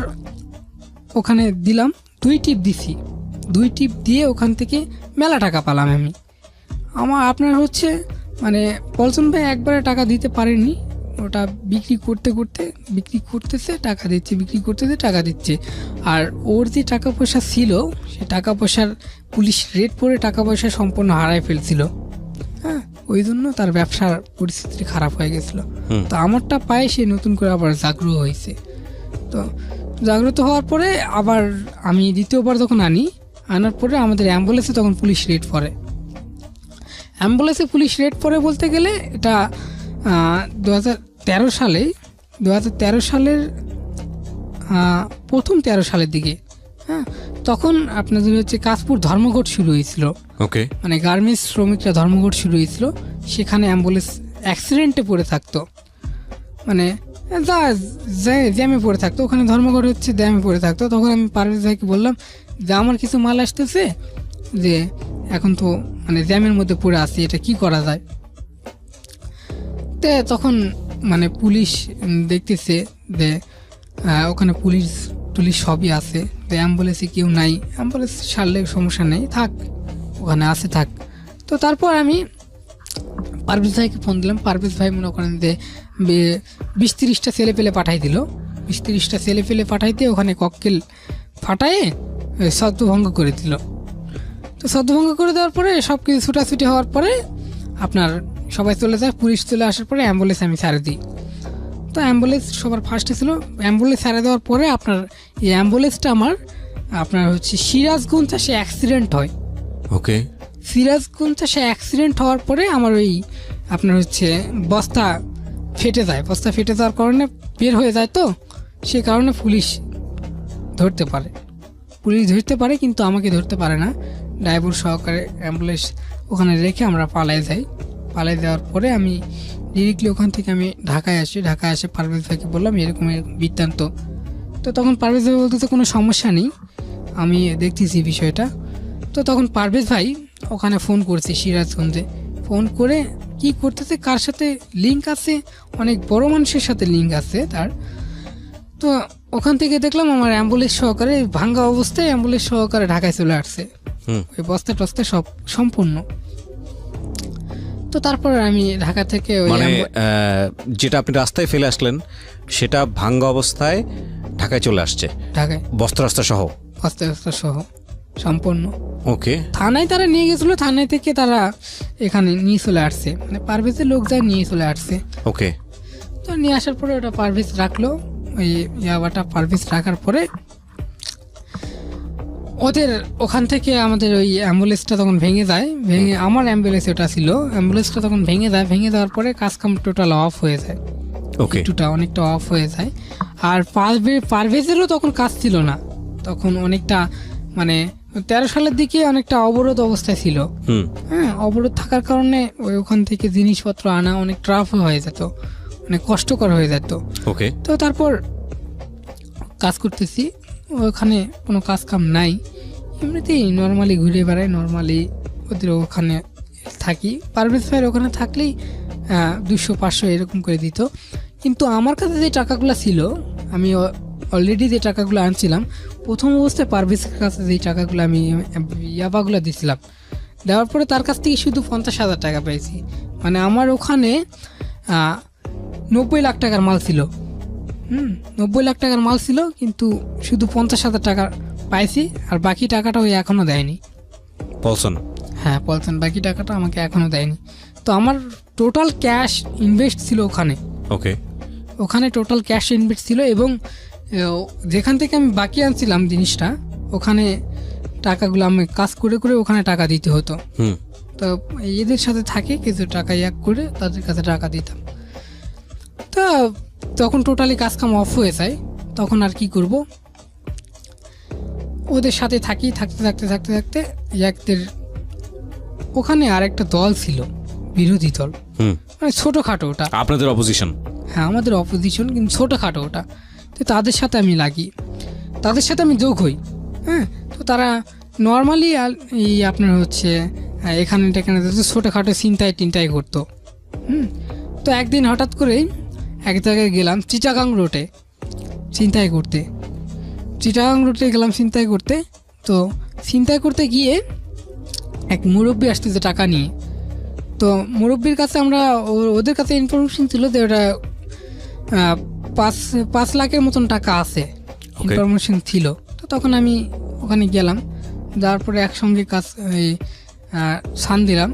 ওখানে দিলাম, 2 টিপ দিছি, 2 টিপ দিয়ে ওখান থেকে মেলা টাকা পেলাম আমি। আপনার হচ্ছে মানে পলচন ভাই একবারে টাকা দিতে পারেননি, ওটা বিক্রি করতেছে টাকা দিচ্ছে, বিক্রি করতেছে টাকা দিচ্ছে। আর ওর যে টাকা পয়সা ছিল সে টাকা পয়সার পুলিশ রেড পরে টাকা পয়সা সম্পূর্ণ হারায় ফেলছিল, হ্যাঁ ওই জন্য তার ব্যবসার পরিস্থিতি খারাপ হয়ে গেছিলো। তো আমারটা পায়ে সে নতুন করে আবার জাগ্রত হয়েছে। তো জাগ্রত হওয়ার পরে আবার আমি দ্বিতীয়বার যখন আনার পরে আমাদের অ্যাম্বুলেন্সে তখন পুলিশ রেড পড়ে। অ্যাম্বুলেন্সে পুলিশ রেড পড়ে বলতে গেলে এটা 2013 সালের প্রথম 13 সালের দিকে, হ্যাঁ তখন আপনাদের হচ্ছে কাশপুর ধর্মঘট শুরু হয়েছিল, ওকে, মানে গার্মেন্টস শ্রমিকরা ধর্মঘট শুরু হয়েছিল। সেখানে অ্যাম্বুলেন্স অ্যাক্সিডেন্টে পড়ে থাকতো, মানে জ্যামে পড়ে থাকতো, ওখানে ধর্মঘট হচ্ছে জ্যামে পড়ে থাকতো। তখন আমি পারভেজ ভাইকে বললাম যে আমার কিছু মাল আসতেছে, যে এখন তো মানে জ্যামের মধ্যে পড়ে আসি, এটা কি করা যায়। তখন মানে পুলিশ দেখতেছে যে ওখানে পুলিশ টুলি সবই আছে, তো অ্যাম্বুলেন্সে কেউ নাই, অ্যাম্বুলেন্স ছাড়লে সমস্যা নেই, থাক ওখানে আসে থাক। তো তারপর আমি পারভেজ ভাইকে ফোন দিলাম। পারভেজ ভাই মনে করেন যে 20-30টা ছেলে পেলে পাঠাই দিল। 20-30টা ছেলে পেলে পাঠাই দিয়ে ওখানে ককটেল ফাটায়ে ছত্রভঙ্গ করে দিল। তো ছত্রভঙ্গ করে দেওয়ার পরে সব কিছু ছুটাছুটি হওয়ার পরে আপনার সবাই চলে যায়, পুলিশ চলে আসার পরে অ্যাম্বুলেন্স আমি ছাড়ে দিই। তো অ্যাম্বুলেন্স সবার ফার্স্টে ছিল, অ্যাম্বুলেন্স ছাড়ে দেওয়ার পরে আপনার এই অ্যাম্বুলেন্সটা আমার আপনার হচ্ছে সিরাজগঞ্জে সে অ্যাক্সিডেন্ট হয়। ওকে। সিরাজগঞ্জে সে অ্যাক্সিডেন্ট হওয়ার পরে আমার ওই আপনার হচ্ছে বস্তা ফেটে যায়, বস্তা ফেটে যাওয়ার কারণে বের হয়ে যায়, তো সে কারণে পুলিশ ধরতে পারে কিন্তু আমাকে ধরতে পারে না। ড্রাইভার সহকারে অ্যাম্বুলেন্স ওখানে রেখে আমরা পালাই যাওয়ার পরে আমি ডিরেক্টলি ওখান থেকে আমি ঢাকায় আসি পারভেজ ভাইকে বললাম এরকম বৃত্তান্ত। তো তখন পারভেজ ভাই বলতে কোনো সমস্যা নেই, আমি দেখতেছি বিষয়টা। তো তখন পারভেজ ভাই ওখানে ফোন করছে সিরাজগঞ্জে, ফোন করে কি করতেছে, কার সাথে লিঙ্ক আছে, অনেক বড় মানুষের সাথে লিঙ্ক আছে তার। তো ওখান থেকে দেখলাম আমার অ্যাম্বুলেন্স সহকারে ভাঙ্গা অবস্থায় অ্যাম্বুলেন্স সহকারে ঢাকায় চলে আসছে, ওই বস্তা টস্তা সব সম্পূর্ণ। তো তারপর আমি ঢাকা থেকে ওই মানে যেটা আপনি রাস্তায় ফেলে আসলেন সেটা ভাঙ্গা অবস্থায় ঢাকায় চলে আসছে, ঢাকায় বস্তা সহ। বস্তা সহ সম্পূর্ণ। ওকে। থানায় তারা নিয়ে গেছিলো, থানায় থেকে তারা এখানে নিয়ে চলে আসছে, মানে পারভেজের লোক যায় নিয়ে চলে আসছে। ওকে। তো নিয়ে আসার পরে ওটা পারভেজ রাখলো, ওই ইয়াবাটা পারভেজ রাখার পরে ওদের ওখান থেকে আমাদের ওই অ্যাম্বুলেন্সটা তখন ভেঙে আমার অ্যাম্বুলেন্স ওটা ছিল, অ্যাম্বুলেন্সটা তখন ভেঙে যাওয়ার পরে কাজকাম টোটাল অফ হয়ে যায়। ওকে। একটুটা অনেকটা অফ হয়ে যায়। আর পারভেজেরও তখন কাজ ছিল না, তখন অনেকটা মানে 13 সালের দিকে অনেকটা অবরোধ অবস্থায় ছিল। হ্যাঁ, অবরোধ থাকার কারণে ওখান থেকে জিনিসপত্র আনা অনেক ট্রাফ হয়ে যেত, অনেক কষ্টকর হয়ে যেত। ওকে। তো তারপর কাজ করতেছি, ওখানে কোনো কাজ কাম নাই, এমনিতেই নর্মালি ঘুরে বেড়াই, নর্মালি ওদের ওখানে থাকি। পারভেজ ভাইয়ের ওখানে থাকলেই 200-500 এরকম করে দিত। কিন্তু আমার কাছে যে টাকাগুলো ছিল, আমি অলরেডি যে টাকাগুলো আনছিলাম প্রথম অবস্থায় পারভেজের কাছে যে টাকাগুলো আমি ইয়াবাগুলো দিয়েছিলাম, দেওয়ার পরে তার কাছ থেকে শুধু 50,000 টাকা পেয়েছি। মানে আমার ওখানে 90 লাখ টাকার মাল ছিল। 90 লাখ টাকার মাল ছিল, কিন্তু শুধু 50,000 টাকা পাইছি, আর বাকি টাকাটা ওই এখনও দেয়নি। পলসন। হ্যাঁ, পলসন, বাকি টাকাটা আমাকে এখনও দেয়নি। তো আমার টোটাল ক্যাশ ইনভেস্ট ছিল ওখানে। ওকে। ওখানে টোটাল ক্যাশ ইনভেস্ট ছিল, এবং যেখান থেকে আমি বাকি আনছিলাম জিনিসটা, ওখানে টাকাগুলো আমি কাজ করে ওখানে টাকা দিতে হতো। তো এদের সাথে থাকে কিছু টাকা করে তাদের কাছে টাকা দিতাম। তো তখন টোটালি কাজ কাম অফ হয়ে যায়, তখন আর কি করব, ওদের সাথে থাকতে একদের ওখানে আর একটা দল ছিল, বিরোধী দল, মানে ছোটোখাটো, ওটা আপনাদের অপোজিশন। হ্যাঁ, আমাদের অপোজিশন, কিন্তু ছোটোখাটো ওটা। তো তাদের সাথে আমি লাগি, তাদের সাথে আমি যোগ হই। হ্যাঁ, তো তারা নর্মালি এই আপনার হচ্ছে এখানে ছোটোখাটো ছিনতাই করতো। তো একদিন হঠাৎ করেই এক জায়গায় গেলাম, চিটাগাং রোডে ছিনতাই করতে। তো ছিনতাই করতে গিয়ে এক মুরব্বি আসতেছে টাকা নিয়ে। তো মুরব্বির কাছে ওদের কাছে ইনফরমেশন ছিল যে ওটা 5 লাখের মতন টাকা আছে, ইনফরমেশন ছিল। তো তখন আমি ওখানে গেলাম, যাওয়ার পরে একসঙ্গে সান দিলাম।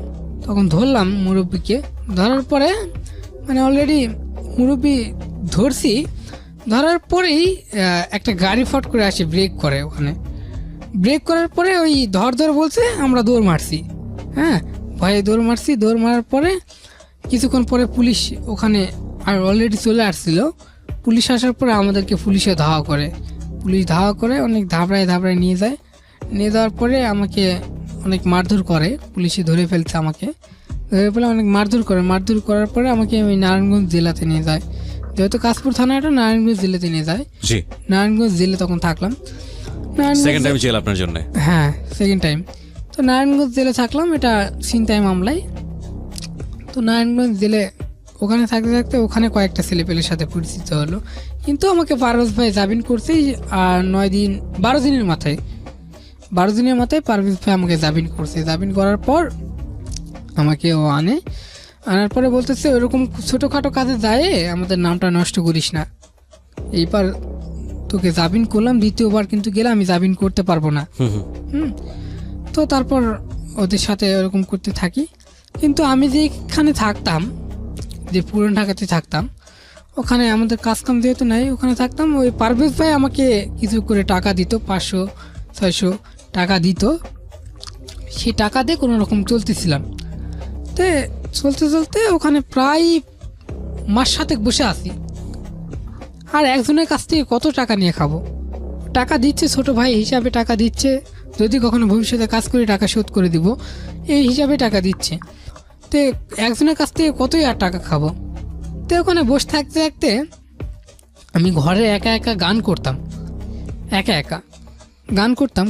তখন ধরলাম মুরব্বিকে, ধরার পরে মানে অলরেডি মুরব্বি ধরছি, ধরার পরেই একটা গাড়ি ফট করে আসে, ব্রেক করে। ওখানে ব্রেক করার পরে ওই ধর বলছে, আমরা দৌড় মারছি। হ্যাঁ, ভয়ে দৌড় মারার পরে কিছুক্ষণ পরে পুলিশ ওখানে আর অলরেডি চলে আসছিল। পুলিশ আসার পরে আমাদেরকে পুলিশে ধাওয়া করে অনেক ধাবড়ায় নিয়ে যাওয়ার পরে আমাকে অনেক মারধর করে, পুলিশে ধরে ফেলছে, আমাকে ধরে ফেলে অনেক মারধর করার পরে আমাকে ওই নারায়ণগঞ্জ জেলাতে নিয়ে যায়। যেহেতু কাশপুর থানাটা নারায়ণগঞ্জ জেলাতে নিয়ে যায়, নারায়ণগঞ্জ জেলে তখন থাকলাম। সেকেন্ড টাইম জেল আপনার জন্য? হ্যাঁ, সেকেন্ড টাইম। তো নারায়ণগঞ্জ জেলে থাকলাম, এটা ছিনতাই মামলায়। তো নারায়ণগঞ্জ জেলে ওখানে থাকতে থাকতে ওখানে কয়েকটা ছেলেপেলের সাথে পরিচিত হলো, কিন্তু আমাকে পারভেজ ভাই জামিন করছে আর 12 দিনের মাথায় পারভেজ ভাই আমাকে জামিন করছে। জামিন করার পর আমাকে ও আনার পরে বলতেছে ওরকম ছোটোখাটো কাজে যায় আমাদের নামটা নষ্ট করিস না, এইবার তোকে জামিন করলাম, দ্বিতীয়বার কিন্তু গেলে আমি জামিন করতে পারবো না। তো তারপর ওদের সাথে এরকম করতে থাকি। কিন্তু আমি যেখানে থাকতাম, যে পুরান ঢাকাতে থাকতাম, ওখানে আমাদের কাজকাম যেহেতু নাই, ওখানে থাকতাম। ওই পারভেজ ভাই আমাকে কিছু করে টাকা দিত, 500-600 টাকা দিত। সেই টাকা দিয়ে কোনো রকম চলতেছিলাম। তো চলতে চলতে ওখানে প্রায় মাস 7 বসে আছি। আর একজনের কাছ থেকে কত টাকা নিয়ে খাবো? টাকা দিচ্ছে ছোট ভাই হিসাবে, টাকা দিচ্ছে, যদি কখনো ভবিষ্যতে কাজ করে টাকা শোধ করে দিব এই হিসাবে টাকা দিচ্ছে। তো একজনের কাছ থেকে কতই আর টাকা খাবো? তো ওখানে বসে থাকতে থাকতে আমি ঘরে একা একা গান করতাম,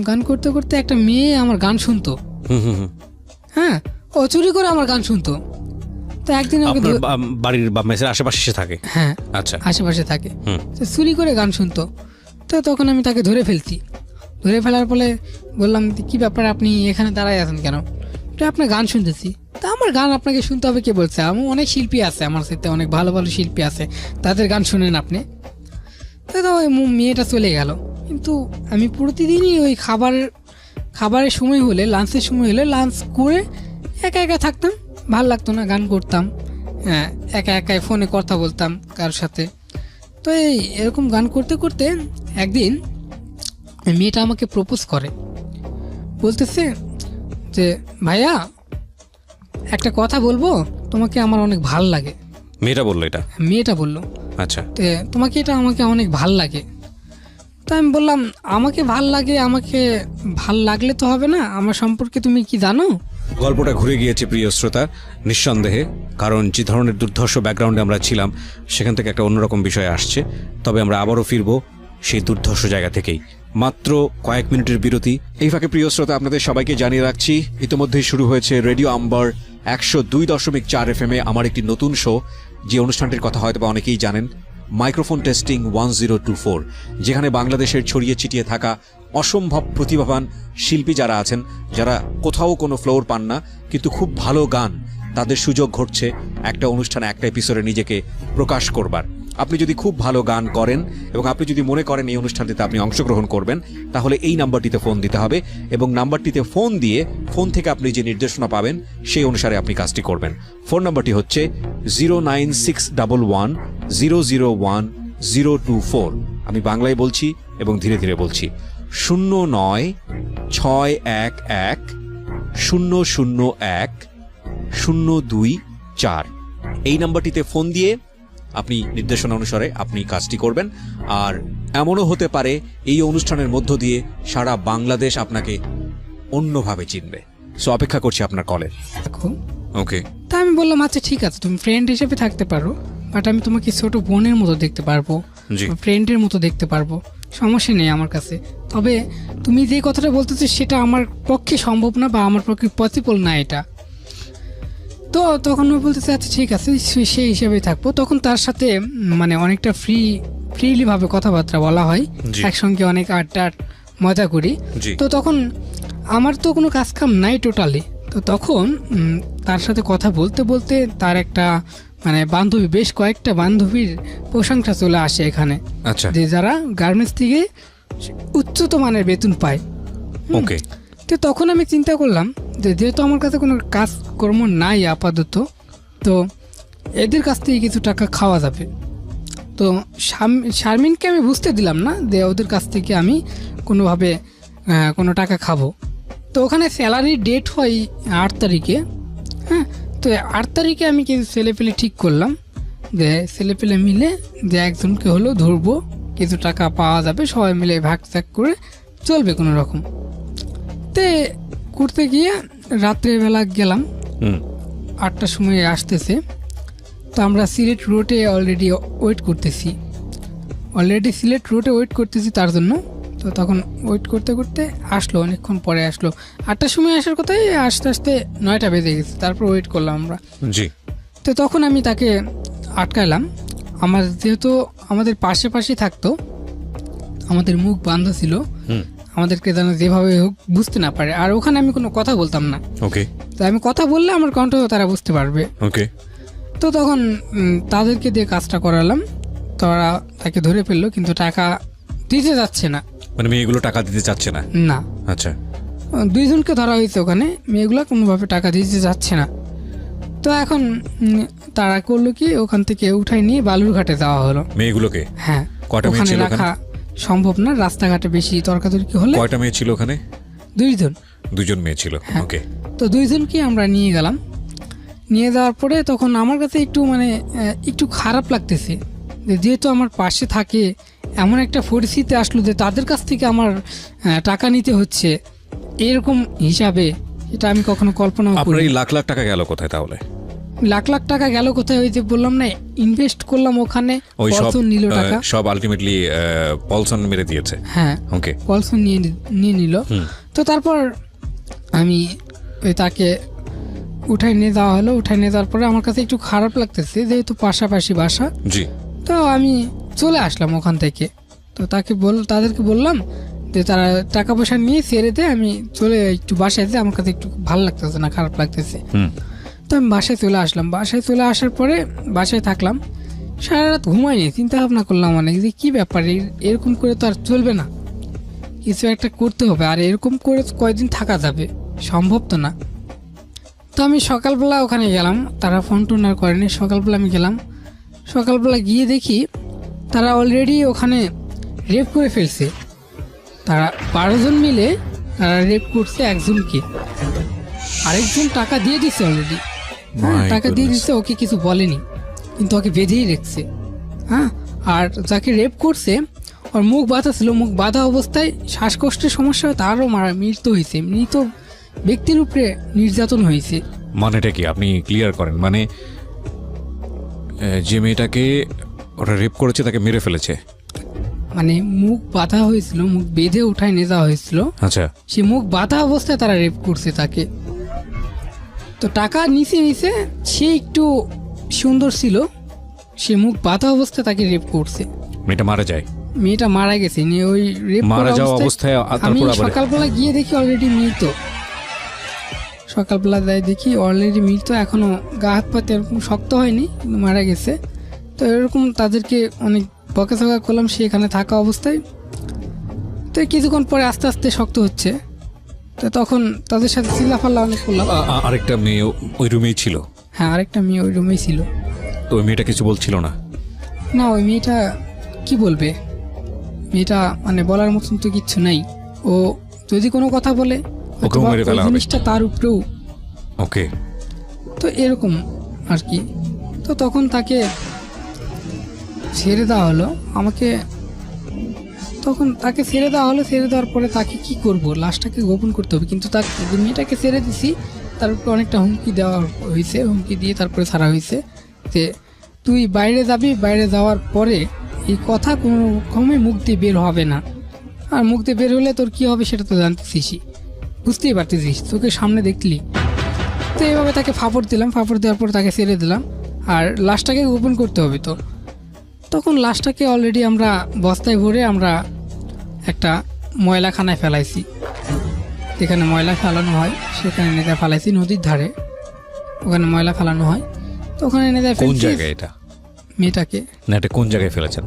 গান করতে করতে একটা মেয়ে আমার গান শুনতো। হ্যাঁ, ও চুরি করে আমার গান শুনতো। তো একদিন আমাকে বাড়ির বা মেসের আশেপাশে সে থাকে? হ্যাঁ, আচ্ছা, আশেপাশে থাকে। তো চুরি করে গান শুনতো। তো তখন আমি তাকে ধরে ফেলার ফলে বললাম, কি ব্যাপার, আপনি এখানে দাঁড়ায় আছেন কেন? তো আপনার গান শুনতেছি। তা আমার গান আপনাকে শুনতে হবে কে বলছে? আমার অনেক শিল্পী আছে, আমার সাথে অনেক ভালো ভালো শিল্পী আছে, তাদের গান শুনেন আপনি। তো ওই মেয়েটা চলে গেল। কিন্তু আমি প্রতিদিনই ওই খাবারের সময় হলে, লাঞ্চের সময় হলে লাঞ্চ করে একা একা থাকতাম, ভাল লাগতো না, গান করতাম। হ্যাঁ, একা একাই ফোনে কথা বলতাম কারোর সাথে। তো এরকম গান করতে করতে একদিন মেয়েটা আমাকে প্রপোজ করে, বলতেছে যে ভাইয়া একটা কথা বলবো, তোমাকে আমার অনেক ভাল লাগে। মেয়েটা বললো এটা? মেয়েটা বললো। আচ্ছা, তোমাকে এটা আমাকে অনেক ভাল লাগে। তো আমি বললাম, আমাকে ভাল লাগলে তো হবে না, আমার সম্পর্কে তুমি কি জানো? গল্পটা ঘুরে গিয়েছে প্রিয় শ্রোতা, নিঃসন্দেহে, কারণ যে ধরনের দুর্ধর্ষ ব্যাকগ্রাউন্ডে আমরা ছিলাম সেখান থেকে একটা অন্যরকম বিষয় আসছে। তবে আমরা আবারও ফিরবো সেই দুর্ধর্ষ জায়গা থেকেই। মাত্র কয়েক মিনিটের বিরতি। এই ফাঁকে প্রিয় শ্রোতা, আপনাদের সবাইকে জানিয়ে রাখছি ইতিমধ্যেই শুরু হয়েছে রেডিও আম্বার 102.4 FM আমার একটি নতুন শো, যে অনুষ্ঠানটির কথা হয়তো বা অনেকেই জানেন, মাইক্রোফোন টেস্টিং 1024, যেখানে বাংলাদেশের ছড়িয়ে ছিটিয়ে থাকা অসম্ভব প্রতিভাবান শিল্পী যারা আছেন, যারা কোথাও কোনো ফ্লোর পান না কিন্তু খুব ভালো গান, তাদের সুযোগ ঘটছে একটা অনুষ্ঠানে, একটা এপিসোডে নিজেকে প্রকাশ করবার। আপনি যদি খুব ভালো গান করেন এবং আপনি যদি মনে করেন এই অনুষ্ঠানটিতে আপনি অংশগ্রহণ করবেন, তাহলে এই নাম্বারটিতে ফোন দিতে হবে এবং নাম্বারটিতে ফোন দিয়ে ফোন থেকে আপনি যে নির্দেশনা পাবেন সেই অনুসারে আপনি কাজটি করবেন। ফোন নাম্বারটি হচ্ছে 09611001024। আমি বাংলায় বলছি এবং ধীরে ধীরে বলছি, 09611001024। এই নাম্বারটিতে ফোন দিয়ে আপনি নির্দেশনা অনুসারে আপনি কাজটি করবেন। আর এমনও হতে পারে এই অনুষ্ঠানের মধ্য দিয়ে সারা বাংলাদেশ আপনাকে অন্যভাবে চিনবে। সো অপেক্ষা করছি আপনার কলের। দেখো, ওকে। তা আমি বললাম, আচ্ছা ঠিক আছে, তুমি ফ্রেন্ড হিসেবে থাকতে পারো, বাট আমি তোমাকে ছোট বোনের মতো দেখতে পারবো, ফ্রেন্ডের মতো দেখতে পারবো, সমস্যা নেই আমার কাছে। তবে তুমি যে কথাটা বলতেছো সেটা আমার পক্ষে সম্ভব না, বা আমার পক্ষে পসিবল না এটা। তো তখন ও বলতেছে আচ্ছা ঠিক আছে, সেই হিসেবেই থাকবো। তখন তার সাথে মানে অনেকটা ফ্রিলি ভাবে কথাবার্তা বলা হয়, একসঙ্গে অনেক আড্ডা মজা করি। তো তখন আমার তো কোনো কাজ কাম নাই টোটালি। তো তখন তার সাথে কথা বলতে বলতে তার একটা মানে বান্ধবী, বেশ কয়েকটা বান্ধবীর প্রশংসা চলে আসে এখানে, যে যারা গার্মেন্টস থেকে উচ্চত মানের বেতন পায়। ওকে। তো তখন আমি চিন্তা করলাম যে যেহেতু আমার কাছে কোনো কাজকর্ম নাই আপাতত, তো এদের কাছ থেকে কিছু টাকা খাওয়া যাবে। তো শারমিনকে আমি বুঝতে দিলাম না যে ওদের কাছ থেকে আমি কোনোভাবে কোনো টাকা খাবো। তো ওখানে স্যালারির ডেট হয় 8 তারিখে। হ্যাঁ, তো 8 তারিখে আমি কিছু ছেলেপেলে ঠিক করলাম যে ছেলেপেলে মিলে যে একজনকে হলেও ধরবো, কিছু টাকা পাওয়া যাবে, সবাই মিলে ভাগ করে চলবে কোনো রকম। তে করতে গিয়ে রাত্রেবেলা গেলাম, 8টার সময় আসতেছে। তো আমরা সিলেট রোডে অলরেডি ওয়েট করতেছি তার জন্য। তো তখন ওয়েট করতে করতে আসলো, অনেকক্ষণ পরে আসলো। 8টার সময় আসার কথাই, আস্তে আস্তে 9টা বেজে গেছে। তারপর ওয়েট করলাম আমরা। জি। তো তখন আমি তাকে আটকালাম। আমার যেহেতু আমাদের পাশে থাকতো, আমাদের মুখ বন্ধ ছিল, হুম, আমাদেরকে যেন যেভাবে হোক বুঝতে না পারে। আর ওখানে আমি কোনো কথা বলতাম না, ওকে তো আমি কথা বললে আমার কণ্ঠ তারা বুঝতে পারবে। ওকে। তো তখন তাদেরকে দিয়ে কাজটা করালাম। তারা তাকে ধরে ফেললো, কিন্তু টাকা দিতে যাচ্ছে না। মানে মেয়েগুলো টাকা দিতে চাচ্ছে না? না, আচ্ছা। 2 জনকে ধরা হয়েছে ওখানে, মেয়েগুলো কোনোভাবে টাকা দিতে যাচ্ছে না। তো এখন তারা করলো কি, ওখান থেকে উঠাই নিয়ে বালুরঘাটে যাওয়া হলো। মেয়েগুলোকে? হ্যাঁ, কয়টা মেয়ে ওখানে ছিল রাখা সম্ভব না, রাস্তাঘাটে বেশি তর্কাতর্কি হলে। কয়টা মেয়ে ছিল ওখানে? 2 জন। 2 জন মেয়ে ছিল, হ্যাঁ। ওকে। তো 2 জনকে আমরা নিয়ে গেলাম। নিয়ে যাওয়ার পরে তখন আমার কাছে একটু মানে একটু খারাপ লাগতেছে, যেহেতু আমার পাশে থাকে, এমন একটা পরিস্থিতি আসলো যে তাদের কাছ থেকে আমার টাকা নিতে হচ্ছে এরকম হিসাবে, এটা আমি কখনো কল্পনাও আপনার করি। এই লাখ লাখ টাকা গেল কোথায় তাহলে? লাখ লাখ টাকা গেল কোথায়? ওই যে বললাম না, ইনভেস্ট করলাম ওখানে, ওই সব পলসন নিল টাকা। সব আলটিমেটলি পলসন মেরে দিয়েছে? হ্যাঁ, ওকে। পলসন নিয়ে নিল। তো তারপর আমি ওই তাকে উঠাই নিয়ে যাওয়া হলো। উঠাই নিয়ে যাওয়ার পরে আমার কাছে একটু খারাপ লাগতেছে, যেহেতু পাশাপাশি বাসা। জি। তো আমি চলে আসলাম ওখান থেকে। তো তাদেরকে বললাম যে তারা টাকা পয়সা নিয়ে ছেড়ে দেয়, আমি চলে একটু বাসায় যাই, আমার কাছে একটু ভালো লাগতেছে না, খারাপ লাগতেছে। তো আমি বাসায় চলে আসলাম। বাসায় চলে আসার পরে বাসায় থাকলাম, সারা রাত ঘুমাইনি, চিন্তা ভাবনা করলাম অনেক যে কী ব্যাপার, এরকম করে তো আর চলবে না, কিছু একটা করতে হবে। আর এরকম করে কয়দিন থাকা যাবে, সম্ভব তো না। তো আমি সকালবেলা ওখানে গেলাম, তারা ফোন টোন আর করেনি। সকালবেলা আমি গেলাম, সকালবেলা গিয়ে দেখি তারা অলরেডি ওখানে রেপ করে ফেলছে। তারা 12 জন মিলে তারা রেপ করছে একজনকে, আরেকজন টাকা দিয়ে দিচ্ছে অলরেডি। হ্যাঁ, My টাকা দিয়ে goodness. দিচ্ছে, ওকে কিছু বলেনি, কিন্তু ওকে বেঁধেই রেখেছে। হ্যাঁ, আর যাকে রেপ করছে ওর মুখ বাঁধা ছিল, মুখ বাঁধা অবস্থায় শ্বাসকষ্টের সমস্যা হয়, তারও মৃত্যু হয়েছে। মৃত ব্যক্তির উপরে নির্যাতন হয়েছে। মানেটা কি আপনি ক্লিয়ার করেন? মানে যে মেয়েটাকে ওরা রেপ করেছে তাকে মেরে ফেলেছে? মানে মুখ বাঁধা হয়েছিল, মুখ বেঁধে উঠায় নিয়ে যাওয়া হয়েছিল। আচ্ছা। সে মুখ বাঁধা অবস্থায় তারা রেপ করছে তাকে। তো টাকা নিচে সে একটু সুন্দর ছিল, সে মুখ বাঁধা অবস্থায় তাকে রেপ করছে। মেয়েটা মারা যায়? মেয়েটা মারা গেছে। নিয়ে ওই রেপ মারা যাওয়া অবস্থায় আমি তারপর আবার? সকালবেলা গিয়ে দেখি অলরেডি মৃত। সকালবেলা যাই দেখি অলরেডি মৃত, এখনো গা হাত পাতে এরকম শক্ত হয়নি, কিন্তু মারা গেছে। তো এরকম তাদেরকে অনেক বকাঝকা করলাম সে এখানে থাকা অবস্থায়। তো কিছুক্ষণ পরে আস্তে আস্তে শক্ত হচ্ছে। তো তখন তাদের সাথে চিল্লাফাল্লা অনেক করলাম। আরেকটা মেয়ে ওই রুমেই ছিল? হ্যাঁ, আরেকটা মেয়ে ওই রুমেই ছিল। তো ওই মেয়েটা কিছু বলছিল না? না, ওই মেয়েটা কি বলবে, মেয়েটা মানে বলার মতন তো কিচ্ছু নাই। ও যদি কোনো কথা বলে ওকেও মেরে ফেলা হবে। জিনিসটা তার উপরেও। ওকে। তো এরকম আর কি। তো তখন তাকে ছেড়ে দেওয়া হলো আমাকে। তখন তাকে ছেড়ে দেওয়া হলো, ছেড়ে দেওয়ার পরে তাকে কি করব, লাশটাকে গোপন করতে হবে। কিন্তু তাকে যে মেয়েটাকে ছেড়ে দিছি তার উপরে অনেকটা হুমকি দেওয়া হয়েছে। হুমকি দিয়ে তারপরে ছাড়া হয়েছে যে তুই বাইরে যাবি, বাইরে যাওয়ার পরে এই কথা কোনো রকমই মুখ দিয়ে বের হবে না। আর মুখ দিয়ে বের হলে তোর কী হবে সেটা তো জানতেছিসই, বুঝতেই পারতেছিস, তোকে সামনে দেখলি। তো এইভাবে তাকে ফাপড় দিলাম, ফাপড় দেওয়ার পর তাকে ছেড়ে দিলাম। আর লাশটাকে গোপন করতে হবে। তো তখন লাশটাকে অলরেডি আমরা বস্তায় ভরে আমরা একটা ময়লাখানায় ফেলাইছি, যেখানে ময়লা ফেলানো হয় সেখানে নেতা ফেলাইছি, নদীর ধারে ওখানে ময়লা ফেলানো হয়। তো ওখানে নেতা কোন জায়গায় এটা? মেয়েটাকে না, এটা কোন জায়গায় ফেলেছেন?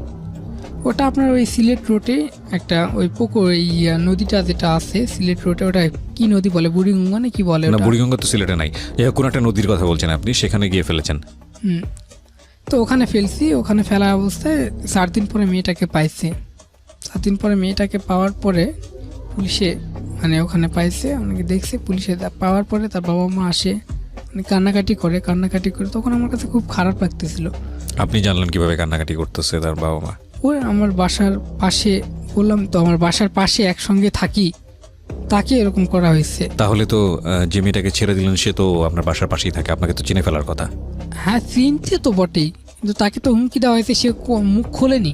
ওটা আপনার ওই সিলেট রোডে একটা ওই পুকুর, এই নদীটা যেটা আছে সিলেট রোডে, ওটা কি নদী বলে, বুড়িগঙ্গা না কি বলে? না, ওটা বুড়িগঙ্গা তো সিলেটে নাই। কোন একটা নদীর কথা বলছেন আপনি, সেখানে গিয়ে ফেলেছেন? তো ওখানে ফেলছি। ওখানে ফেলা অবস্থায় 4 দিন পরে মেয়েটাকে পাইছে। 4 দিন পরে মেয়েটাকে পাওয়ার পরে পুলিশে মানে ওখানে পাইছে, অনেকে দেখছে। পুলিশে পাওয়ার পরে তার বাবা মা আসে, মানে কান্নাকাটি করে। তখন আমার কাছে খুব খারাপ লাগতেছিল। আপনি জানলেন কিভাবে কান্নাকাটি করতেছে তার বাবা মা? ওই আমার বাসার পাশে, বললাম তো আমার বাসার পাশে একসঙ্গে থাকি, তাকে এরকম করা হয়েছে। তাহলে তো যে মেয়েটাকে ছেড়ে দিলেন সে তো আপনার বাসার পাশেই থাকে, আপনাকে তো চিনে ফেলার কথা। হ্যাঁ, চিনতে তো বটেই, কিন্তু তাকে তো হুমকি দেওয়া হয়েছে, সে মুখ খোলেনি।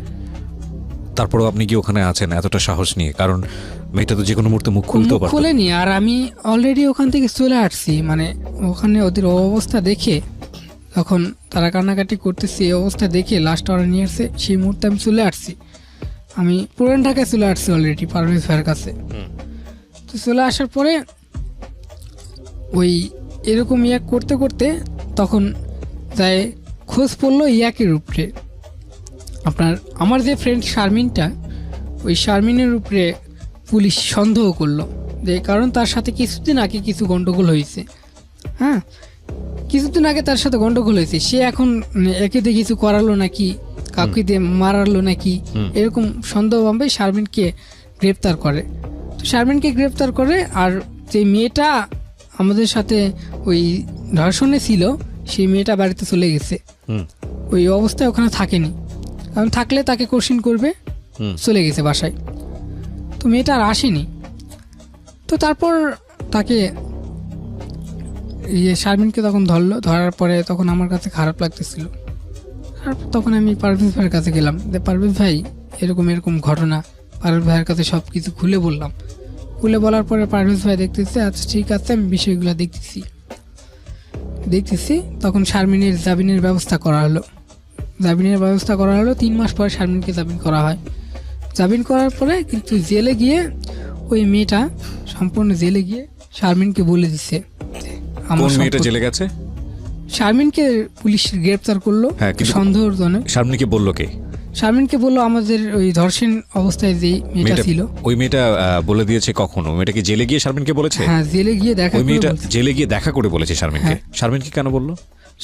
তারপরেও আপনি কি ওখানে আছেন এতটা সাহস নিয়ে? কারণ মেয়েটা তো যে কোনো মুহূর্তে মুখ খুলতেও পারত। খোলেনি। আর আমি অলরেডি ওখান থেকে চলে আসছি, মানে ওখানে ওদের অবস্থা দেখে তখন তারা কান্নাকাটি করতেছে, এই অবস্থা দেখে লাস্ট ওরা নিয়ে আসছে। সেই মুহূর্তে আমি চলে আসছি, আমি পুরান ঢাকায় চলে আসছি অলরেডি পারভেজ ভাইয়ের কাছে। তো চলে আসার পরে ওই এরকম করতে করতে তখন যায় খোঁজ পড়লো ইয়াকের উপরে। আপনার আমার যে ফ্রেন্ড শারমিনটা, ওই শারমিনের উপরে পুলিশ সন্দেহ করলো, যে কারণ তার সাথে কিছুদিন আগে কিছু গন্ডগোল হয়েছে। হ্যাঁ, কিছুদিন আগে তার সাথে গন্ডগোল হয়েছে। সে এখন একে দিয়ে কিছু করালো নাকি, কাউকে দিয়ে মারালো নাকি, এরকম সন্দেহ ভাবে শারমিনকে গ্রেপ্তার করে। তো শারমিনকে গ্রেপ্তার করে, আর যে মেয়েটা আমাদের সাথে ওই ধর্ষণে ছিল, সেই মেয়েটা বাড়িতে চলে গেছে। ওই অবস্থায় ওখানে থাকেনি, কারণ থাকলে তাকে কোশ্চিন করবে, চলে গেছে বাসায়। তো মেয়েটা আর আসেনি। তো তারপর তাকে শারমিনকে তখন ধরলো, ধরার পরে তখন আমার কাছে খারাপ লাগতেছিল। তখন আমি পারভেজ ভাইয়ের কাছে গেলাম, যে পারভেজ ভাই এরকম এরকম ঘটনা। পারভেজ ভাইয়ের কাছে সব কিছু খুলে বললাম। খুলে বলার পরে পারভেজ ভাই দেখতেছে, আচ্ছা ঠিক আছে, আমি বিষয়গুলো দেখতেছি। তখন শারমিনের জামিনের ব্যবস্থা করা হলো। 3 মাস পরে শারমিনকে জামিন করা হয়। জামিন করার পরে কিন্তু জেলে গিয়ে ওই মেয়েটা সম্পূর্ণ জেলে গিয়ে শারমিনকে বলে দিচ্ছে কোন মেয়েটা জেলে গেছে? শারমিনকে পুলিশ গ্রেপ্তার করলো সন্দেহজনক। শারমিনকে বললো কে? শারমিনকে বললো আমাদের ওই ধর্ষণ অবস্থায় যে মেয়েটা ছিল। ওই মেয়েটা বলে দিয়েছে কখন? ওই মেয়েটাকে জেলে গিয়ে শারমিনকে বলেছে? হ্যাঁ, জেলে গিয়ে দেখা, ওই মেয়েটা জেলে গিয়ে দেখা করে বলেছে শারমিনকে। শারমিনকে কেন বললো?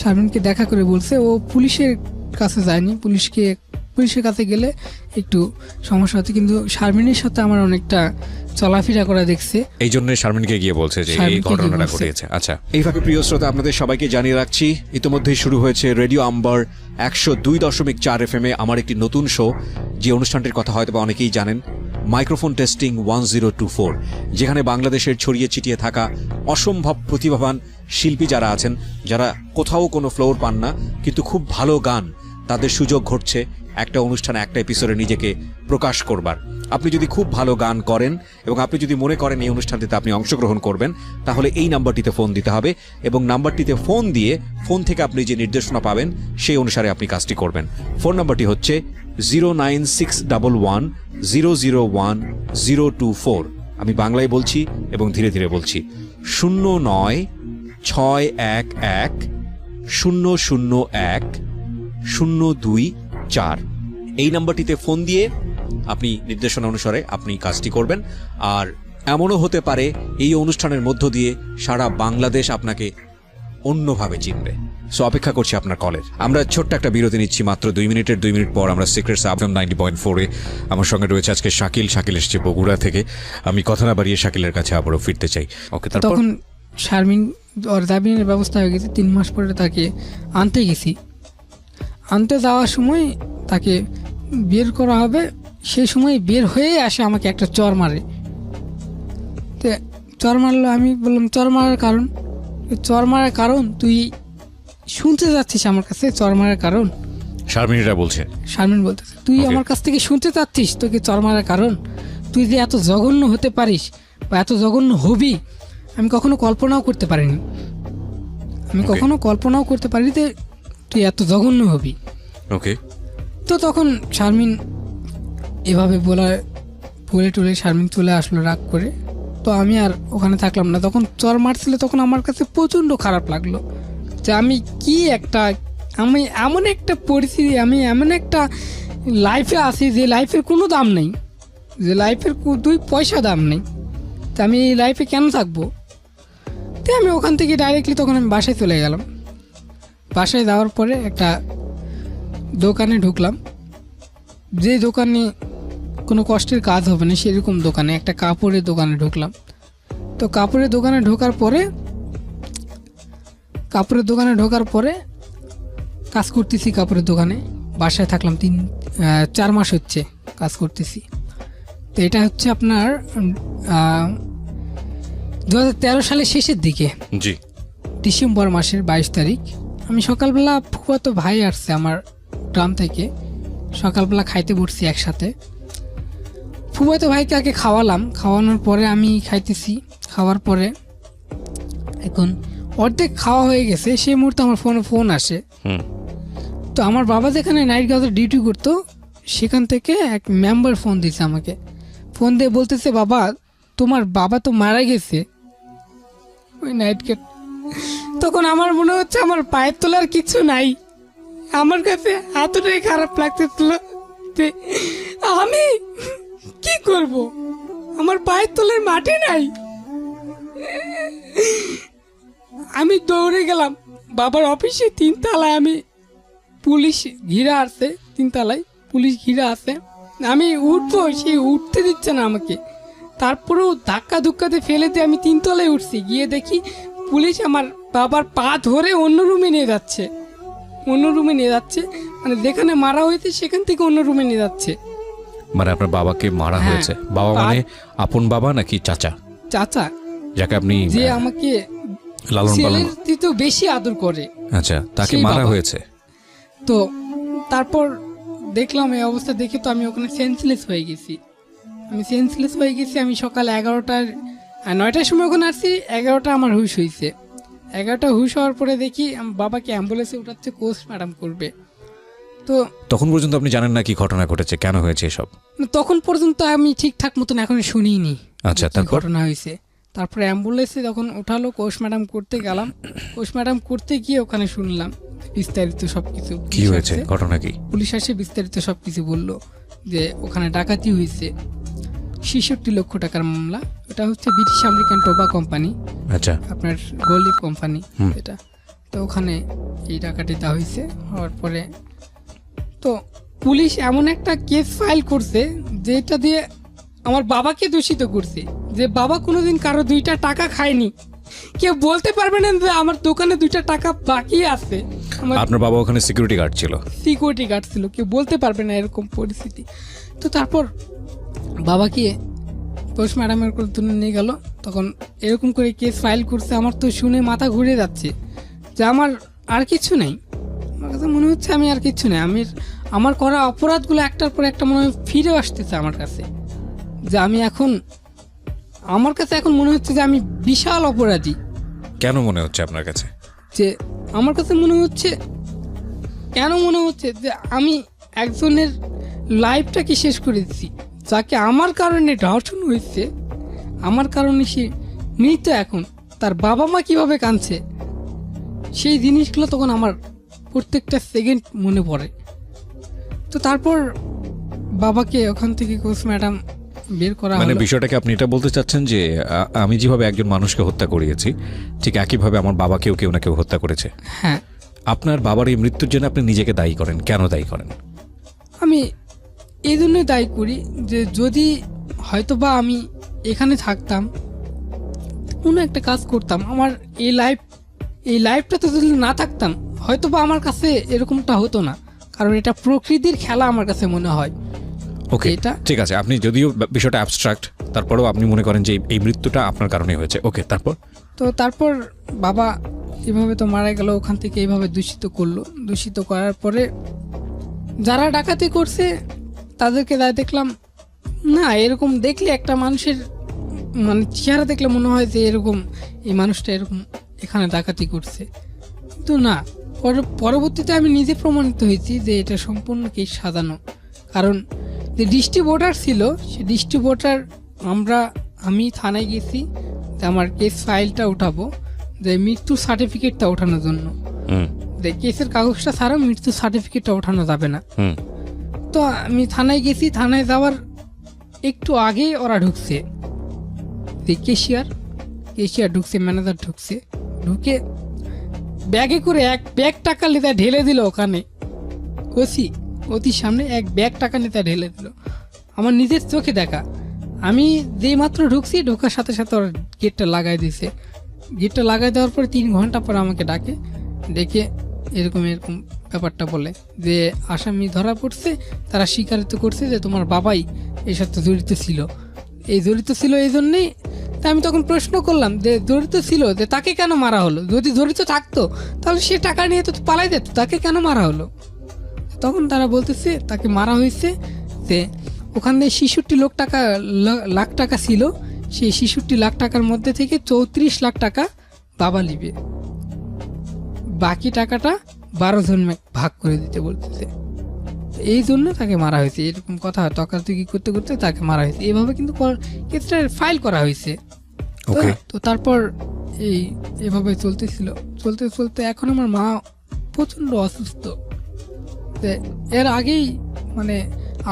শারমিনকে দেখা করে বলছে, ও পুলিশের কাছে যায়নি। পুলিশের কাছে গেলে একটু সমস্যা হচ্ছে, কিন্তু শারমিনের সাথে আমার অনেকটা চলাফেরা করা দেখছে, এই জন্য শারমিনকে গিয়ে বলছে যে এই ঘটনাটা ঘটেছে। আচ্ছা, এই ফাঁকে প্রিয় শ্রোতা, আপনাদের সবাইকে জানিয়ে রাখছি, ইতিমধ্যেই শুরু হয়েছে রেডিও আম্বার 102.4 FM এ আমার একটি নতুন শো, যে অনুষ্ঠানটির কথা হয়তো অনেকেই জানেন, মাইক্রোফোন টেস্টিং 1024, যেখানে বাংলাদেশের ছড়িয়ে ছিটিয়ে থাকা অসম্ভব প্রতিভাবান শিল্পী যারা আছেন, যারা কোথাও কোনো ফ্লোর পান না কিন্তু খুব ভালো গান, তাদের সুযোগ ঘটছে একটা অনুষ্ঠানে, একটা এপিসোডে নিজেকে প্রকাশ করবার। আপনি যদি খুব ভালো গান করেন এবং আপনি যদি মনে করেন এই অনুষ্ঠানটিতে আপনি অংশগ্রহণ করবেন, তাহলে এই নাম্বারটিতে ফোন দিতে হবে, এবং নাম্বারটিতে ফোন দিয়ে ফোন থেকে আপনি যে নির্দেশনা পাবেন সেই অনুসারে আপনি কাজটি করবেন। ফোন নাম্বারটি হচ্ছে 09611001024। আমি বাংলায় বলছি এবং ধীরে ধীরে বলছি, 0961001024। এই নাম্বারটিতে ফোন দিয়ে আপনি নির্দেশনা অনুসারে আপনি কাজটি করবেন। আর এমনও হতে পারে এই অনুষ্ঠানের মধ্য দিয়ে সারা বাংলাদেশ আপনাকে অন্যভাবে চিনবে। সো অপেক্ষা করছি আপনার কলের। আমরা ছোট্ট একটা বিরতি নিচ্ছি, মাত্র 2 মিনিটের। 2 মিনিট পর আমরা সিক্রেটস আফএম 90.4-এ আমার সঙ্গে রয়েছে আজকে শাকিল এসেছে বগুড়া থেকে। আমি কথা না বাড়িয়ে শাকিলের কাছে আবারও ফিরতে চাই। ওকে, তখন শারমিন ওর জামিনের ব্যবস্থা হয়ে গেছে। 3 মাস পরে তাকে আনতে যাওয়ার সময় তাকে বের করা হবে, সেই সময় বের হয়ে আসে আমাকে একটা চর মারে। তো চর মারলো, আমি বললাম চর মারার কারণ তুই শুনতে যাচ্ছিস আমার কাছে? চর মারার কারণ শারমিন বলতেছে, তুই আমার কাছ থেকে শুনতে চাচ্ছিস তোকে চর মারার কারণ? তুই যে এত জঘন্য হতে পারিস বা এত জঘন্য হবি, আমি কখনো কল্পনাও করতে পারিনি। যে তুই এত জঘন্য হবি। ওকে। তো তখন শারমিন এভাবে বলে টলে শারমিন চলে আসলো রাগ করে। তো আমি আর ওখানে থাকলাম না। তখন চর মারছিল, তখন আমার কাছে প্রচণ্ড খারাপ লাগলো যে আমি এমন একটা পরিস্থিতি, আমি এমন একটা লাইফে আছি যে লাইফের কোনো দাম নেই, যে লাইফের 2 পয়সা দাম নেই। তা আমি এই লাইফে কেন থাকবো? তো আমি ওখান থেকে ডাইরেক্টলি তখন আমি বাসায় চলে গেলাম। বাসায় যাওয়ার পরে একটা দোকানে ঢুকলাম, যে দোকানে কোনো কষ্টের কাজ হবে না সেরকম দোকানে, একটা কাপড়ের দোকানে ঢুকলাম। তো কাপড়ের দোকানে ঢোকার পরে কাজ করতেছি কাপড়ের দোকানে। বাসায় থাকলাম 4 মাস হচ্ছে কাজ করতেছি। তো এটা হচ্ছে আপনার 2013 সালের শেষের দিকে, জি, ডিসেম্বর মাসের 22 তারিখ। আমি সকালবেলা, ফুফাতো ভাই আসছে আমার গ্রাম থেকে, সকালবেলা খাইতে বসছি একসাথে। ফুফাতো ভাইকে আগে খাওয়ানোর পরে আমি খাইতেছি। খাওয়ার পরে এখন অর্ধেক খাওয়া হয়ে গেছে সেই মুহূর্তে আমার ফোনে ফোন আসে। হুম। তো আমার বাবা যেখানে নাইট গার্ডের ডিউটি করতো সেখান থেকে এক মেম্বার ফোন দিয়েছে আমাকে। ফোন দিয়ে বলতেছে, বাবা তোমার বাবা তো মারা গেছে ওই নাইট গার্ড। তখন আমার মনে হচ্ছে আমার পায়ের তোলার কিছু নাই। আমার কাছে এতটাই খারাপ লাগতেছিল যে আমি কি করব, আমার পায়ের তলার মাটি নাই। আমি দৌড়ে গেলাম বাবার অফিসে, 3 তলায়। আমি পুলিশ ঘিরে আসছে, 3 তলায় পুলিশ ঘিরে আসে। আমি উঠবো, সে উঠতে দিচ্ছে না আমাকে। তারপরেও ধাক্কা ধুক্কাতে ফেলে দিয়ে আমি 3 তলায় উঠছি। গিয়ে দেখি পুলিশ আমার বাবার পা ধরে অন্য রুমে নিয়ে যাচ্ছে। মানে যেখানে মারা হয়েছে সেখান থেকে অন্য রুমে নিয়ে যাচ্ছে। মানে আপনার বাবাকে মারা হ্যাঁ। হয়েছে? বাবা মানে আপন বাবা নাকি চাচা? চাচা, যাকে আপনি যে আমাকে লালন পালন। ছেলের থেকেও বেশি আদর করে। আচ্ছা, তাকে সেই মারা বাবা। হয়েছে। তো তারপর দেখলাম এই অবস্থা দেখে তো আমি ওখানে সেন্সলেস হয়ে গেছি। আমি সকাল 9টার সময় ওখানে আসছি। 11টা আমার হুশ হয়েছে। 11টা হুশ হওয়ার পরে দেখি আমার বাবাকে অ্যাম্বুলেন্সে উঠাচ্ছে, কোচ ম্যাডাম করবে। তো তখন পর্যন্ত আপনি জানেন না কি ঘটনা ঘটেছে, কেন হয়েছে এসব? তখন পর্যন্ত আমি ঠিকঠাক মতন এখন শুনিনি আচ্ছা, কি তারপর? ঘটনা হয়েছে। তারপরে অ্যাম্বুলেন্সে যখন উঠালো, কোচ ম্যাডাম করতে গেলাম। কোচ ম্যাডাম করতে গিয়ে ওখানে শুনলাম বিস্তারিত সবকিছু। কি হয়েছে, ঘটনা কি? পুলিশ আসে বিস্তারিত সবকিছু বললো যে ওখানে ডাকাতি হয়েছে, 66 লক্ষ টাকার মামলা। এটা হচ্ছে ব্রিটিশ আমেরিকান টোবা কোম্পানি, আচ্ছা, আপনার গোল্ড কোম্পানি হুম। এটা। তো ওখানে এই ডাকাতিটা হয়েছে। হওয়ার পরে তো পুলিশ এমন একটা কেস ফাইল করছে যেটা দিয়ে আমার বাবাকে দূষিত করছে, যে বাবা কোনোদিন কারো 2টা টাকা খায়নি। কেউ বলতে পারবে না যে আমার দোকানে 2টা টাকা বাকি আছে। আমার আপনার বাবা ওখানে সিকিউরিটি গার্ড ছিল? সিকিউরিটি গার্ড ছিল, কেউ বলতে পারবে না এরকম পরিস্থিতি। তো তারপর বাবাকে পোস্ট ম্যাডামের করে তুলে নিয়ে গেল। তখন এরকম করে কেস ফাইল করছে। আমার তো শুনে মাথা ঘুরে যাচ্ছে যে আমার আর কিছু নেই। আমার কাছে মনে হচ্ছে আমি আর কিছু নেই। আমার করা অপরাধগুলো একটার পর একটা মনে হয় ফিরে আসতেছে আমার কাছে। যে আমি এখন, আমার কাছে এখন মনে হচ্ছে যে আমি বিশাল অপরাধী। কেন মনে হচ্ছে আপনার কাছে? যে আমার কাছে মনে হচ্ছে, কেন মনে হচ্ছে যে আমি একজনের লাইফটাকে শেষ করে দিচ্ছি, যাকে আমার কারণে ধর্ষণ হয়েছে, আমার কারণে সে মৃত। এখন তার বাবা মা কীভাবে কাঁদছে, সেই জিনিসগুলো তখন আমার প্রত্যেকটা সেকেন্ড মনে পড়ে। তো তারপর বাবাকে ওখান থেকে কোচ ম্যাডাম বের করা মানে হলো। বিষয়টাকে আপনি এটা বলতে চাচ্ছেন যে আমি যেভাবে একজন মানুষকে হত্যা করিয়েছি, ঠিক একইভাবে আমার বাবাকেও কেউ না কেউ হত্যা করেছে। হ্যাঁ, আপনার বাবার এই মৃত্যুর জন্য আপনি নিজেকে দায়ী করেন, কেন দায়ী করেন? আমি এই জন্যই দায়ী করি যে যদি হয়তোবা আমি এখানে থাকতাম, কোনো একটা কাজ করতাম, আমার এই লাইফটাতে যদি না থাকতাম, হয়তোবা আমার কাছে এরকমটা হতো না। কারণ এটা প্রকৃতির খেলা আমার কাছে মনে হয়। ওকে, এটা ঠিক আছে, আপনি যদিও বিষয়টা অ্যাবস্ট্রাক্ট, তারপরেও আপনি মনে করেন যে এই মৃত্যুটা আপনার কারণে হয়েছে। ওকে, তারপর বাবা এভাবে তো মারা গেল, ওখান থেকে এইভাবে দূষিত করলো। দূষিত করার পরে যারা ডাকাতি করছে তাদেরকে দেখলাম না, এরকম দেখলে একটা মানুষের মানে চেহারা দেখলে মনে হয় যে এরকম এই মানুষটা এরকম এখানে ডাকাতি করছে। কিন্তু না, পরবর্তীতে আমি নিজে প্রমাণিত হয়েছি যে এটা সম্পূর্ণ কেস সাজানো। কারণ যে ডিস্ট্রিবিউটার ছিল, সে ডিস্ট্রিবিউটার আমি থানায় গেছি যে আমার কেস ফাইলটা উঠাবো, যে মৃত্যুর সার্টিফিকেটটা ওঠানোর জন্য। যে কেসের কাগজটা ছাড়া মৃত্যুর সার্টিফিকেটটা ওঠানো যাবে না। তো আমি থানায় গেছি। থানায় যাওয়ার একটু আগে ওরা ঢুকছে, যে কেশিয়ার ঢুকছে, ম্যানেজার ঢুকছে। ঢুকে ব্যাগে করে 1 ব্যাগ টাকা নেতা ঢেলে দিল ওখানে। অতি সামনে 1 ব্যাগ টাকা নেতা ঢেলে দিল, আমার নিজের চোখে দেখা। আমি যেই মাত্র ঢুকছি, ঢোকার সাথে সাথে ওরা গেটটা লাগাই দিয়েছে। গেটটা লাগাই দেওয়ার পরে 3 ঘন্টা পর আমাকে ডেকে এরকম ব্যাপারটা বলে যে আসামি ধরা পড়ছে, তারা স্বীকারিত করছে যে তোমার বাবাই এর সাথে জড়িত ছিল এই জন্যেই। তা আমি তখন প্রশ্ন করলাম যে জড়িত ছিল, যে তাকে কেন মারা হলো? যদি জড়িত থাকতো তাহলে সে টাকা নিয়ে তো পালাই যেত, তাকে কেন মারা হলো? তখন তারা বলতেছে তাকে মারা হয়েছে যে ওখানে 66 লাখ টাকা ছিল, সেই 66 লাখ টাকার মধ্যে থেকে 34 লাখ টাকা বাবা নিবে। বাকি টাকাটা 12 জন ভাগ করে দিতে বলতেছে। এই জন্য তাকে মারা হয়েছে, এরকম কথা তকাতকি করতে করতে তাকে মারা হয়েছে। এভাবে কিন্তু কেসটা ফাইল করা হয়েছে। ওকে। তো তারপর এভাবে চলতেছিল, চলতে চলতে এখন আমার মা প্রচণ্ড অসুস্থ। এর আগেই মানে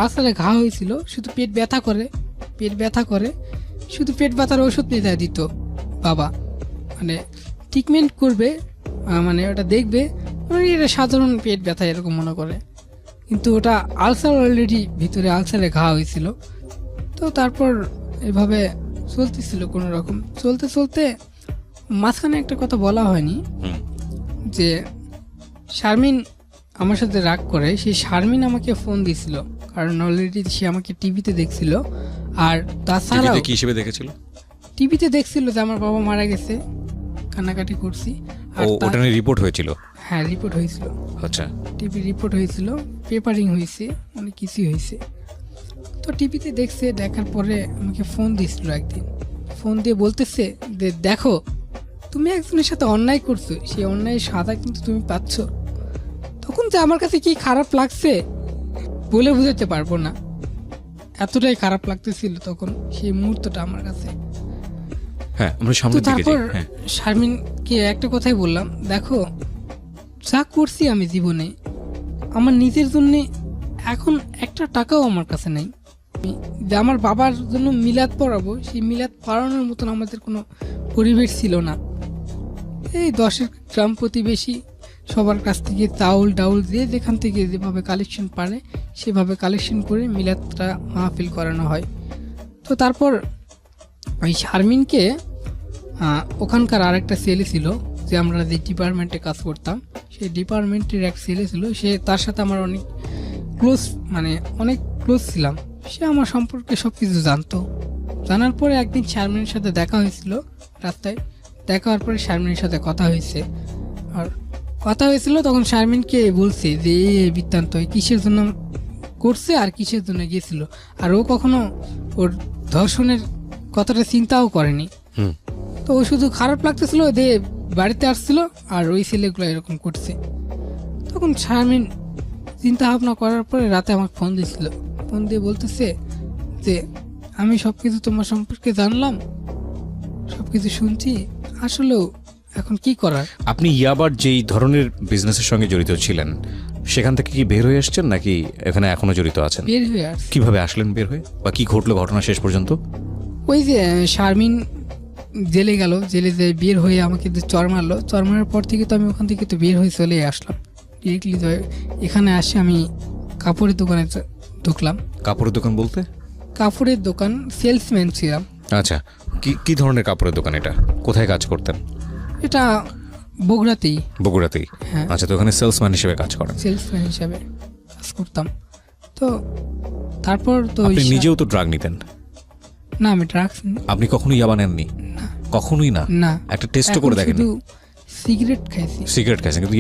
আলসারে ঘা হয়েছিল, শুধু পেট ব্যথা করে শুধু পেট ব্যথার ওষুধ নিয়ে দিত বাবা, মানে ট্রিটমেন্ট করবে, মানে ওটা দেখবে, মানে এটা সাধারণ পেট ব্যথা এরকম মনে করে, কিন্তু ওটা আলসার, অলরেডি ভিতরে আলসারে ঘা হয়েছিল। তো তারপর এভাবে চলতেছিল কোনো রকম, চলতে চলতে মাঝখানে একটা কথা বলা হয়নি, যে শারমিন আমার সাথে রাগ করে, সেই শারমিন আমাকে ফোন দিছিল, কারণ অলরেডি সে আমাকে টিভিতে দেখছিল। আর তাছাড়াও কি হিসেবে দেখেছিল? টিভিতে দেখছিল যে আমার বাবা মারা গেছে, কান্নাকাটি করছি। আর ওটা নিয়ে রিপোর্ট হয়েছিল? হ্যাঁ, রিপোর্ট হয়েছিল। আচ্ছা। টিভি রিপোর্ট হয়েছিল, পেপারিং হয়েছে, অনেক কিছুই হয়েছে। তো টিভিতে দেখছে, দেখার পরে আমাকে ফোন দিয়েছিল একদিন, ফোন দিয়ে বলতেছে যে দেখো তুমি একজনের সাথে অন্যায় করছো, সেই অন্যায়ের সাজা কিন্তু তুমি পাচ্ছ। তখন যে আমার কাছে কি খারাপ লাগছে বলে বুঝাতে পারবো না, এতটাই খারাপ লাগতেছিল তখন সেই মুহূর্তটা আমার কাছে। হ্যাঁ, আমরা তো সামনের দিকে তারপর যাই। হ্যাঁ, শারমিনকে একটা কথাই বললাম, দেখো যা করছি আমি জীবনে, আমার নিজের জন্য এখন একটা টাকাও আমার কাছে নেই। যে আমার বাবার জন্য মিলাদ পড়াবো, সেই মিলাদ পড়ানোর মতন আমাদের কোনো পরিবেশ ছিল না। এই 10 গ্রাম প্রতিবেশী সবার কাছ থেকে চাউল ডাউল দিয়ে যেখান থেকে যেভাবে কালেকশন পারে সেভাবে কালেকশন করে মিলাদটা মাহফিল করানো হয়। তো তারপর ওই শারমিনকে ওখানকার আরেকটা ছেলে ছিল, যে আমরা যে ডিপার্টমেন্টে কাজ করতাম সেই ডিপার্টমেন্টের এক ছেলে ছিল, সে তার সাথে আমার অনেক ক্লোজ, মানে অনেক ক্লোজ ছিলাম। সে আমার সম্পর্কে সব কিছু জানতো। জানার পরে একদিন শারমিনের সাথে দেখা হয়েছিল রাস্তায়, দেখা হওয়ার পরে শারমিনের সাথে কথা হয়েছে। আর কথা হয়েছিল তখন শারমিনকে বলছে যে এই বৃত্তান্ত কিসের জন্য করছে আর কিসের জন্য গিয়েছিল, আর ও কখনো ওর ধর্ষণের কথাটা চিন্তাও করেনি। তো ও শুধু খারাপ লাগতেছিল যে বাড়িতে আসছিল আর ওই ছেলেগুলো এরকম করছে। তখন শারমিন চিন্তা ভাবনা করার পরে রাতে আমাকে ফোন দিয়েছিল, ফোন দিয়ে বলতেছে যে আমি সব কিছু তোমার সম্পর্কে জানলাম, সব কিছু শুনছি, আসলেও এখন কি করার। আপনি ইয়াবার যেই ধরনের বিজনেসের সঙ্গে জড়িত ছিলেন সেখান থেকে কি বের হয়ে আসছেন নাকি এখানে এখনো জড়িত আছেন? বের হয়ে আসছে। কিভাবে আসলেন বের হয়ে, বা কি ঘটলো ঘটনা শেষ পর্যন্ত? ওই যে শারমিন জেলে গেল, জেলে যে বের হয়ে আমাকে যে চর মারলো, চর মারার পর থেকে তো আমি ওখান থেকে তো বের হয়ে চলে আসলাম ডিরেক্টলি। এখানে আসে আমি কাপড়ের দোকানে ঢুকলাম। কাপড়ের দোকান বলতে? কাপড়ের দোকান, সেলসম্যান ছিলাম। আচ্ছা, কি ধরনের কাপড়ের দোকান এটা? কোথায় কাজ করতেন? এটা বগুড়াতেই। বগুড়াতেই? হ্যাঁ, আচ্ছা, তো ওখানে সেলসম্যান হিসেবে কাজ করেন? সেলসম্যান হিসাবে কাজ করতাম। তো তারপর তো আপনি নিজেও তো ড্রাগ নিতেন? না, আমি ড্রাগস আপনি কখনোই ইয়াবা নেননি? কখনোই না? না, একটা টেস্টও করে দেখেন? শুধু সিগারেট খাইছি। সিগারেট খাইছেন, কিন্তু